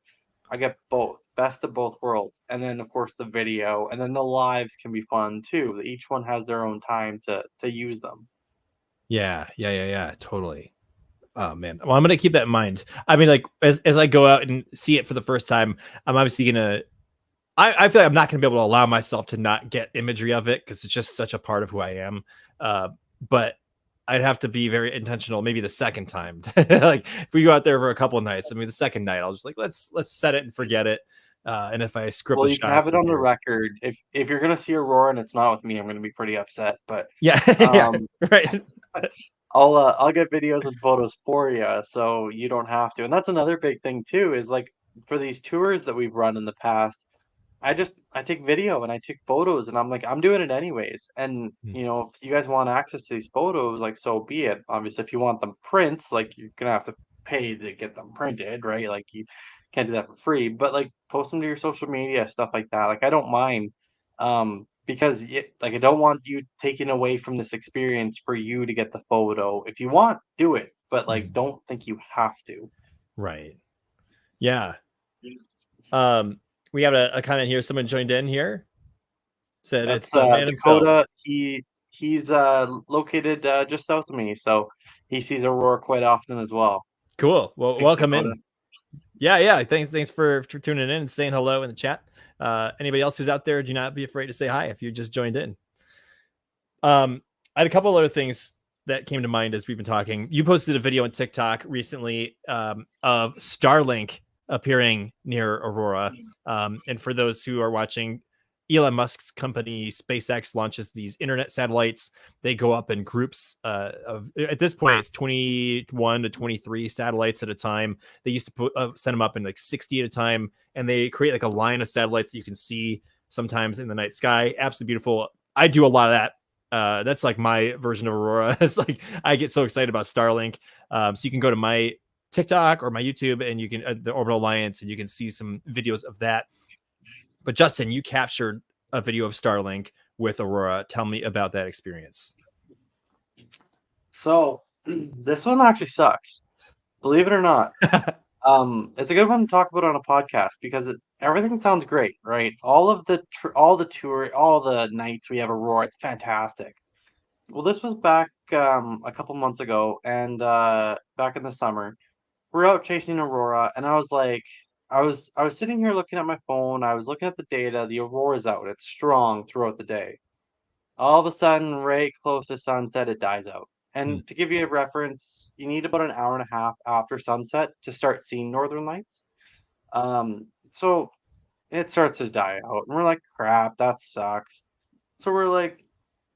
I get both, best of both worlds. And then of course the video and then the lives can be fun too. Each one has their own time to use them. Yeah. Totally. Oh man. Well, I'm gonna keep that in mind. I mean, like as I go out and see it for the first time, I'm obviously gonna. I feel like I'm not gonna be able to allow myself to not get imagery of it because it's just such a part of who I am. But I'd have to be very intentional. Maybe the second time, like if we go out there for a couple of nights, I mean, the second night, I'll just like let's set it and forget it. And if I script Well, a you can shot, have it who on the cares? record. If you're gonna see Aurora and it's not with me, I'm gonna be pretty upset. But Yeah, yeah, um, right. I'll get videos and photos for you, so you don't have to. And that's another big thing too, is like for these tours that we've run in the past. I take video and I take photos and I'm like, I'm doing it anyways. And Mm. if you guys want access to these photos, like so be it. Obviously, if you want them prints, like you're gonna have to pay to get them printed, right? Like you can't do that for free. But like post them to your social media, stuff like that. Like I don't mind. Because like I don't want you taking away from this experience for you to get the photo. If you want, do it. But like Mhm. don't think you have to. Right. Yeah. Um, we have a comment here. Someone joined in here. Said it's That's the man himself. Dakota. He's located just south of me, so he sees Aurora quite often as well. Cool. Well, Thanks, welcome Dakota. in. Yeah. Thanks for tuning in and saying hello in the chat. Anybody else who's out there, do not be afraid to say hi if you just joined in. I had a couple other things that came to mind as we've been talking. You posted a video on TikTok recently of Starlink appearing near Aurora. And for those who are watching, Elon Musk's company SpaceX launches these internet satellites. They go up in groups of, at this point, it's 21 to 23 satellites at a time. They used to send them up in like 60 at a time, and they create like a line of satellites that you can see sometimes in the night sky. Absolutely beautiful. I do a lot of that. That's like my version of Aurora. It's like I get so excited about Starlink. So you can go to my TikTok or my YouTube, and you can the Orbital Alliance, and you can see some videos of that. But Justin, you captured a video of Starlink with Aurora. Tell me about that experience. So this one actually sucks, believe it or not. It's a good one to talk about on a podcast because everything sounds great, right? All the nights we have Aurora, it's fantastic. Well, this was back a couple months ago, and back in the summer. We're out chasing Aurora, and I was like, I was sitting here looking at my phone. I was looking at the data. The Aurora's out. It's strong throughout the day. All of a sudden, right close to sunset, it dies out. Hmm. And to give you a reference, you need about an hour and a half after sunset to start seeing northern lights. So it starts to die out, and we're like, crap, that sucks. So we're like,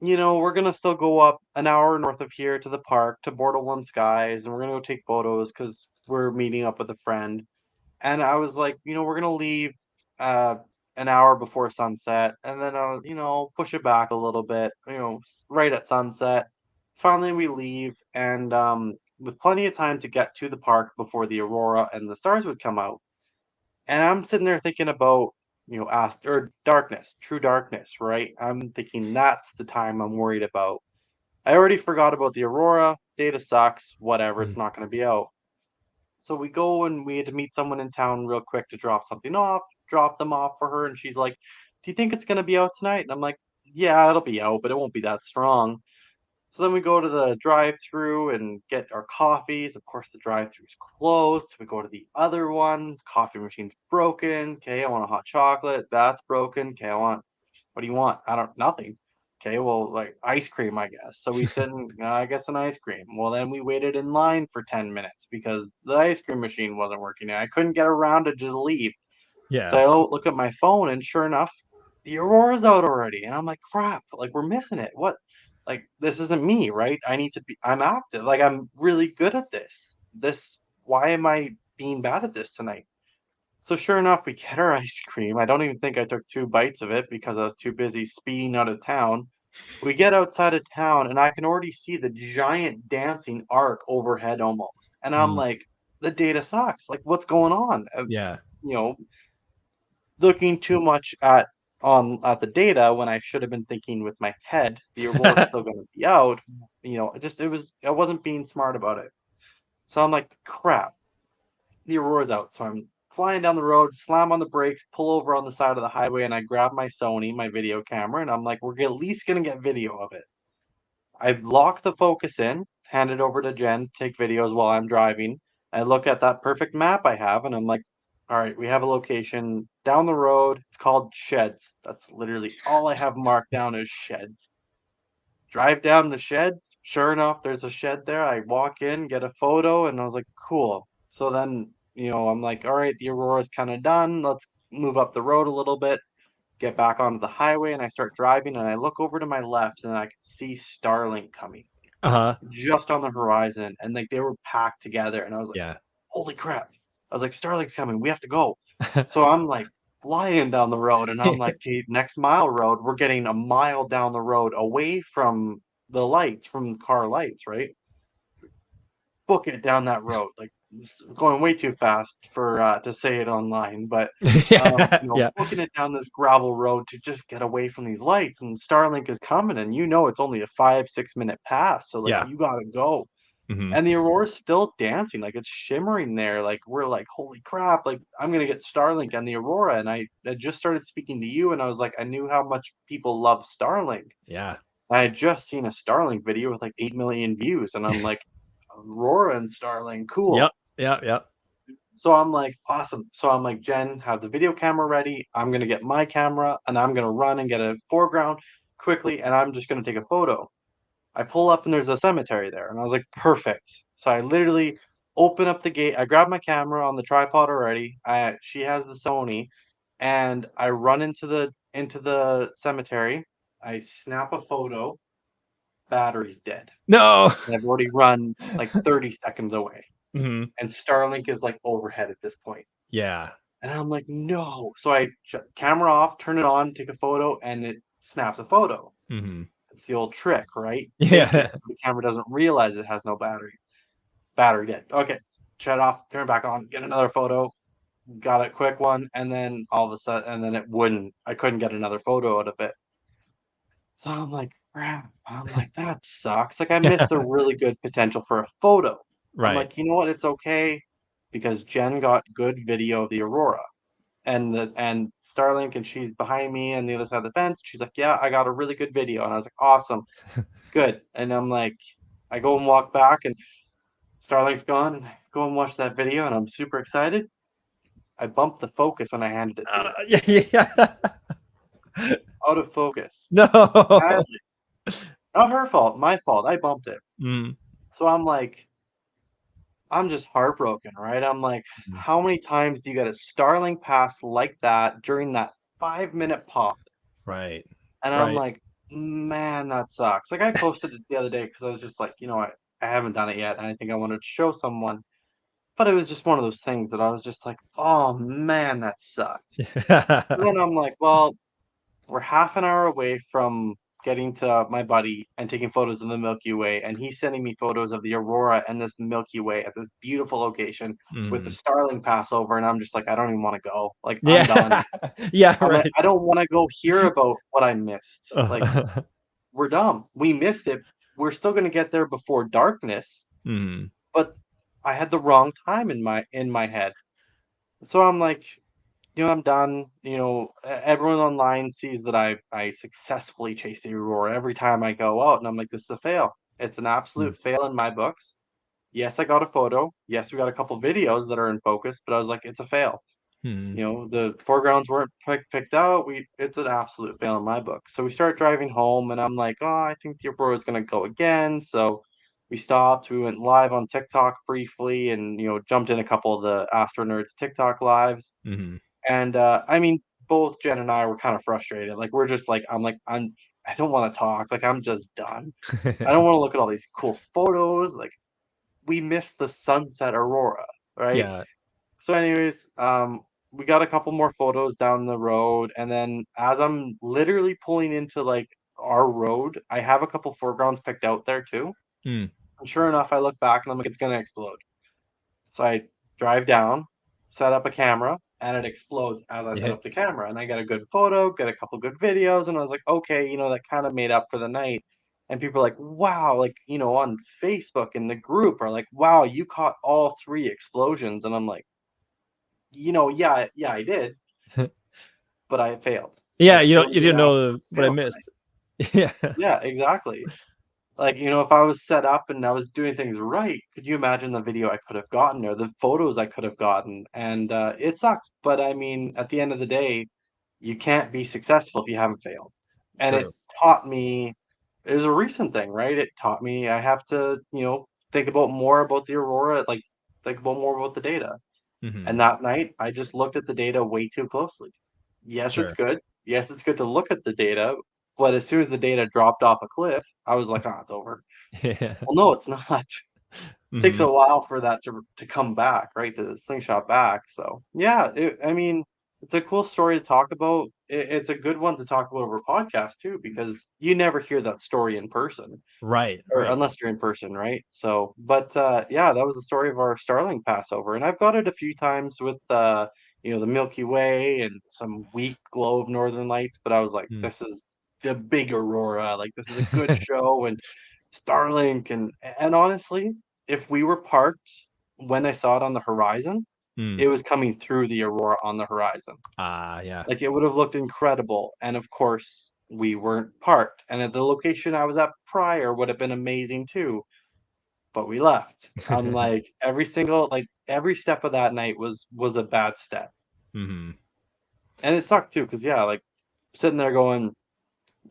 we're gonna still go up an hour north of here to the park to Border One Skies, and we're gonna go take photos because we're meeting up with a friend. And I was like, we're gonna leave uh an hour before sunset, and then push it back a little bit, right at sunset. Finally, we leave, and with plenty of time to get to the park before the aurora and the stars would come out. And I'm sitting there thinking about, or darkness, true darkness, right? I'm thinking that's the time I'm worried about. I already forgot about the aurora. Data sucks. Whatever. Hmm. It's not going to be out. So we go and we had to meet someone in town real quick to drop something off, drop them off for her. And she's like, "Do you think it's going to be out tonight?" And I'm like, "Yeah, it'll be out, but it won't be that strong." So then we go to the drive-through and get our coffees. Of course, the drive-through's closed. We go to the other one. Coffee machine's broken. Okay, I want a hot chocolate. That's broken. Okay, what do you want? I don't, nothing. Okay, well, like ice cream, I guess. So we said, I guess an ice cream. Well, then we waited in line for 10 minutes because the ice cream machine wasn't working. And I couldn't get around to just leave. So Yeah. I look at my phone, and sure enough, the Aurora's out already. And I'm like, crap, like we're missing it. What? Like, this isn't me, right? I'm active. Like, I'm really good at this. Why am I being bad at this tonight? So sure enough, we get our ice cream. I don't even think I took 2 bites of it because I was too busy speeding out of town. We get outside of town, and I can already see the giant dancing arc overhead almost. And I'm Hmm. like, the data sucks. Like, what's going on? Yeah. You know, looking too much at the data when I should have been thinking with my head, the aurora's still gonna be out. I wasn't being smart about it. So I'm like, crap, the Aurora's out. So I'm flying down the road, slam on the brakes, pull over on the side of the highway, and I grab my Sony, my video camera, and I'm like, we're at least gonna get video of it. I lock the focus in, hand it over to Jen, take videos while I'm driving. I look at that perfect map I have, and I'm like, all right, we have a location down the road. It's called Sheds. That's literally all I have marked down is Sheds. Drive down the Sheds. Sure enough, there's a shed there. I walk in, get a photo, and I was like, cool. So then, I'm like, all right, the Aurora's kind of done. Let's move up the road a little bit, get back onto the highway, and I start driving, and I look over to my left, and I can see Starlink coming Uh-huh. just on the horizon, and like they were packed together, and I was like, Yeah. holy crap. I was like, Starlink's coming, we have to go. So I'm like flying down the road, and I'm like, okay, next mile road, we're getting a mile down the road away from the lights, from car lights, right? Book it down that road, like going way too fast for to say it online, but Yeah. Yeah. booking it down this gravel road to just get away from these lights, and Starlink is coming, and it's only a 5-6 minute pass, so like Yeah. you gotta go. Mhm. And the Aurora's still dancing, like, it's shimmering there, like, we're like, "Holy crap, like, I'm gonna get Starlink and the Aurora," and I just started speaking to you, and I was like, I knew how much people love Starlink. Yeah. I had just seen a Starlink video with, like, 8 million views, and I'm like, "Aurora and Starlink, Yep. cool." Yep. Yep. So I'm like, "Awesome." So I'm like, "Jen, have the video camera ready, I'm gonna get my camera, and I'm gonna run and get a foreground quickly, and I'm just gonna take a photo." I pull up and there's a cemetery there, and I was like, "Perfect." So I literally open up the gate. I grab my camera on the tripod already. She has the Sony, and I run into the cemetery. I snap a photo. Battery's dead. No. And I've already run like 30 seconds away, Mhm. and Starlink is like overhead at this point. Yeah. And I'm like, "No." So I shut camera off, turn it on, take a photo, and it snaps a photo. Mhm. It's the old trick, right? Fake it Yeah. so the camera doesn't realize it has no battery. Battery dead. Okay, shut it off, turn it back on, get another photo, got a quick one, and then all of a sudden, and then it wouldn't. I couldn't get another photo out of it. So I'm like, crap. I'm like, that sucks. Like I missed a Yeah. really good potential for a photo. I'm Right. like, you know what? It's okay because Jen got good video of the Aurora and Starlink, and she's behind me on the other side of the fence. She's like, yeah, I got a really good video, and I was like, awesome, good. And I'm like, I go and walk back, and Starlink's gone, and I go and watch that video, and I'm super excited. I bumped the focus when I handed it to her. Yeah. Yeah. Out of focus. No. Badly. Not her fault, my fault. I bumped it. Mm. So I'm like, I'm just heartbroken, right? I'm like, Mhm. how many times do you get a Starlink pass like that during that 5 minute pop? Right. And I'm Right. like, man, that sucks. Like I posted it the other day because I was just like, I haven't done it yet, and I think I wanted to show someone. But it was just one of those things that I was just like, "Oh, man, that sucked." And then I'm like, "Well, we're half an hour away from getting to my buddy and taking photos of the Milky Way, and he's sending me photos of the Aurora and this Milky Way at this beautiful location with the Mhm. Starling Passover," and I'm just like, "I don't even wanna go. Like, I'm done." Yeah. Yeah. I'm like, Right. "I don't wanna go hear about what I missed." Like, Mhm. we're dumb. We missed it. We're still gonna get there before darkness, but I had the wrong time in my head. So I'm like, I'm done. Everyone online sees that I successfully chase the Aurora every time I go out, and I'm like, this is a fail. It's an absolute fail in my books. Yes, I got a photo. Yes, we got a couple videos that are in focus, but I was like, it's a fail. Mhm. The foregrounds weren't picked out. It's an absolute fail in my book. So we start driving home, and I'm like, oh, I think the Aurora is gonna go again. So we stopped. We went live on TikTok briefly, and jumped in a couple of the Astro Nerds TikTok lives. Mhm. And I mean, both Jen and I were kind of frustrated. Like we're just like, I don't want to talk. Like I'm just done. I don't want to look at all these cool photos. Like we missed the sunset aurora, right? Yeah. So, anyways, we got a couple more photos down the road, and then as I'm literally pulling into like our road, I have a couple foregrounds picked out there too. Mm. And sure enough, I look back and I'm like, it's gonna explode. So I drive down, set up a camera, and it explodes as I set Yeah. up the camera. And I get a good photo, get a couple good videos, and I was like, okay, that kind of made up for the night. and people are like, wow, like, on Facebook in the group are like, wow, you caught all three explosions. And I'm like, yeah, I did, but I failed. Yeah, Like, it you was an didn't absolute know what I fail for me. missed. Yeah. Yeah, exactly. Like, if I was set up and I was doing things right, could you imagine the video I could have gotten or the photos I could have gotten? And it sucked. But I mean, at the end of the day, you can't be successful if you haven't failed. And it True. taught me, it was a recent thing, right? It taught me I have to, think about more about the Aurora, like think about more about the data. Hmm. And that night, I just looked at the data way too closely. Yes, it's Sure. good. Yes, it's good to look at the data. But as soon as the data dropped off a cliff, I was like, oh, it's over. Yeah. Well, no, it's not. Takes Hmm. a while for that to come back, right? To slingshot back. So yeah, I mean, it's a cool story to talk about. It's a good one to talk about over podcast too, because you never hear that story in person, Right. or Right. unless you're in person, right? So, but yeah, that was the story of our Starlink Passover, and I've got it a few times with the Milky Way and some weak glow of Northern Lights. But I was like, Mm. this is the big aurora. Like, this is a good show, and Starlink, and honestly, if we were parked when I saw it on the horizon, Mm. it was coming through the aurora on the horizon. Yeah. Like, it would have looked incredible, and of course, we weren't parked, and at the location I was at prior would have been amazing too, but we left. I'm like, every step of that night was a bad step, Hmm. and it sucked too, because yeah, like, sitting there going,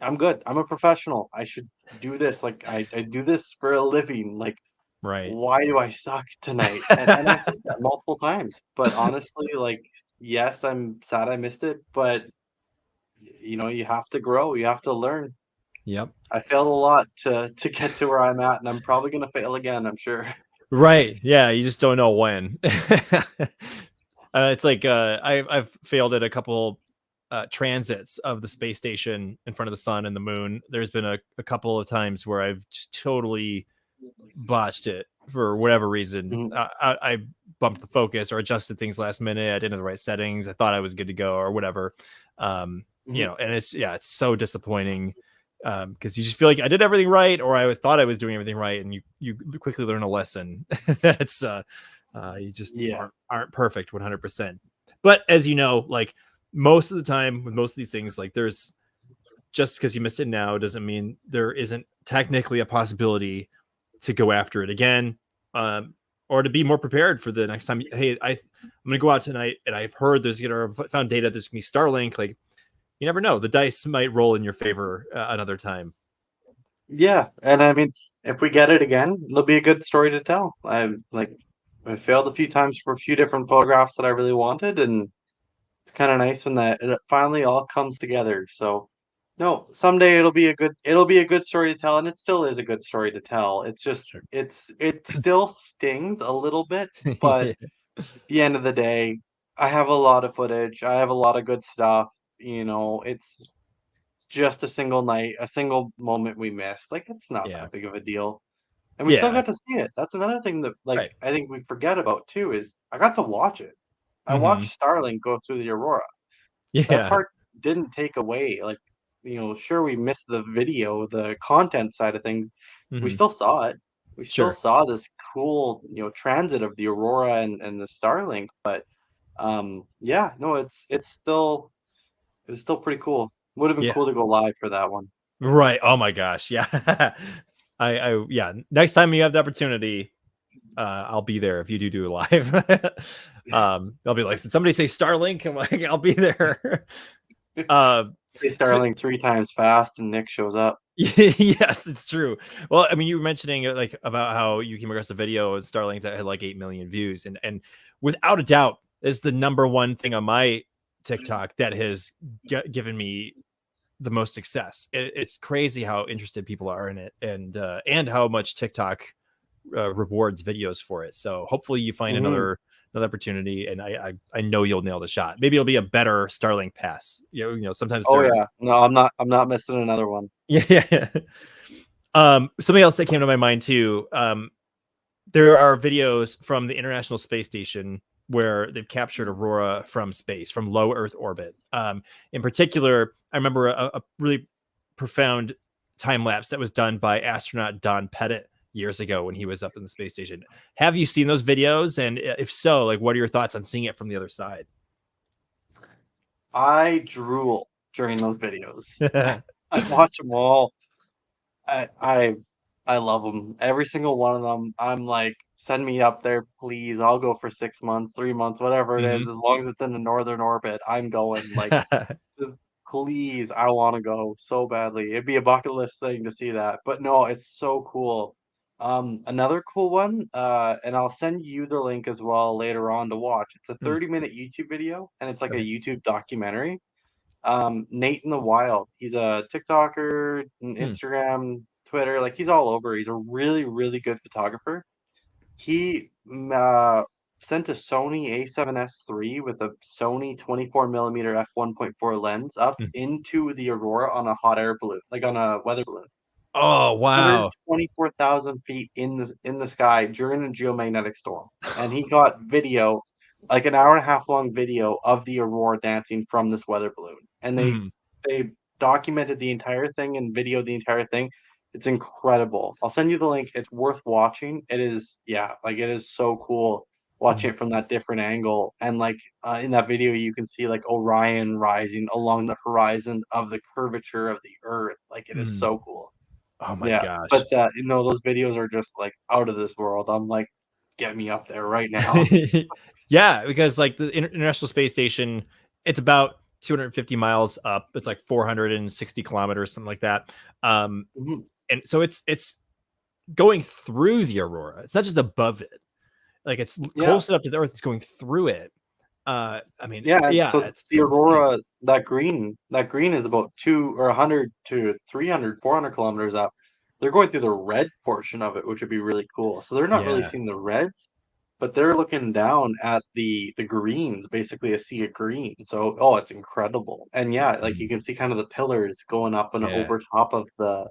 "I'm good. I'm a professional. I should do this. Like, I do this for a living. Like, Right. why do I suck tonight?" And I said that multiple times, but honestly, like, yes, I'm sad I missed it, but you have to grow, you have to learn. Yep. I failed a lot to get to where I'm at, and I'm probably gonna fail again, I'm sure. Right. Yeah. You just don't know when. It's like I've failed at a couple transits of the space station in front of the sun and the moon. There's been a couple of times where I've just totally botched it for whatever reason. Mhm, I bumped the focus or adjusted things last minute. I didn't have the right settings. I thought I was good to go or whatever. mhm. And it's so disappointing because you just feel like I did everything right or I thought I was doing everything right, and you quickly learn a lesson that you just Yeah. aren't perfect 100%. But as you know, like most of the time with most of these things, like there's just because you missed it now doesn't mean there isn't technically a possibility to go after it again, or to be more prepared for the next time. Hey, I'm gonna go out tonight, and I've heard found data there's gonna be Starlink. Like you never know, the dice might roll in your favor another time. Yeah, and I mean, if we get it again, it'll be a good story to tell. I failed a few times for a few different photographs that I really wanted, and it's kinda nice when that it finally all comes together. So, no, someday it'll be a good story to tell, and it still is a good story to tell. It's just Sure. it still stings a little bit, but Yeah. at the end of the day, I have a lot of footage. I have a lot of good stuff. It's just a single night, a single moment we missed. Like, it's not Yeah. that big of a deal. And we still Yeah. got to see it. That's another thing that, like, Right. I think we forget about too is I got to watch it. I Hmm. watched Starlink go through the Aurora. That Yeah. part didn't take away, like, sure, we missed the video, the content side of things. We Hmm. still saw it. We still Sure. saw this cool, transit of the Aurora and the Starlink, but yeah, no, it was still pretty cool. Would have been Yeah. cool to go live for that one. Right. Oh my gosh. Yeah. Yeah. Next time you have the opportunity, I'll be there if you do live. I'll be like, did somebody say Starlink? I'm like, I'll be there. uh, Say so Starlink 3 times fast and Nick shows up. yes, it's true. Well, I mean, you were mentioning like about how you came across a video of Starlink that had like 8 million views, and without a doubt, is the number one thing on my TikTok that has given me the most success. It's crazy how interested people are in it, and how much TikTok rewards videos for it. So hopefully you find Mhm. another opportunity, and I know you'll nail the shot. Maybe it'll be a better Starlink pass. Sometimes Oh, they're yeah. No, I'm not missing another one. yeah. Something else that came to my mind too. There are videos from the International Space Station where they've captured Aurora from space, from low Earth orbit. In particular, I remember a really profound time lapse that was done by astronaut Don Pettit years ago when he was up in the space station. Have you seen those videos? And if so, like, what are your thoughts on seeing it from the other side? I drool during those videos. I watch them all. I I I love them. Every single one of them. I'm like, send me up there, please. I'll go for 6 months, 3 months, whatever it is. Mhm. As long as it's in the northern orbit, I'm going. Like, just please, I want to go so badly. It'd be a bucket list thing to see that. But no, it's so cool. Another cool one, and I'll send you the link as well later on to watch. It's a Mm, 30-minute YouTube video, and it's like a okay. YouTube documentary. Nate in the Wild. He's a TikToker, Mm, Instagram, Twitter, like he's all over. He's a really, really good photographer. He sent a Sony A7S III with a Sony 24 millimeter f1.4 lens up mm. into the Aurora on a hot air balloon, like on a weather balloon. Oh, wow. 124,000 feet in the sky during a geomagnetic storm, and he got video, like an hour and a half long video of the aurora dancing from this weather balloon, and Mhm, they documented the entire thing and videoed the entire thing. It's incredible. I'll send you the link. It's worth watching. It is, yeah, like it is so cool watching mhm, it from that different angle, and like in that video you can see like Orion rising along the horizon of the curvature of the Earth. Like it is mm. so cool. Oh my Yeah, gosh. but, those videos are just, like, out of this world. I'm like, "Get me up there right now." Yeah, because like the International Space Station, it's about 250 miles up. It's like 460 kilometers, something like that. Um, Mhm. and so it's going through the aurora. It's not just above it. Like it's Yeah, close enough to the Earth. It's going through it. I mean, yeah, and yeah, so it's the insane. aurora, that green is about 2 or 100 to 300, 400 kilometers up. They're going through the red portion of it, which would be really cool. So they're not really Yeah. seeing the reds, but they're looking down at the greens, basically a sea of green. So, oh, it's incredible. And yeah, like Mm, you can see kind of the pillars going up and yeah. over top of the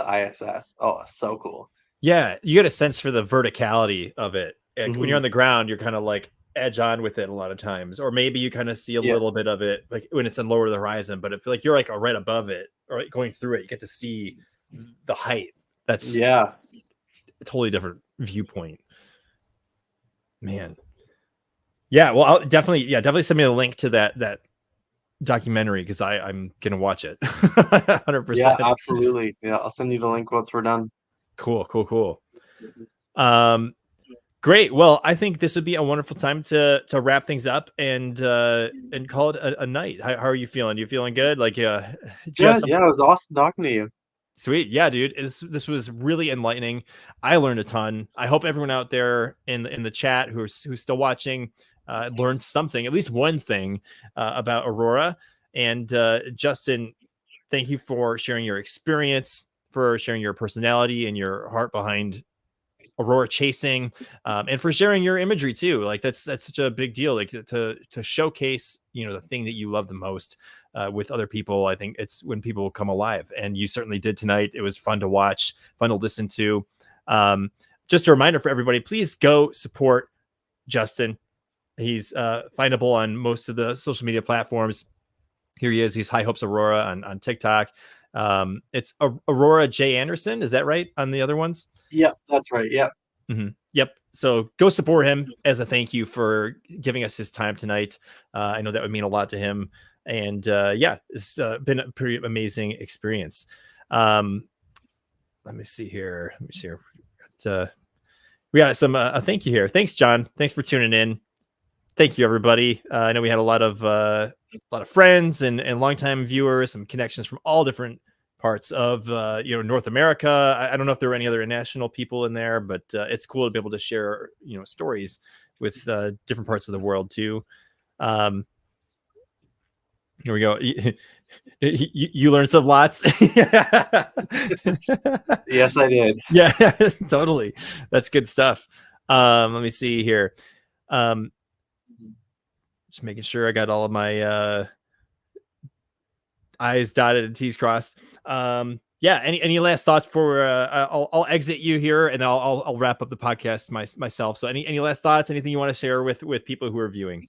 ISS. Oh, it's so cool. Yeah, you get a sense for the verticality of it. Like, when you're on Mhm. the ground, you're kind of like edge on with it a lot of times, or maybe you kind of see a Yeah. little bit of it like when it's in lower to the horizon. But if like you're like right above it or like, going through it, you get to see the height. That's Yeah. a totally different viewpoint, man. Yeah, well, I'll definitely send me a link to that documentary because I'm gonna watch it. Yeah, 100%. absolutely. Yeah, I'll send you the link once we're done. Cool. Um, Great. Well, I think this would be a wonderful time to wrap things up and call it a night. How are you feeling? You feeling good? Like, do you have Yeah, some yeah, it was awesome talking to you. sweet? Yeah, dude. This was really enlightening. I learned a ton. I hope everyone out there in the chat who's still watching learned something, at least one thing about Aurora. And Justin, thank you for sharing your experience, for sharing your personality and your heart behind Aurora chasing, and for sharing your imagery too. Like that's such a big deal. Like to showcase, the thing that you love the most with other people. I think it's when people come alive, and you certainly did tonight. It was fun to watch, fun to listen to. Just a reminder for everybody: please go support Justin. He's findable on most of the social media platforms. Here he is. He's High Hopes Aurora on TikTok. It's Aurora J Anderson. Is that right on the other ones? Yeah, that's right. Yeah. Yep. So go support him as a thank you for giving us his time tonight. I know that would mean a lot to him. And yeah, it's been a pretty amazing experience. Um, let me see here. We got some a thank you here. Thanks, John. Thanks for tuning in. Thank you, everybody. I know we had a lot of friends and longtime viewers, some connections from all different parts of North America. I don't know if there were any other international people in there, but it's cool to be able to share stories with different parts of the world too. Um, Here we go. You learned some lots. Yes, I did. Yeah, totally. That's good stuff. Let me see here. Um, just making sure I got all of my I's dotted and T's crossed. Yeah. Any last thoughts before I'll exit you here, and then I'll wrap up the podcast myself. So any last thoughts? Anything you want to share with people who are viewing?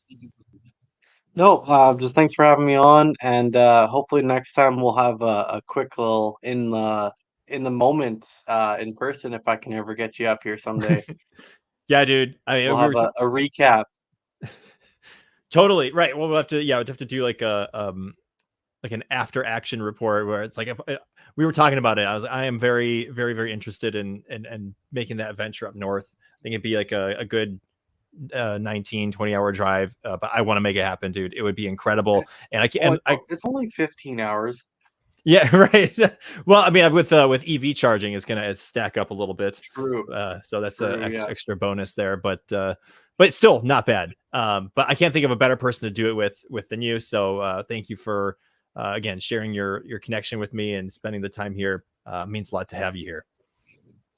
No, just thanks for having me on, and hopefully next time we'll have a quick little in the moment in person if I can ever get you up here someday. Yeah, dude. I mean, We'll we have were a recap. totally right. Well, we'd have to do like like an after action report where it's like if we were talking about it, I am very, very, very interested in making that venture up north. I think it'd be like a good 19-20 hour drive, but I want to make it happen, dude. It would be incredible. And I Oh, can't, I it's only 15 hours. yeah, right. Well, I mean, with EV charging, it's gonna stack up a little bit, True. so that's a True. Yeah. extra bonus there. But still not bad. But I can't think of a better person to do it with than you. So thank you for again sharing your connection with me and spending the time here. Means a lot to have you here.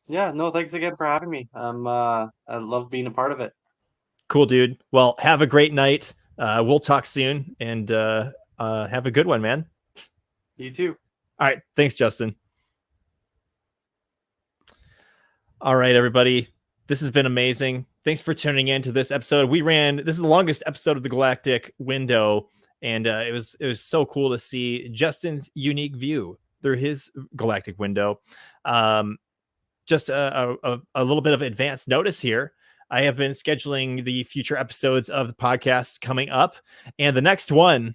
Yeah. No, thanks again for having me. I love being a part of it. Cool, dude. Well, have a great night. We'll talk soon, and have a good one, man. You too. All right. Thanks, Justin. All right, everybody. This has been amazing. Thanks for tuning in to this episode. This is the longest episode of the Galactic Window, and it was so cool to see Justin's unique view through his Galactic Window. Just a little bit of advance notice here. I have been scheduling the future episodes of the podcast coming up, and the next one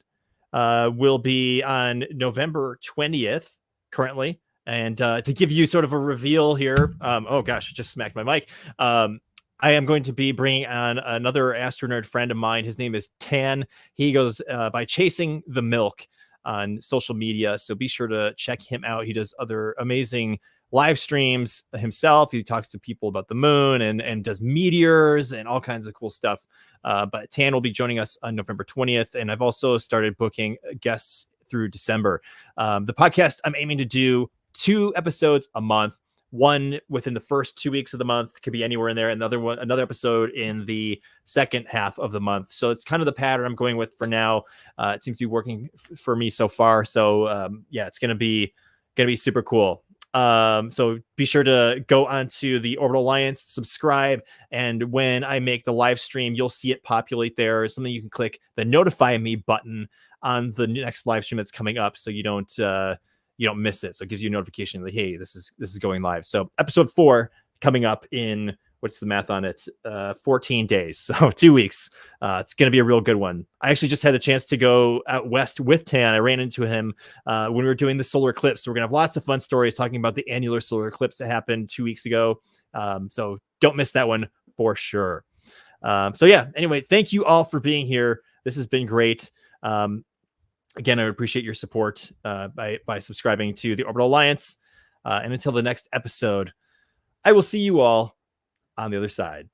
will be on November 20th currently. And to give you sort of a reveal here, oh gosh, I just smacked my mic. I am going to be bringing on another astronaut friend of mine. His name is Tan. He goes by Chasing the Milk on social media. So be sure to check him out. He does other amazing live streams himself. He talks to people about the moon and does meteors and all kinds of cool stuff. But Tan will be joining us on November 20th. And I've also started booking guests through December. The podcast, I'm aiming to do 2 episodes a month, one within the first 2 weeks of the month, could be anywhere in there. Another episode in the second half of the month. So it's kind of the pattern I'm going with for now. It seems to be working for me so far. So yeah, it's going to be super cool. So be sure to go onto the Orbital Alliance, subscribe, and when I make the live stream, you'll see it populate there. Something you can click the notify me button on the next live stream that's coming up, so you don't miss it. So it gives you a notification like, hey, this is going live. So episode 4 coming up in, what's the math on it? 14 days. So 2 weeks. It's going to be a real good one. I actually just had the chance to go out west with Tan. I ran into him when we were doing the solar eclipse. So we're going to have lots of fun stories talking about the annular solar eclipse that happened 2 weeks ago. So don't miss that one for sure. So yeah, anyway, thank you all for being here. This has been great. Again, I would appreciate your support by subscribing to the Orbital Alliance. And until the next episode, I will see you all on the other side.